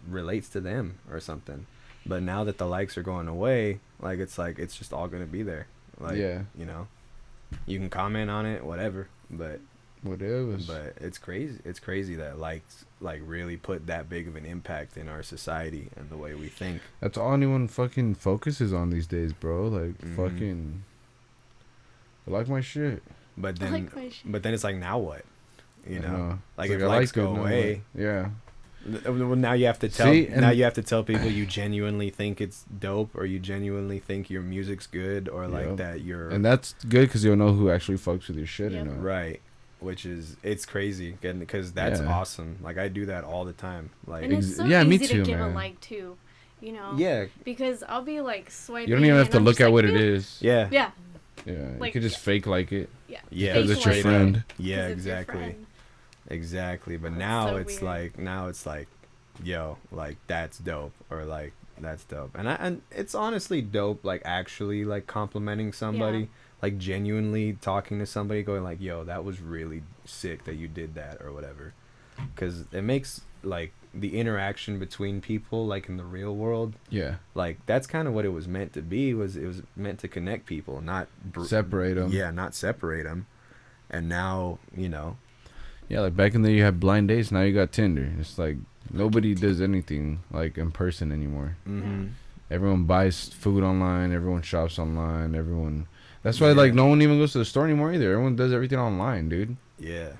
relates to them or something. But now that the likes are going away, like it's just all gonna be there. Like, Yeah. you know, you can comment on it, whatever. But Whatever. it's crazy. It's crazy that likes like really put that big of an impact in our society and the way we think. That's all anyone fucking focuses on these days, bro. Like, fucking. I like my shit. But then, like my shit. but then it's like, now what? You I know, like It's if I likes like it, go no, away, but- yeah. well, now you have to tell. See, and- now you have to tell people you genuinely think it's dope, or you genuinely think your music's good, or like Yep. that you're And that's good because you'll know who actually fucks with your shit Yep. or not. right. Which is, it's crazy, because that's Yeah. awesome. Like I do that all the time. Like And it's so yeah, me easy too, to give man. a like to, you know. yeah, Because I'll be like swiping. You don't even have and to I'm look just at like, what it "Yeah." is. yeah, Yeah. Yeah. You Like- could just fake like it. Yeah. Yeah, Fake because it's your like, friend. 'cause yeah, it's your exactly. friend. Exactly, but That's now so it's weird. like, yo, like that's dope, or like that's dope, and it's honestly dope, like actually like complimenting somebody, Yeah. like genuinely talking to somebody, going like, yo, that was really sick that you did that or whatever, because it makes like the interaction between people, like in the real world, Yeah. like that's kind of what it was meant to be. It was meant to connect people, not Separate them. Yeah, not separate them. And now, you know. Yeah, like back in the day you had blind dates, now you got Tinder. It's like nobody does anything like in person anymore. Mm-hmm. Everyone buys food online, everyone shops online, everyone. That's why Yeah. like no one even goes to the store anymore either. Everyone does everything online, dude. Yeah.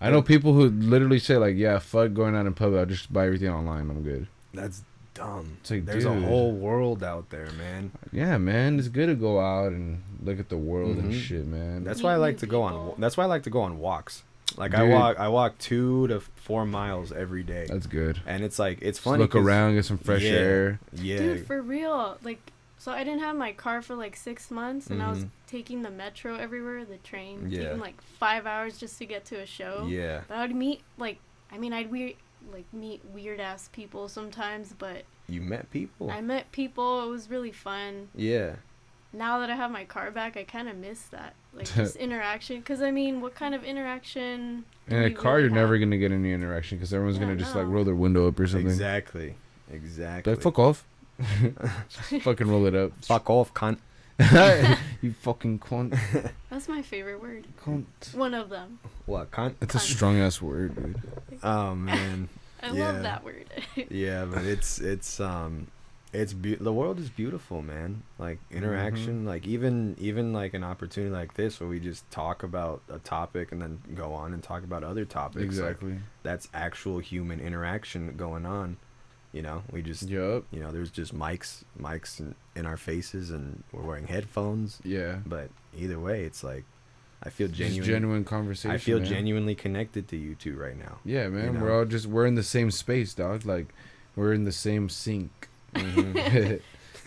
I know people who literally say like, yeah, fuck going out in public, I'll just buy everything online, I'm good. That's dumb. It's like, there's a dude. whole world out there, man. Yeah, man, it's good to go out and look at the world and Mhm. shit, man. That's Meet why I like new to go on. people. That's why I like to go on walks. Like Dude. I walk 2 to 4 miles every day, That's good. and it's like it's Just funny. look 'cause- around, get some fresh yeah, air. Yeah. Dude, for real. Like, so I didn't have my car for like 6 months, and I was Mhm. taking the metro everywhere, the train, Yeah. taking like 5 hours just to get to a show. Yeah. But I would meet meet weird ass people sometimes, but You met people. I met people. It was really fun. Yeah. Now that I have my car back, I kind of miss that, like just interaction. Because I mean, what kind of interaction? do In a we car, really you're never have? gonna get any interaction because everyone's Yeah, gonna just like no. roll their window up or something. Exactly. Be Exactly. like, fuck off. Just fucking roll it up. Fuck off, cunt. You fucking cunt. That's my favorite word. Cunt. One of them. What, cunt? It's a Cunt. strong ass word, dude. Oh man. I Yeah. love that word. Yeah, but it's the world is beautiful, man. Like interaction, like even like an opportunity like this where we just talk about a topic and then go on and talk about other topics. like, Exactly. that's actual human interaction going on. You know, we just Yup. you know, there's just mics in our faces, and we're wearing headphones. Yeah. But either way, it's like I feel Just genuine conversation. I feel man. genuinely connected to you two right now. Yeah, man. you We're know? all we're in the same space, dog. Like, we're in the same sink. Mhm.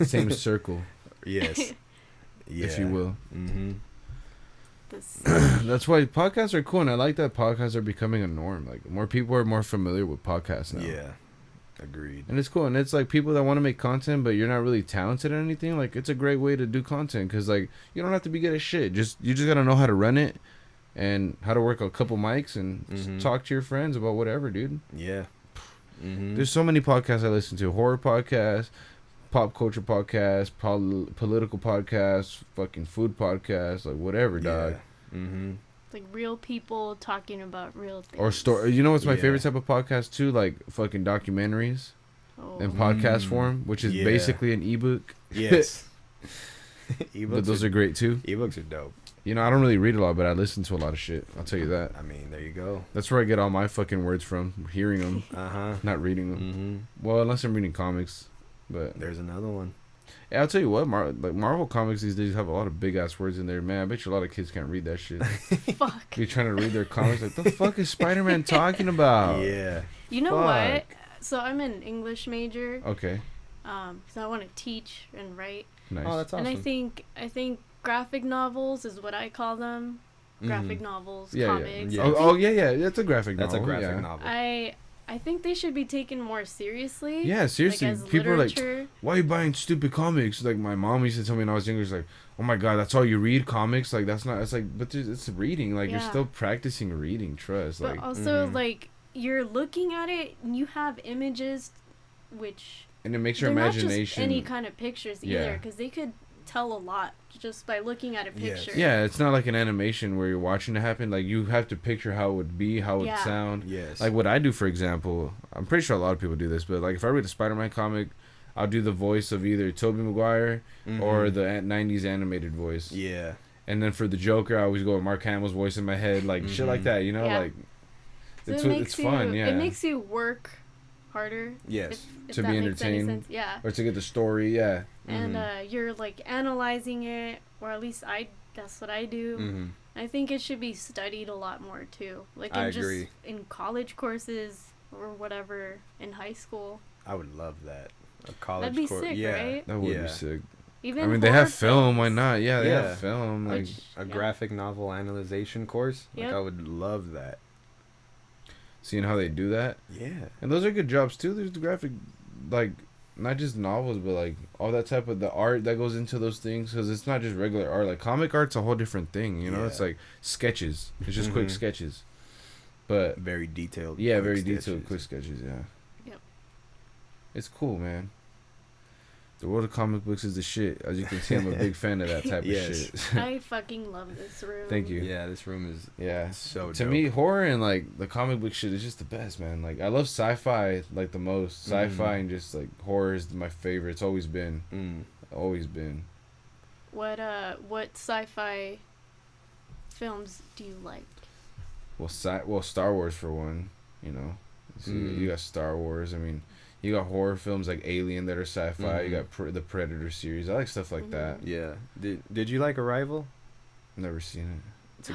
Same circle, Yes. Yeah. if you will. Mm-hmm. This, That's why podcasts are cool, and I like that podcasts are becoming a norm. Like, more people are more familiar with podcasts now. Yeah. Agreed. And it's cool, and it's like people that want to make content, but you're not really talented at anything. Like, it's a great way to do content because, like, you don't have to be good at shit. You just gotta know how to run it, and how to work a couple mics, and Mhm. talk to your friends about whatever, dude. Yeah. Mm-hmm. There's so many podcasts I listen to: horror podcasts, pop culture podcasts, political podcasts, fucking food podcasts, like whatever, dog. Mm-hmm. like real people talking about real things. Or story. You know what's my Yeah. favorite type of podcast too? Like fucking documentaries Oh. in podcast Mm. form, which is Yeah. basically an ebook. Yes. But those are great too. ebooks are dope. You know, I don't really read a lot, but I listen to a lot of shit. I'll tell you that. I mean, there you go. That's where I get all my fucking words from. Hearing them, not reading them. Mm-hmm. Well, unless I'm reading comics, but There's another one. yeah, I'll tell you what. Like Marvel comics these days have a lot of big ass words in there. Man, I bet you a lot of kids can't read that shit. Fuck. You're trying to read their comics, like the fuck is Spider-Man talking about? Yeah. You know Fuck. what? So I'm an English major. Okay. So I want to teach and write. Nice. Oh, that's awesome. And I think graphic novels is what I call them. Graphic novels, comics. Yeah. Oh, yeah. That's a graphic novel. That's a graphic yeah. novel. I think they should be taken more seriously. Yeah, seriously. Like, as People are literature. like, why are you buying stupid comics? Like, my mom used to tell me when I was younger, she's like, oh my God, that's all you read, comics? Like, that's not, it's like, but it's reading. Like, you're Yeah. still practicing reading, trust. But Like, also, like, you're looking at it and you have images which. and it makes your they're imagination. Not just any kind of pictures either, Yeah. because they could tell a lot just by looking at a Yes. picture. Yeah, it's not like an animation where you're watching it happen. Like, you have to picture how it would be, how it would Yeah. sound. Yes. Like, what I do, for example, I'm pretty sure a lot of people do this, but, like, if I read a Spider-Man comic, I'll do the voice of either Tobey Maguire or the 90s animated voice. Yeah. And then for the Joker, I always go with Mark Hamill's voice in my head, like, shit like that, you know? Yeah. Like, So it's fun, yeah. It makes you work harder. Yes. If To that be makes any entertained. sense. Yeah. Or to get the story, yeah. And you're like analyzing it, or at least that's what I do. Mm-hmm. I think it should be studied a lot more too. Like I in just agree. in college courses or whatever in high school. I would love that. A college That'd be course. sick, Yeah. right? That would Yeah. be sick. Even I mean, they horror have film, why films. not? Yeah, they Yeah. have film. Like, Which- A yeah. graphic novel analyzation course. Like, Yep. I would love that. seeing how they do that. Yeah. And those are good jobs, too. There's the graphic, like, not just novels, but, like, all that type of the art that goes into those things. Because it's not just regular art. Like, comic art's a whole different thing, you know? It's Yeah. like sketches. It's just quick sketches. But, Very detailed. yeah, quick very sketches. detailed, quick sketches, yeah. Yep. It's cool, man. The world of comic books is the shit. As you can see, I'm a big fan of that type Yes. of shit. I fucking love this room. Thank you. Yeah, this room is Yeah. so To dope. me, horror and like the comic book shit is just the best, man. Like, I love sci-fi like the most. Sci-fi and just like horror is my favorite. It's always been. Always been. What sci-fi films do you like? Well, Star Wars for one. You know, you got Star Wars. I mean, you got horror films like Alien that are sci-fi. You got the Predator series. I like stuff like that. Yeah. Did you like Arrival? Never seen it.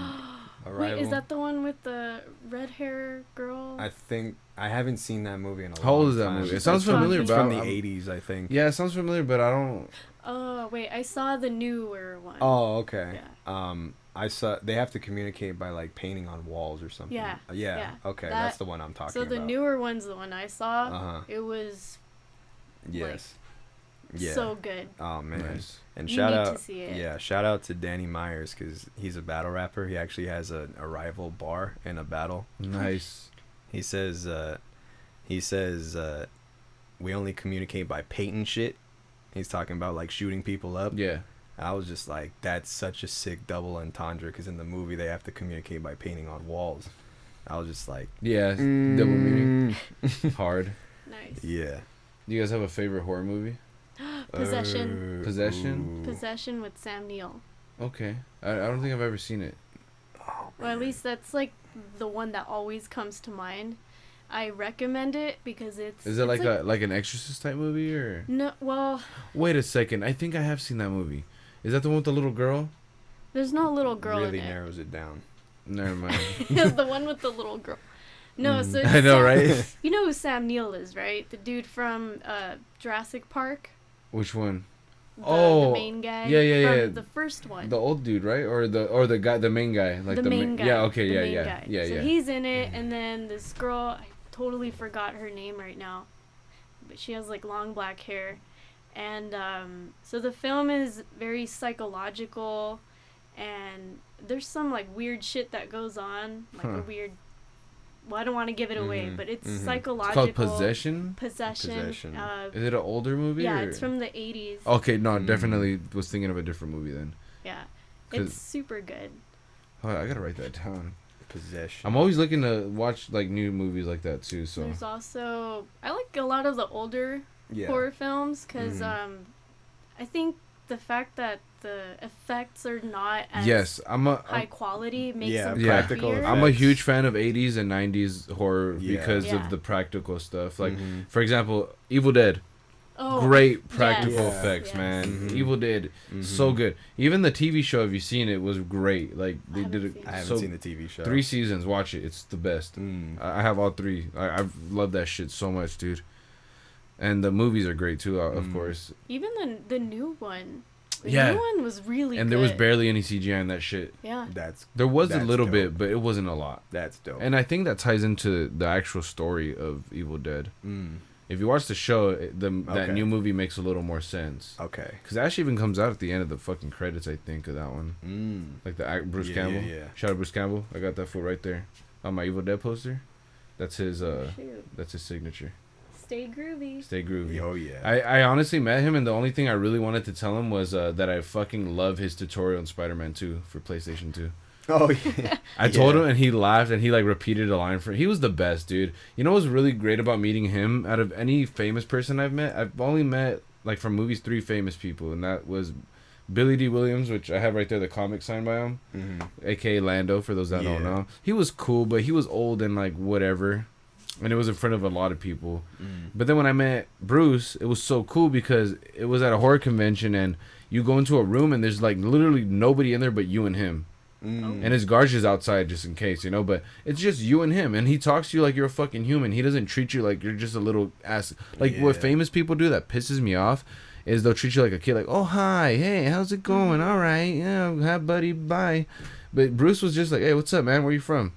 Arrival. Wait, is that the one with the red hair girl? I think I haven't seen that movie in a long time. How old is that movie? It sounds familiar, It's but from the I'm- 80s, I think. Yeah, it sounds familiar, but I don't. Oh wait, I saw the newer one. Oh, okay. Yeah. I saw they have to communicate by like painting on walls or something. Yeah. Yeah. Okay, that's the one I'm talking So about. the newer one's the one I saw. Uh-huh. It was Yes. Yeah. so good. Oh man. Nice. And You shout need out to see it. Yeah, shout out to Danny Myers cuz he's a battle rapper. He actually has an Arrival bar in a battle. Nice. He says we only communicate by painting shit. He's talking about like shooting people up. Yeah. I was just like, that's such a sick double entendre because in the movie they have to communicate by painting on walls. I was just like, Yeah. Double meaning. Hard. Nice. yeah. Do you guys have a favorite horror movie? Possession. Possession? Ooh. Possession with Sam Neill. Okay. I don't think I've ever seen it. Well, at least that's like the one that always comes to mind. I recommend it because it's. Is it it's like an Exorcist type movie or? No, well, Wait a second. I think I have seen that movie. Is that the one with the little girl? there's no little girl really in it. narrows it down. Never mind. It's the one with the little girl. No, so it's I know, Sam- right? You know who Sam Neill is, right? The dude from Jurassic Park. Which one? The main guy. yeah, yeah, from yeah. The first one. The old dude, right? Or the guy, the main guy, like the main guy. Yeah, okay, the yeah, main yeah, guy. yeah, So yeah. he's in it, and then this girl, I totally forgot her name right now, but she has like long black hair, and so the film is very psychological, and there's some like weird shit that goes on, like a weird. Well, I don't want to give it away, but it's It's psychological. called Possession. Possession. Is it an older movie? Yeah, or? it's from the 80s. Okay, no, definitely was thinking of a different movie then. Yeah, 'Cause- it's super good. Oh, I gotta write that down. Possession. I'm always looking to watch like new movies like that too. So There's also I like a lot of the older Yeah. horror films because I think the fact that the effects are not as Yes, high quality makes them practical creepier. I'm a huge fan of 80s and 90s horror Yeah. because Yeah. of the practical stuff. Like, for example, Evil Dead. Oh, Great practical yes. effects, Yes. man. Evil Dead, so good. Even the TV show, if you've seen it, was great. Like they did it. seen it. I haven't so seen the TV show. 3 seasons. Watch it. It's the best. I have all 3. I love that shit so much, dude. And the movies are great too, of course. Even the new one. The Yeah. new one was really And good. there was barely any CGI in that shit. Yeah. There was a That's little dope. bit, but it wasn't a lot. That's dope. And I think that ties into the actual story of Evil Dead. If you watch the show, that Okay. new movie makes a little more sense. Okay. Because it actually even comes out at the end of the fucking credits, I think, of that one. Like Bruce Yeah, Campbell. yeah. Shout out Bruce Campbell. I got that fool right there on my Evil Dead poster. That's his Shoot. that's his signature. Stay groovy. Stay groovy. Oh yeah. I honestly met him, and the only thing I really wanted to tell him was that I fucking love his tutorial in Spider-Man 2 for PlayStation 2. Oh yeah. I told him, and he laughed, and he like repeated a line for. He was the best, dude. You know what's really great about meeting him? Out of any famous person I've met, I've only met like from movies 3 famous people, and that was Billy D. Williams, which I have right there, the comic signed by him, aka Lando. For those that don't know, he was cool, but he was old and like whatever, and it was in front of a lot of people. But then when I met Bruce, it was so cool because it was at a horror convention, and you go into a room and there's like literally nobody in there but you and him. And his guard's just outside just in case, you know, but it's just you and him, and he talks to you like you're a fucking human. He doesn't treat you like you're just a little ass. Like what famous people do that pisses me off is they'll treat you like a kid, like, oh hi, hey, how's it going? All right, yeah, hi buddy, bye. But Bruce was just like, hey, what's up, man? Where you from?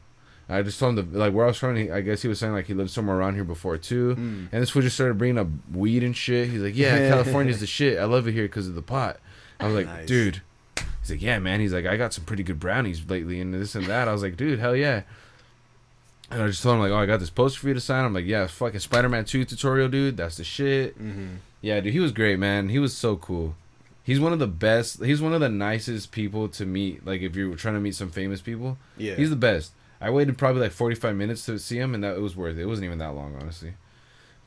I just told him like where I was from. I guess he was saying like he lived somewhere around here before too. And this fool just started bringing up weed and shit. He's like, yeah, California's the shit. I love it here because of the pot. I was like, Nice. dude. He's like, yeah, man. He's like, I got some pretty good brownies lately and this and that. I was like, dude, hell yeah. And I just told him, like, oh, I got this poster for you to sign. I'm like, yeah, fucking Spider-Man 2 tutorial, dude. That's the shit. Yeah, dude, he was great, man. He was so cool. He's one of the best. He's one of the nicest people to meet. Like, if you're trying to meet some famous people, he's the best. I waited probably like 45 minutes to see him, and that it was worth it. It wasn't even that long, honestly.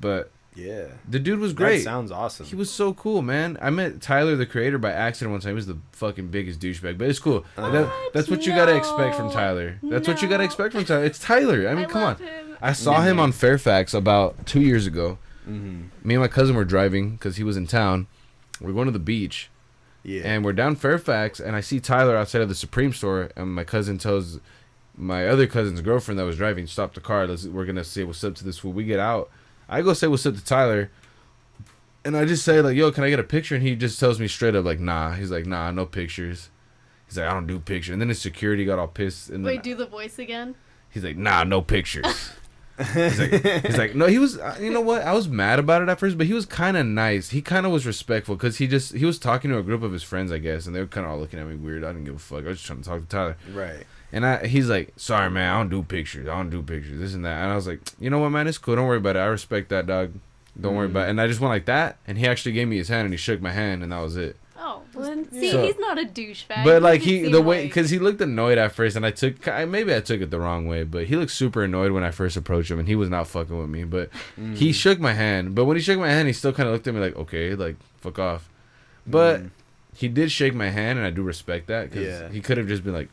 But yeah, the dude was great. That sounds awesome. He was so cool, man. I met Tyler, the creator, by accident one time. He was the fucking biggest douchebag, but it's cool. That's what you gotta expect from Tyler. That's what you gotta expect from Tyler. It's Tyler. I mean, come on. Him. I saw him on Fairfax about 2 years ago. Me and my cousin were driving because he was in town. We're going to the beach. Yeah. And we're down Fairfax, and I see Tyler outside of the Supreme store, and my cousin tells my other cousin's girlfriend that was driving, stop the car. We're going to say what's up to this fool. We get out. I go say what's up to Tyler, and I just say, like, yo, can I get a picture? And he just tells me straight up, like, nah. He's like, nah, no pictures. He's like, I don't do pictures. And then his security got all pissed. And Wait, then do the voice again. he's like, nah, no pictures. he's like, no, he was, you know what? I was mad about it at first, but he was kind of nice. He kind of was respectful because he was talking to a group of his friends, I guess, and they were kind of all looking at me weird. I didn't give a fuck. I was just trying to talk to Tyler. Right. And he's like, sorry, man, I don't do pictures. This and that. And I was like, you know what, man? It's cool. Don't worry about it. I respect that, dog. Don't worry about it. And I just went like that, and he actually gave me his hand, and he shook my hand, and that was it. Oh, well, then, see, So- he's not a douchebag. But like just seem the way, like- because he looked annoyed at first, and maybe I took it the wrong way, but he looked super annoyed when I first approached him, and he was not fucking with me. But he shook my hand. But when he shook my hand, he still kind of looked at me like, okay, like fuck off. But he did shake my hand, and I do respect that because he could have just been like,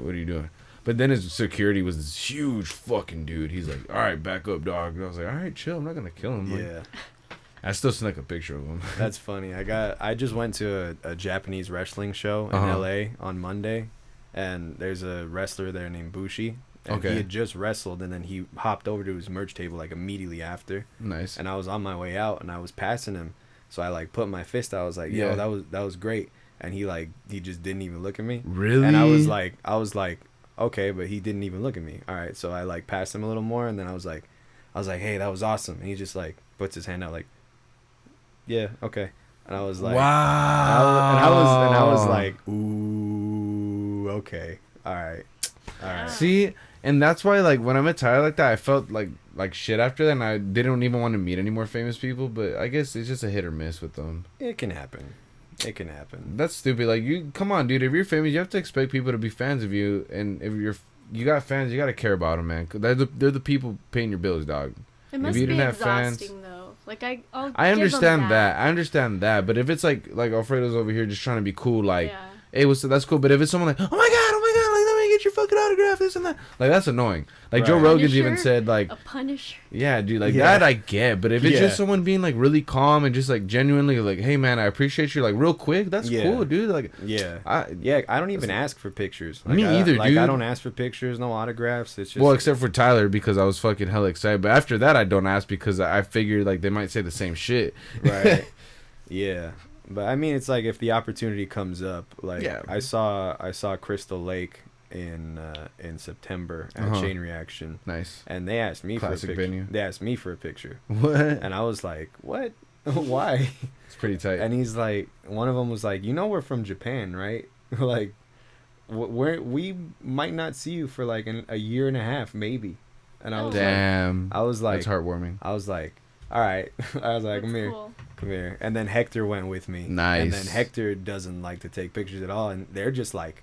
what are you doing? But then his security was this huge fucking dude. He's like, all right, back up, dog. And I was like, all right, chill. I'm not gonna kill him. Like, Yeah. I still snuck a picture of him. That's funny. I just went to a Japanese wrestling show in LA on Monday, and there's a wrestler there named Bushi. And he had just wrestled, and then he hopped over to his merch table like immediately after. Nice. And I was on my way out, and I was passing him, so I like put my fist out. I was like, "Yo, that was great." And he just didn't even look at me. Really? And I was like, okay, but he didn't even look at me. All right, so I like passed him a little more, and then I was like, hey, that was awesome. And he just like puts his hand out like, yeah, okay. And I was like, wow. And I was like, ooh, okay, all right. See, and that's why like when I met Tyler like that, I felt like shit after that, and I didn't even want to meet any more famous people. But I guess it's just a hit or miss with them. It can happen. That's stupid. Like, you come on, dude. If you're famous, you have to expect people to be fans of you, and if you got fans, you gotta care about them, man. 'Cause they're the people paying your bills, dog. It must you be didn't have exhausting fans- though. Like I'll I give 'em understand that. I understand that. But if it's like Alfredo's over here just trying to be cool, like, Yeah. hey, that's cool. But if it's someone like, oh my god, like, let me get your fucking autograph, this and that, like, that's annoying. Like Joe Right. Rogan's even Punisher? said, like, A Punisher. yeah, dude, like Yeah. that I get. But if it's Yeah. just someone being like really calm and just like genuinely like, hey man, I appreciate you, like real quick, that's Yeah. cool, dude. Like, Yeah. I I don't even ask for pictures. Me I, either, like, dude. I don't ask for pictures, no autographs. It's just well, except for Tyler because I was fucking hella excited. But after that, I don't ask because I figured like they might say the same shit. right. Yeah. But I mean, it's like if the opportunity comes up, like Yeah. I saw Crystal Lake in September at Uh-huh. Chain Reaction, Nice. and they asked me Classic for a picture. venue. They asked me for a picture, What? and I was like, "What? Why?" It's pretty tight. And he's like, one of them was like, "You know, we're from Japan, right? Like, we might not see you for like a year and a half, maybe." And I was Damn. like, I was like, That's heartwarming. I was like, all right. I was like, That's come here. cool. Come here. And then Hector went with me. Nice. And then Hector doesn't like to take pictures at all. And they're just like,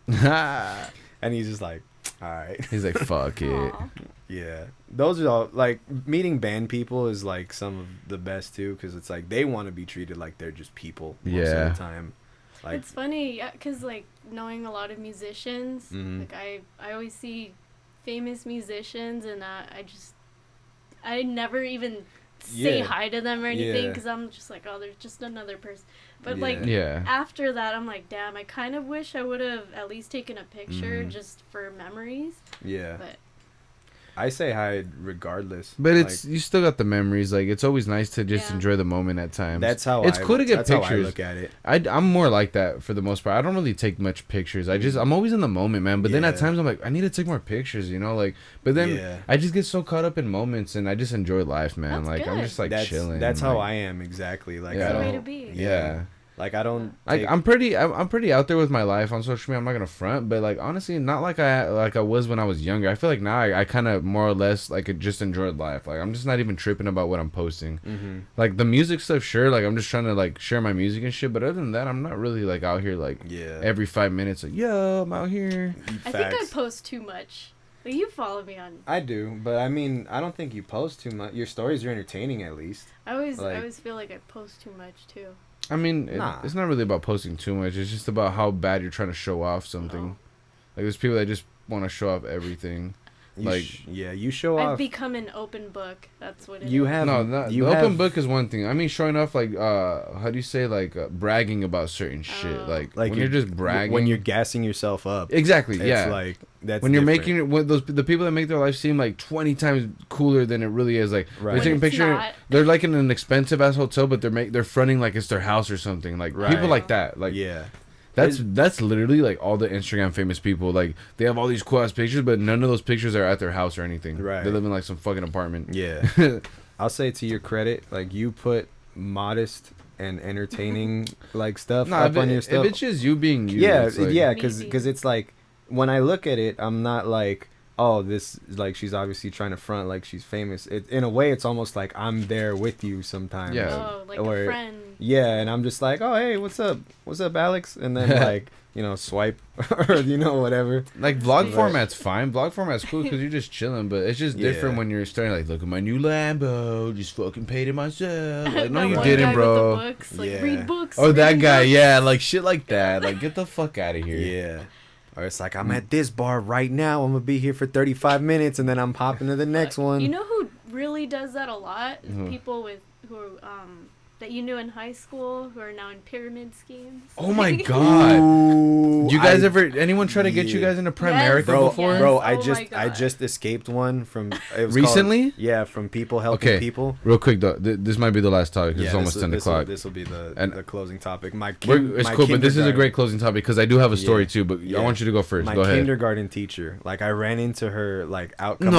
He's and he's just like, all right. like, fuck it. Aw. Yeah. Those are all, like, meeting band people is, like, some of the best, too. Because it's like, they want to be treated like they're just people most Yeah. of the time. Like, It's funny, yeah, cause like knowing a lot of musicians, Mhm. like I always see famous musicians, and I never even say Yeah. hi to them or anything, Yeah. cause I'm just like, oh, they're just another person. But Yeah. like Yeah. after that, I'm like, damn, I kind of wish I would have at least taken a picture Mhm. just for memories. yeah. But I say hi regardless. But it's like, you still got the memories. Like it's always nice to just Yeah. enjoy the moment at times. that's how it's cool to get that's how I pictures. look at it. I'm more like that for the most part. I don't really take much pictures. I'm always in the moment, man. But then at Yeah. times I'm like, I need to take more pictures, you know, like. But then Yeah. I just get so caught up in moments, and I just enjoy life, man. That's like I'm good. just like that's chilling. That's how like, I am exactly. Like Yeah. I That's the don't. way to be. Yeah. Like I don't. Like take- I'm pretty out there with my life on social media. I'm not gonna front, but like honestly, not like I was when I was younger. I feel like now I kind of more or less like just enjoyed life. Like I'm just not even tripping about what I'm posting. Mhm. Like the music stuff, sure. Like I'm just trying to like share my music and shit. But other than that, I'm not really like out here like Yeah. every 5 minutes like yo, I'm out here. I think I Facts. post too much. Like you follow me on. I do, but I mean, I don't think you post too much. Your stories are entertaining, at least. I always Like- feel like I post too much too. I mean, Nah. it's not really about posting too much. It's just about how bad you're trying to show off something. Oh. Like there's people that just want to show off everything. You Like- you show I've off. become an open book. That's what it You is. have No, not, you the have, open book is one thing. I mean, showing off like how do you say like bragging about certain shit. Oh. Like like when you're just bragging. when you're gassing yourself up. exactly It's yeah. like that's when you're different. making it, when the people that make their life seem like 20 times cooler than it really is. Like Right. they're taking a When it's picture. not. They're like in an expensive ass hotel, but they're fronting like it's their house or something. Like people Right. like that. Like yeah. that's literally like all the Instagram famous people. Like they have all these cool ass pictures, but none of those pictures are at their house or anything. Right. They live in like some fucking apartment. Yeah. I'll say to your credit, like you put modest and entertaining like stuff Nah, up on your stuff. if it's just you being you, Yeah, it's like, yeah, Me because being- it's like when I look at it, I'm not like, oh, this is like she's obviously trying to front like she's famous. In a way, it's almost like I'm there with you sometimes. Yeah. Oh, like Or- a friend. Yeah, and I'm just like, oh, hey, what's up, Allix? And then like, swipe or whatever. Like vlog Right. format's fine. Vlog format's cool because you're just chilling, but it's just different Yeah. when you're starting like, look at my new Lambo, just fucking paid it myself. Like, no, That you one didn't, guy bro. With the books, like, Yeah. read books. Oh, that reading guy, books. yeah, like shit like that. Like, get the fuck out of here. Yeah. Or it's like I'm at this bar right now. I'm gonna be here for 35 minutes, and then I'm popping to the next one. You know who really does that a lot? Is Mhm. people who are, that you knew in high school who are now in pyramid schemes. Oh my god. Ooh, You guys anyone try to get you Yeah. guys into Yes, Primerica bro, before? yes. bro, Oh I my just God. escaped one from it was Recently? called- yeah, from people helping Okay. people. Real quick though, this might be the last topic. 'Cause it's almost 10 o'clock. This will be the And- closing topic. It's cool, but this is a great closing topic because I do have a story Yeah. too. But Yeah. I want you to go first. My Go ahead. kindergarten teacher, like I ran into her like coming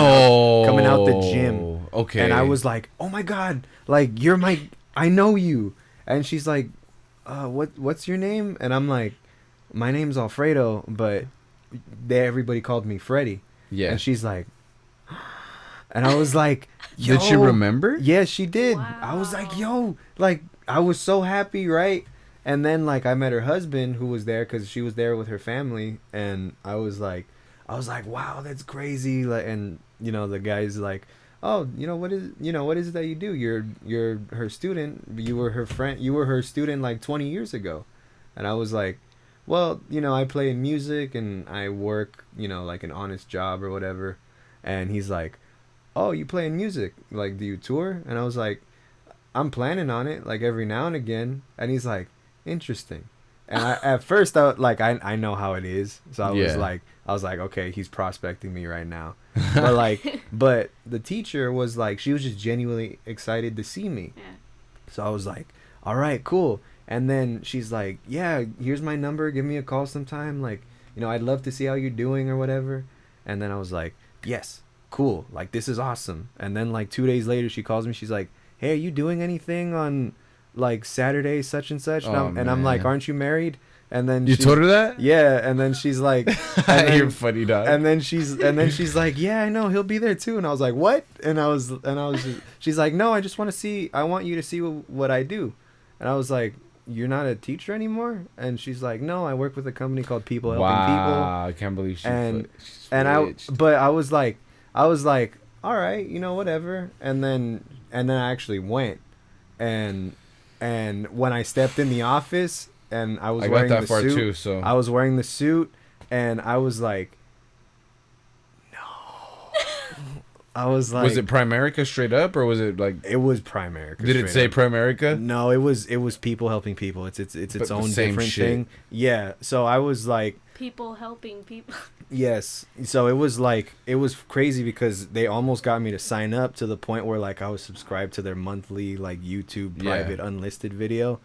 out the gym. Okay. And I was like, "Oh my god, like I know you." And she's like, what's your name?" And I'm like, "My name's Alfredo, but everybody called me Freddy." yeah. And she's like, and I was like, Did she "Yo." remember? Yeah, she did. I was like, "Yo," like I was so happy, right? And then like I met her husband who was there because she was there with her family, and I was like, wow, that's crazy. Like, and the guy's like, oh, what is it that you do? You're her student. You were her friend. You were her student like 20 years ago. And I was like, well, I play in music and I work, like an honest job or whatever. And he's like, oh, you play in music? Like, do you tour? And I was like, I'm planning on it, like every now and again. And he's like, interesting. And at first I know how it is. So I was like, okay, he's prospecting me right now. But the teacher was like, she was just genuinely excited to see me. Yeah. So I was like, all right, cool. And then she's like, yeah, here's my number. Give me a call sometime. Like, I'd love to see how you're doing or whatever. And then I was like, yes, cool. Like, this is awesome. And then like 2 days later, she calls me. She's like, hey, are you doing anything on like Saturday such and such? And I'm like, aren't you married? And then you told her that? Yeah. And then she's like, you're funny, dog. And then she's like, yeah, I know, he'll be there too. And I was like, what? And I was just, she's like, no, I want you to see what I do. And I was like, you're not a teacher anymore? And she's like, no, I work with a company called People Helping People. Wow, I can't believe but I was like, all right, whatever. And then I actually went, and when I stepped in the office and I was wearing the suit, too, so I was wearing the suit, and I was like, was it Primerica straight up, or was it like? It was Primerica. Did it say Primerica? No, it was People Helping People. It's its own different thing. Yeah. So I was like, People helping people. Yes. So it was crazy because they almost got me to sign up to the point where like I was subscribed to their monthly like YouTube private unlisted video,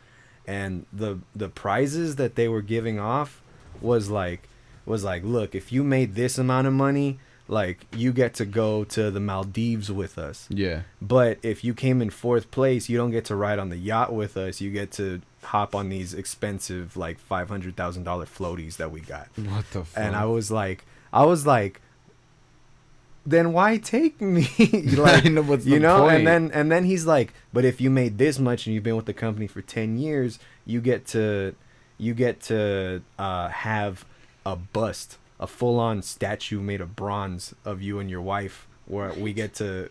and the prizes that they were giving off was like, look, if you made this amount of money, like, you get to go to the Maldives with us. Yeah. But if you came in 4th place, you don't get to ride on the yacht with us. You get to hop on these expensive, like, $500,000 floaties that we got. What the fuck? And I was like, then why take me? Like, I know, what's the point? And then he's like, but if you made this much and you've been with the company for 10 years, you get to have a bust, a full-on statue made of bronze of you and your wife, where we get to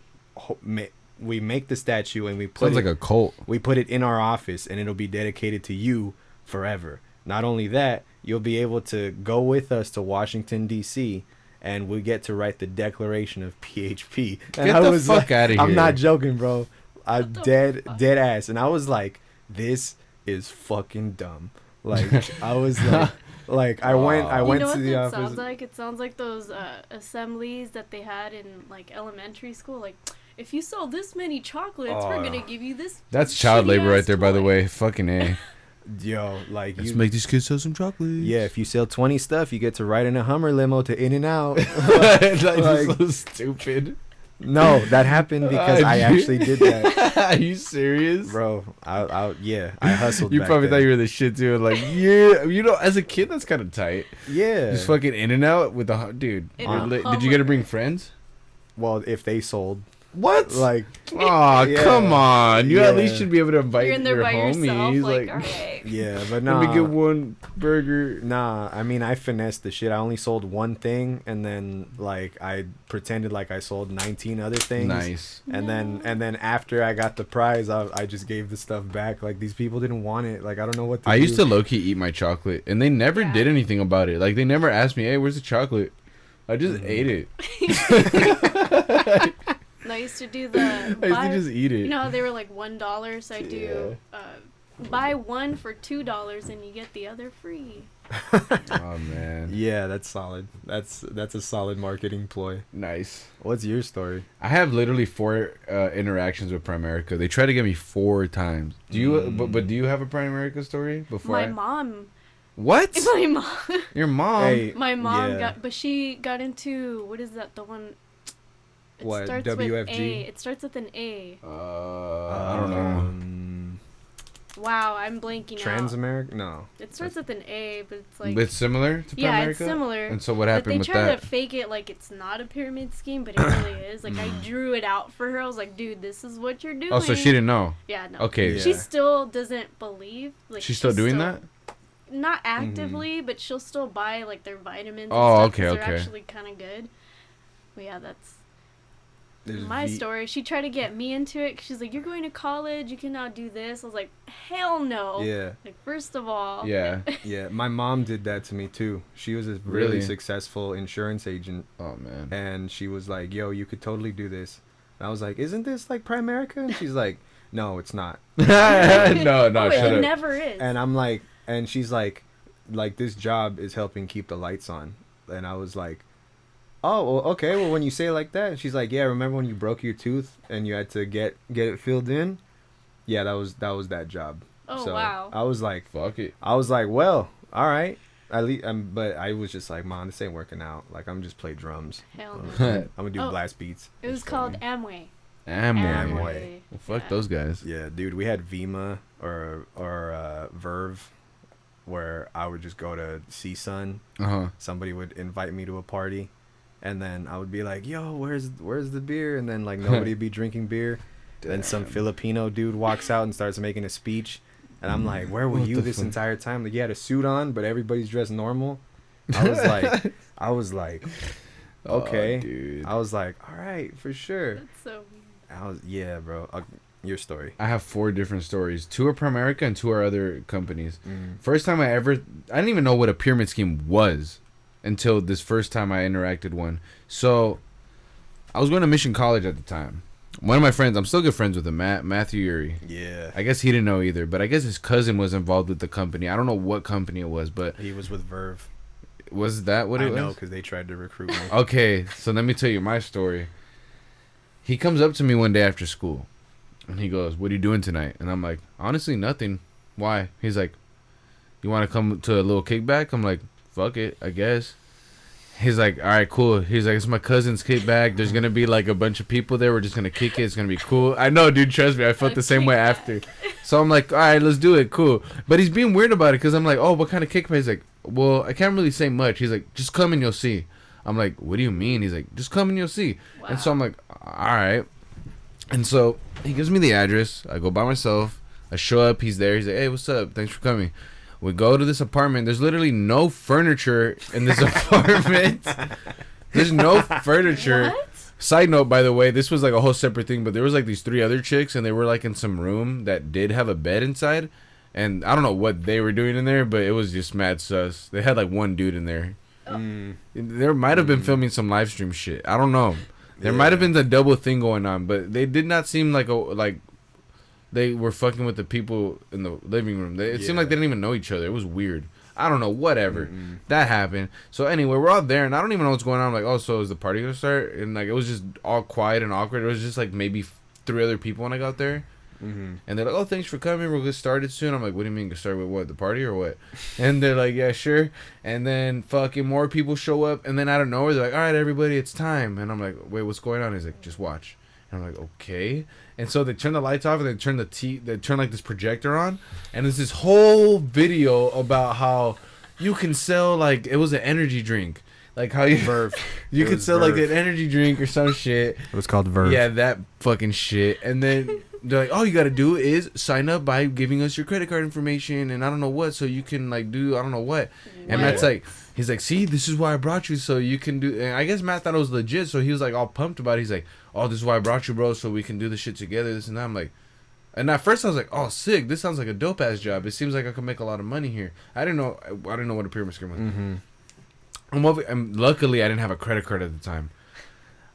we make the statue and we put sounds like a cult. We put it in our office and it'll be dedicated to you forever. Not only that, you'll be able to go with us to Washington D.C. and we get to write the Declaration of PHP. And Get the fuck out of here! I'm not joking, bro. I'm dead ass. And I was like, this is fucking dumb. Like, I was like, I went to the office. Sounds like? It sounds like those assemblies that they had in like elementary school. Like, if you sell this many chocolates, we're gonna give you this. That's child labor right there, toy. by the way. Fucking A. Yo, like, let's make these kids sell some chocolates. Yeah, if you sell 20 stuff, you get to ride in a Hummer limo to In-N-Out. That's so stupid. No, that happened because I actually did that. Are you serious, bro? I hustled. You back probably then. thought you were the shit too. Like, yeah, as a kid, that's kind of tight. Yeah, just fucking in and out with the dude. Did you get to bring friends? Well, if they sold. What? Like, oh, yeah. Come on! You at least should be able to invite You're in there your by homies. yourself, like, like, alright. Yeah, but nah. Let me get one burger. Nah, I mean, I finessed the shit. I only sold one thing, and then like I pretended like I sold 19 other things. Nice. And then after I got the prize, I just gave the stuff back. Like, these people didn't want it. Like, I don't know what to do. I used to low key eat my chocolate, and they never did anything about it. Like, they never asked me, "Hey, where's the chocolate?" I just ate it. And I used to do the. I used to just eat it. You know how they were like $1, so I do buy one for $2 and you get the other free. Oh man. Yeah, that's solid. That's a solid marketing ploy. Nice. What's your story? I have literally 4 interactions with Primerica. They tried to get me 4 times. Do you? But do you have a Primerica story before? My mom. What? My mom. Your mom? Hey, my mom she got into, what is that? The one. It what, starts WFG? with A. It starts with an A. I don't know. Wow, I'm blanking Transamerica? No. It starts with an A, but it's like... It's similar to Primerica? Yeah, it's similar. And so what happened with that? They try to fake it like it's not a pyramid scheme, but it really is. Like, I drew it out for her. I was like, dude, this is what you're doing. Oh, so she didn't know? Yeah, no. Okay. Yeah. She still doesn't believe. Like, she's still doing that? Not actively, but she'll still buy, like, their vitamins and stuff, stuff, 'cause okay. They're actually kind of good. But yeah, that's My story, she tried to get me into it. 'Cause she's like, "You're going to college. You cannot do this." I was like, "Hell no." Yeah. Like, first of all. Yeah. Yeah, my mom did that to me too. She was a Really? really successful insurance agent, Oh man. and she was like, "Yo, you could totally do this." And I was like, "Isn't this like Primerica?" And she's like, "No, it's not." no, Oh, shut it up. never is. And I'm like, and she's like this job is helping keep the lights on. And I was like, "Oh, well, okay. Well, when you say it like that," and she's like, "Yeah, remember when you broke your tooth and you had to get it filled in? Yeah, that was that job." Oh, so wow. I was like, Fuck it. well, all right. At least, but I was just like, "Mom, this ain't working out. Like, I'm just play drums. Hell I'm no. gonna do Oh. blast beats." It was called Amway. Amway. Amway. Well, fuck Yeah. those guys. Yeah, dude, we had Vima or Verve, where I would just go to see Sun. Uh-huh. Somebody would invite me to a party, and then I would be like, "Yo, where's the beer?" And then like nobody'd be drinking beer. Then some Filipino dude walks out and starts making a speech, and I'm like, "Where were What you the this fuck? entire time? Like, you had a suit on, but everybody's dressed normal." I was like, okay. Oh, dude. I was like, all right, for sure. That's so weird. Yeah, bro. Your story. I have 4 different stories. 2 are Primerica and 2 are other companies. Mm. First time I didn't even know what a pyramid scheme was until this first time I interacted one. So I was going to Mission College at the time. One of my friends, I'm still good friends with him, Matthew Urey. Yeah. I guess he didn't know either, but I guess his cousin was involved with the company. I don't know what company it was, but He was with Verve. was that what it I was? know, because they tried to recruit me. Okay, so let me tell you my story. He comes up to me one day after school, and he goes, "What are you doing tonight?" And I'm like, "Honestly, nothing." "Why?" He's like, "You want to come to a little kickback?" I'm like, "Fuck it, I guess." He's like, "All right, cool." He's like, "It's my cousin's kickback. There's gonna be like a bunch of people there. We're just gonna kick it. It's gonna be cool." I know, dude. Trust me, I felt the same way after. So I'm like, "All right, let's do it. Cool." But he's being weird about it because I'm like, "Oh, what kind of kickback?" He's like, "Well, I can't really say much." He's like, "Just come and you'll see." I'm like, "What do you mean?" He's like, "Just come and you'll see." And so I'm like, "All right." And so he gives me the address. I go by myself. I show up. He's there. He's like, "Hey, what's up? Thanks for coming." We go to this apartment. There's literally no furniture in this apartment. There's no furniture. What? Side note, by the way, this was like a whole separate thing, but there was like these 3 other chicks, and they were like in some room that did have a bed inside. And I don't know what they were doing in there, but it was just mad sus. They had like one dude in there. There might have been filming some live stream shit. I don't know. There might have been the double thing going on, but they did not seem like they were fucking with the people in the living room. It seemed like they didn't even know each other. It was weird. I don't know. Whatever. That happened. So anyway, we're all there, and I don't even know what's going on. I'm like, "Oh, so is the party gonna start?" And like, it was just all quiet and awkward. It was just like maybe 3 other people when I got there. And they're like, "Oh, thanks for coming. We'll get started soon." I'm like, "What do you mean get started with what? The party or what?" And they're like, "Yeah, sure." And then fucking more people show up, and then out of nowhere they're like, "All right, everybody, it's time." And I'm like, "Wait, what's going on?" He's like, "Just watch." And I'm like, "Okay." And so they turn the lights off, and they turn like this projector on, and there's this whole video about how you can sell like it was an energy drink. Like how you Verve. you It could was sell like Verve. an energy drink or some shit. It was called Verve. Yeah, that fucking shit. And then they're like, "All you gotta do is sign up by giving us your credit card information and I don't know what, so you can like do I don't know what." And Matt's like, he's like, "See, this is why I brought you, so you can do." And I guess Matt thought it was legit, so he was like all pumped about it. He's like, "Oh, this is why I brought you, bro, so we can do this shit together." This and that. I'm like, and at first I was like, "Oh, sick! This sounds like a dope ass job. It seems like I could make a lot of money here." I didn't know what a pyramid scheme was. And luckily I didn't have a credit card at the time.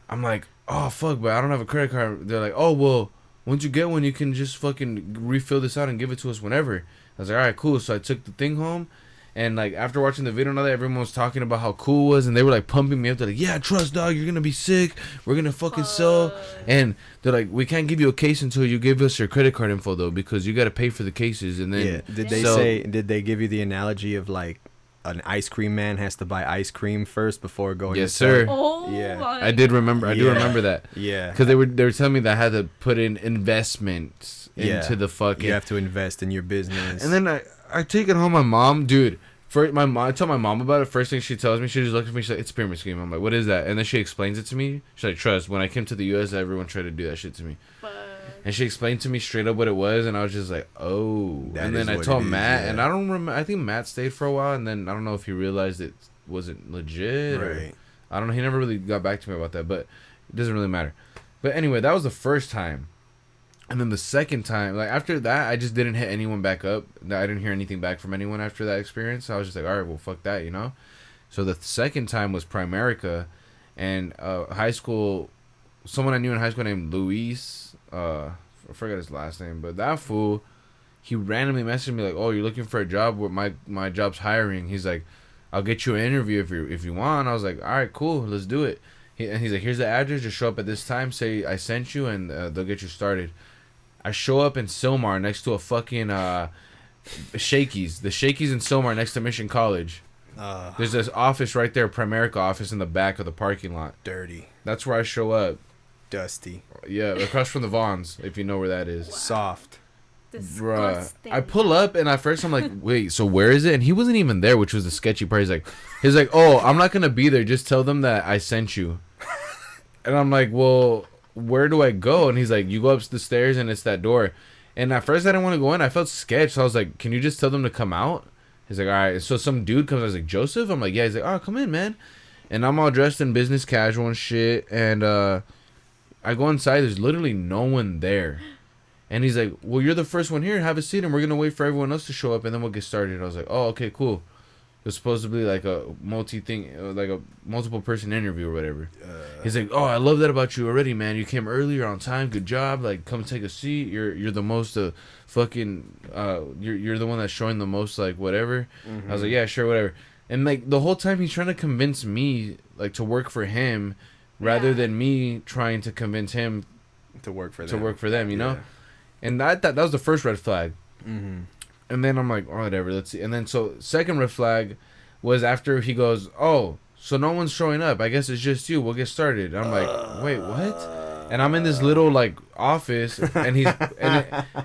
I'm like, "Oh fuck, but I don't have a credit card." They're like, "Oh well, once you get one, you can just fucking refill this out and give it to us whenever." I was like, "All right, cool." So I took the thing home, and like after watching the video and all that, everyone was talking about how cool it was, and they were like pumping me up. They're like, "Yeah, trust, dog. You're gonna be sick. We're gonna fucking sell." And they're like, "We can't give you a case until you give us your credit card info though, because you gotta pay for the cases." And then Did they give you the analogy of like an ice cream man has to buy ice cream first before going Yes, to sell sir. it? Oh Yeah. my I did remember. I do Yeah. remember that. Yeah. Because they were telling me that I had to put in investments into the fucking. You have to invest in your business. And then I take it home. My mom, dude. I tell my mom about it. First thing she tells me, she just looks at me. She's like, "It's a pyramid scheme." I'm like, "What is that?" And then she explains it to me. She's like, "Trust." When I came to the U.S., everyone tried to do that shit to me. And she explained to me straight up what it was, and I was just like, "Oh." That and then is I what told it is, Matt, yeah. and I don't remember. I think Matt stayed for a while, and then I don't know if he realized it wasn't legit. Or, Right. I don't know. He never really got back to me about that, but it doesn't really matter. But anyway, that was the first time. And then the second time, like after that, I just didn't hit anyone back up. I didn't hear anything back from anyone after that experience. So I was just like, all right, well, fuck that, you know? So the second time was Primerica, and high school, someone I knew in high school named Luis, I forgot his last name, but that fool, he randomly messaged me like, oh, you're looking for a job where my job's hiring. He's like, I'll get you an interview if you want. I was like, all right, cool, let's do it. And he's like, here's the address, just show up at this time, say I sent you, and they'll get you started. I show up in Sylmar next to a fucking Shakey's. The Shakey's in Sylmar next to Mission College. There's this office right there, Primerica office in the back of the parking lot. Dirty. That's where I show up. Dusty. Yeah, across from the Vons, if you know where that is. Wow. Soft. Bruh. Disgusting. I pull up and at first I'm like, wait, so where is it? And he wasn't even there, which was the sketchy part. He's like, oh, I'm not gonna be there. Just tell them that I sent you. And I'm like, well, where do I go? And he's like, you go up the stairs and it's that door. And at first I didn't want to go in. I felt sketched. So I was like, can you just tell them to come out? He's like, all right. So some dude comes. I was like, Joseph? I'm like, yeah. He's like, oh, come in, man. And I'm all dressed in business casual and shit. And I go inside. There's literally no one there. And he's like, well, you're the first one here. Have a seat. And we're going to wait for everyone else to show up. And then we'll get started. I was like, oh, okay, cool. It was supposed to be like a like a multiple person interview or whatever. He's like, oh, I love that about you already, man. You came earlier on time. Good job. Like, come take a seat. You're the most fucking you're the one that's showing the most like whatever. Mm-hmm. I was like, yeah, sure, whatever. And like the whole time he's trying to convince me like to work for him, rather than me trying to convince him to work for them. You know. And that was the first red flag. Mm-hmm. And then I'm like, oh, whatever, let's see. And then so second red flag was after he goes, oh, so no one's showing up. I guess it's just you. We'll get started. I'm like, wait, what? And I'm in this little like office, and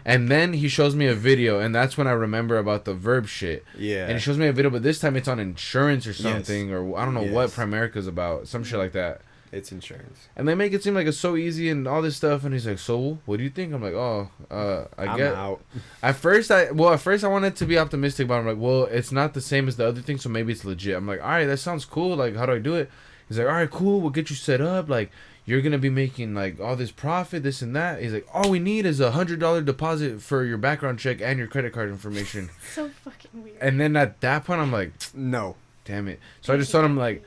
and then he shows me a video, and that's when I remember about the verb shit. Yeah. And he shows me a video, but this time it's on insurance or something, or I don't know what Primerica's about, some shit like that. It's insurance. And they make it seem like it's so easy and all this stuff. And he's like, so what do you think? I'm like, oh, I'm out. At first I wanted to be optimistic, but I'm like, well, it's not the same as the other thing, so maybe it's legit. I'm like, all right, that sounds cool. Like, how do I do it? He's like, all right, cool. We'll get you set up. Like, you're going to be making like all this profit, this and that. He's like, all we need is $100 deposit for your background check and your credit card information. So fucking weird. And then at that point, I'm like, no, damn it. So I just told him like,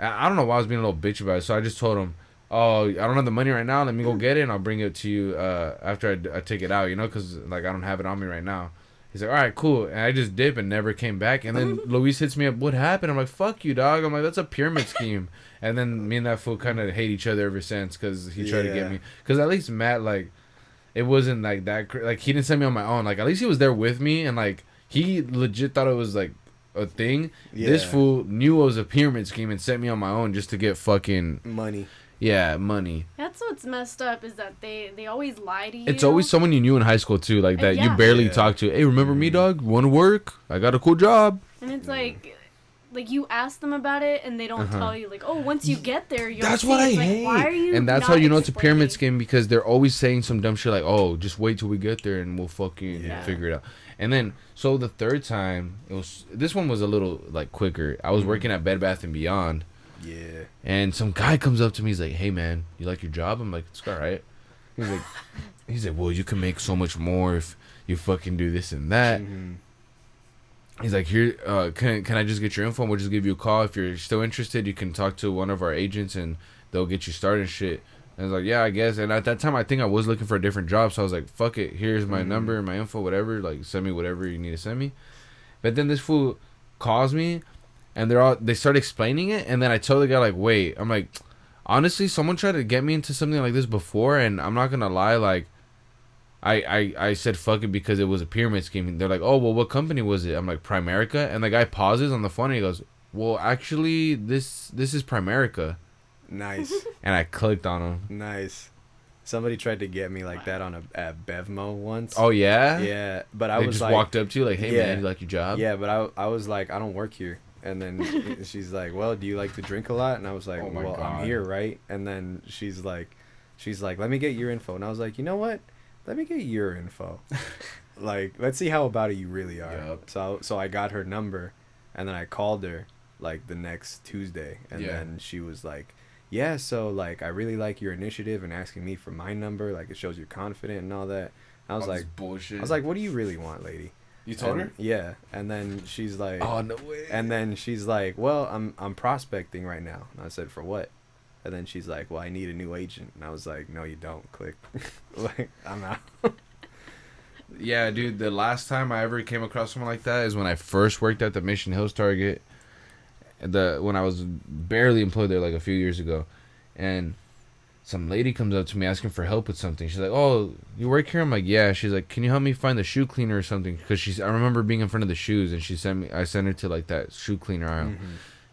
I don't know why I was being a little bitch about it. So I just told him, oh, I don't have the money right now. Let me go get it, and I'll bring it to you after I take it out, you know, because, like, I don't have it on me right now. He's like, all right, cool. And I just dip and never came back. And then Luis hits me up, what happened? I'm like, fuck you, dog. I'm like, that's a pyramid scheme. And then me and that fool kind of hate each other ever since because he tried to get me. Because at least Matt, like, it wasn't, like, that. Like, he didn't send me on my own. Like, at least he was there with me, and, like, he legit thought it was, like, a thing. This fool knew it was a pyramid scheme and sent me on my own just to get fucking money. Yeah, money. That's what's messed up is that they always lie to you. It's always someone you knew in high school too, like that you barely talk to. Hey, remember me, dog? Want to work? I got a cool job. And it's like you ask them about it and they don't tell you. Like, oh, once you get there, you'll That's see. what It's I like, hate. why are you and that's not how you know it's a pyramid explaining? scheme, because they're always saying some dumb shit like, oh, just wait till we get there and we'll fucking figure it out. And then, so the third time, this one was a little, like, quicker. I was working at Bed Bath & Beyond. Yeah. And some guy comes up to me, he's like, hey, man, you like your job? I'm like, it's all right. He's like, well, you can make so much more if you fucking do this and that. Mm-hmm. He's like, here, can I just get your info and we'll just give you a call. If you're still interested, you can talk to one of our agents and they'll get you started and shit. And I was like, yeah, I guess. And at that time, I think I was looking for a different job. So I was like, fuck it. Here's my number and my info, whatever. Like, send me whatever you need to send me. But then this fool calls me and they start explaining it. And then I tell the guy, like, wait. I'm like, honestly, someone tried to get me into something like this before. And I'm not going to lie, like, I said fuck it because it was a pyramid scheme. They're like, oh, well, what company was it? I'm like, Primerica. And the guy pauses on the phone and he goes, well, actually, this is Primerica. Nice. And I clicked on him. Nice. Somebody tried to get me like that at Bevmo once. Oh, yeah? Yeah, but they just like, walked up to you like, hey, man, you like your job? Yeah, but I was like, I don't work here. And then she's like, well, do you like to drink a lot? And I was like, well, God. I'm here, right? And then she's like, let me get your info. And I was like, you know what? Let me get your info. Like, let's see how about it you really are. Yep. So I got her number, and then I called her like the next Tuesday, and then she was like, yeah, so like I really like your initiative and asking me for my number. Like it shows you're confident and all that. I was All this like, bullshit. I was like, what do you really want, lady? You told And- her? Yeah, and then she's like, Oh, no way. and then she's like, well, I'm prospecting right now. And I said, for what? And then she's like, well, I need a new agent. And I was like, no, you don't. Click. Like, I'm out. Yeah, dude, the last time I ever came across someone like that is when I first worked at the Mission Hills Target. When I was barely employed there like a few years ago. And some lady comes up to me asking for help with something. She's like, oh, you work here? I'm like, yeah. She's like, can you help me find the shoe cleaner or something? Because I remember being in front of the shoes, and I sent her to like that shoe cleaner aisle. Mm-hmm.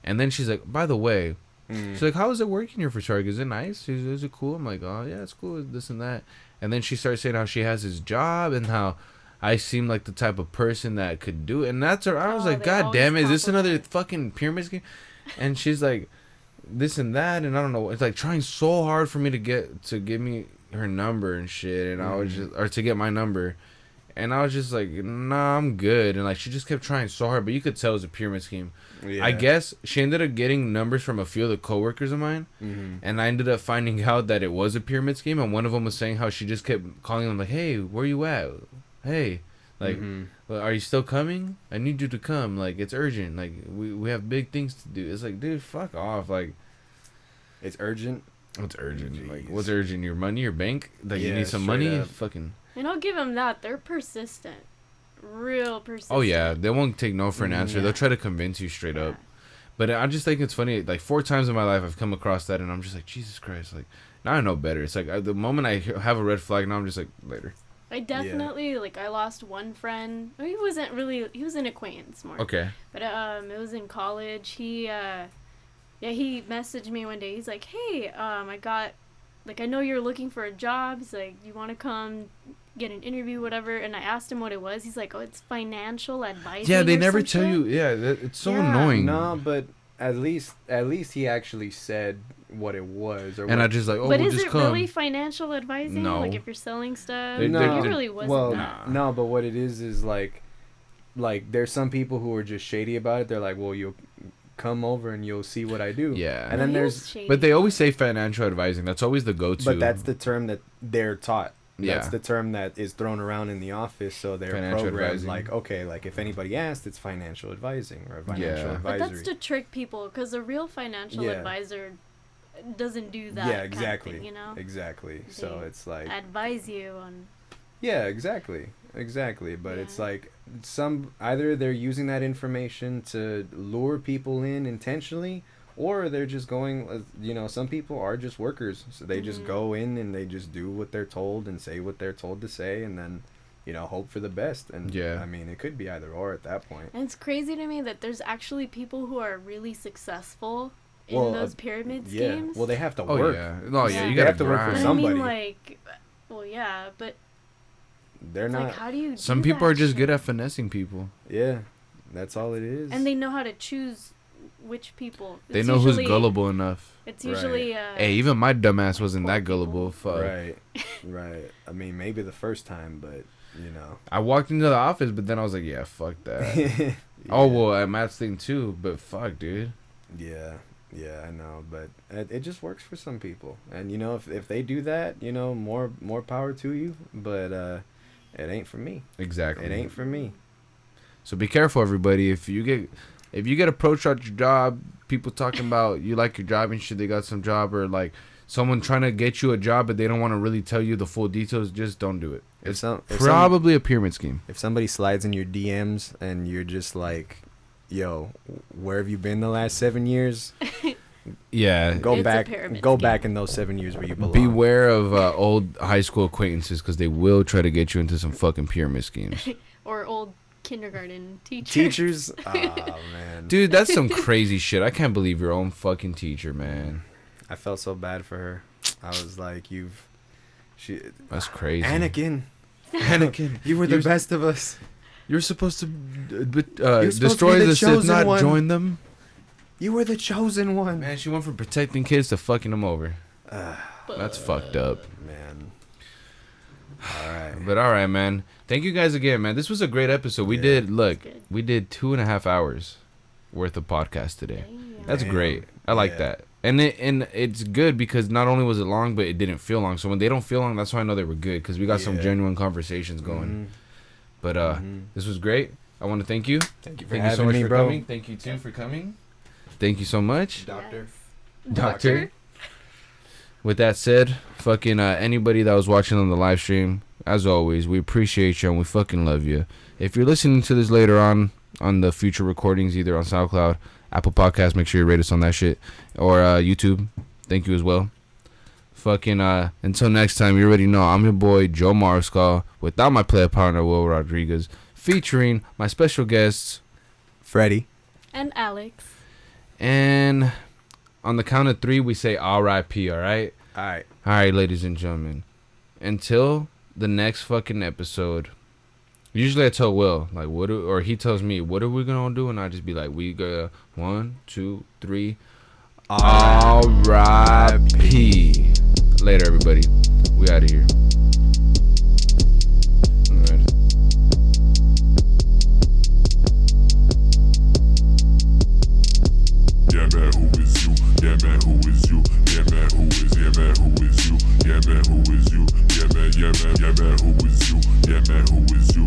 And then she's like, by the way, she's like, how is it working here for Target? Is it nice? Is it cool? I'm like, oh yeah, it's cool, this and that. And then she starts saying how she has his job and how I seem like the type of person that could do it. And that's her. I was like, they God always damn it, is this another compliment. fucking pyramid scheme? And she's like, this and that, and I don't know. It's like trying so hard for me to give me her number and shit, and I was just, or to get my number, and I was just like, nah, I'm good. And like she just kept trying so hard, but you could tell it was a pyramid scheme. Yeah. I guess she ended up getting numbers from a few of the coworkers of mine, and I ended up finding out that it was a pyramid scheme. And one of them was saying how she just kept calling them like, "Hey, where you at? Hey, like, well, are you still coming? I need you to come. Like, it's urgent. Like, we have big things to do." It's like, dude, fuck off. Like, It's urgent. what's urgent? Like, Jeez. what's urgent? Your money, your bank? Like, you Yeah, need some straight money? up. Fucking. And I'll give them that. They're persistent. Real persistent. Oh yeah, they won't take no for an answer. Yeah. They'll try to convince you straight up. But I just think it's funny. Like 4 times in my life, I've come across that, and I'm just like, Jesus Christ! Like now I know better. It's like the moment I have a red flag, now I'm just like later. I definitely, like, I lost one friend. He wasn't really, he was an acquaintance more. Okay. But it was in college. He messaged me one day. He's like, hey, I got, like, I know you're looking for a job. He's like, you want to come get an interview, whatever? And I asked him what it was. He's like, oh, it's financial advising. Yeah, they or never some tell shit." you. Yeah, it's so Yeah. annoying. No, but at least he actually said what it was. Or And what, I just like, oh, But we'll is just it come. really financial advising? No. Like, if you're selling stuff? They're- It they're- really wasn't well, that. no, but what it is like there's some people who are just shady about it. They're like, well, you'll come over and you'll see what I do. Yeah. And then He was there's, shady. But they always say financial advising. That's always the go-to. but that's the term that they're taught. Yeah. That's the term that is thrown around in the office. So they're Financial programmed advising. like, okay, like if anybody asked, it's financial advising or financial Yeah. But advisory. that's to trick people, because a real financial Yeah. advisor doesn't do that. Yeah, kind of exactly. thing, you know? Exactly. So They it's like, advise you on. yeah, exactly. But it's Yeah. like either they're using that information to lure people in intentionally, or they're just going, some people are just workers. So they just go in and they just do what they're told and say what they're told to say, and then, hope for the best. And Yeah. I mean, it could be either or at that point. And it's crazy to me that there's actually people who are really successful in Well, those pyramid Yeah. schemes. Well, they have to Oh work. yeah. Oh yeah. Yeah. You They gotta have to work for but grind. somebody. I mean, like, well, yeah, but They're it's not. like, how do you? Some do people that are just shit? good at finessing people. Yeah. That's all it is. And they know how to choose which people. They It's know who's usually- gullible enough. It's Right. usually. Hey, even my dumbass wasn't poor that gullible. people. Fuck. Right. Right. I mean, maybe the first time, but I walked into the office, but then I was like, yeah, fuck that. Oh well, at Matt's thing too, but fuck, dude. Yeah, I know, but it just works for some people, and if they do that, more power to you. But it ain't for me. Exactly. It ain't for me. So be careful, everybody. If you get approached at your job, people talking about you like your job and shit, they got some job, or like someone trying to get you a job, but they don't want to really tell you the full details, just don't do it. It's probably a pyramid scheme. If somebody slides in your DMs and you're just like, "Yo, where have you been the last 7 years?" Yeah. Go It's a back. pyramid Go scheme. back in those 7 years where you belong. Beware of old high school acquaintances, because they will try to get you into some fucking pyramid schemes. Or old kindergarten teachers. Teachers. Oh man. Dude, that's some crazy shit. I can't believe your own fucking teacher, man. I felt so bad for her. I was like, That's crazy. Anakin, Anakin, you were the best of us. You're supposed to supposed to destroy be the the Sith, chosen not one. join them. You were the chosen one. Man, she went from protecting kids to fucking them over. But That's fucked up. Man. All right. But all right, man. Thank you guys again, man. This was a great episode. We Yeah. did good. we did 2.5 hours worth of podcast today. Damn. That's Damn. great. I like Yeah. that. And it's good because not only was it long, but it didn't feel long. So when they don't feel long, that's why I know they were good, because we got some genuine conversations going. But this was great. I want to thank you. Thank you for having me, for bro. coming. Thank you too for coming. Thank you so much, Doctor. With that said, fucking anybody that was watching on the live stream, as always, we appreciate you and we fucking love you. If you're listening to this later on the future recordings, either on SoundCloud, Apple Podcasts, make sure you rate us on that shit, or YouTube. Thank you as well. Fucking until next time, you already know I'm your boy Joe Marscal, without my player partner Will Rodriguez, featuring my special guests Freddy And Allix. And on the count of 3, we say R.I.P. All right. All right, ladies and gentlemen. Until the next fucking episode. Usually I tell Will, like, or he tells me, what are we gonna do? And I just be like, we go 1, 2, 3. R.I.P. Later, everybody. We out of here. All right. Yeah man, who is you? Yeah man, who is you? Yeah man, who is? Yeah man, who is you? Yeah man, who is you? Yeah man, who is you? Yeah man, who is you?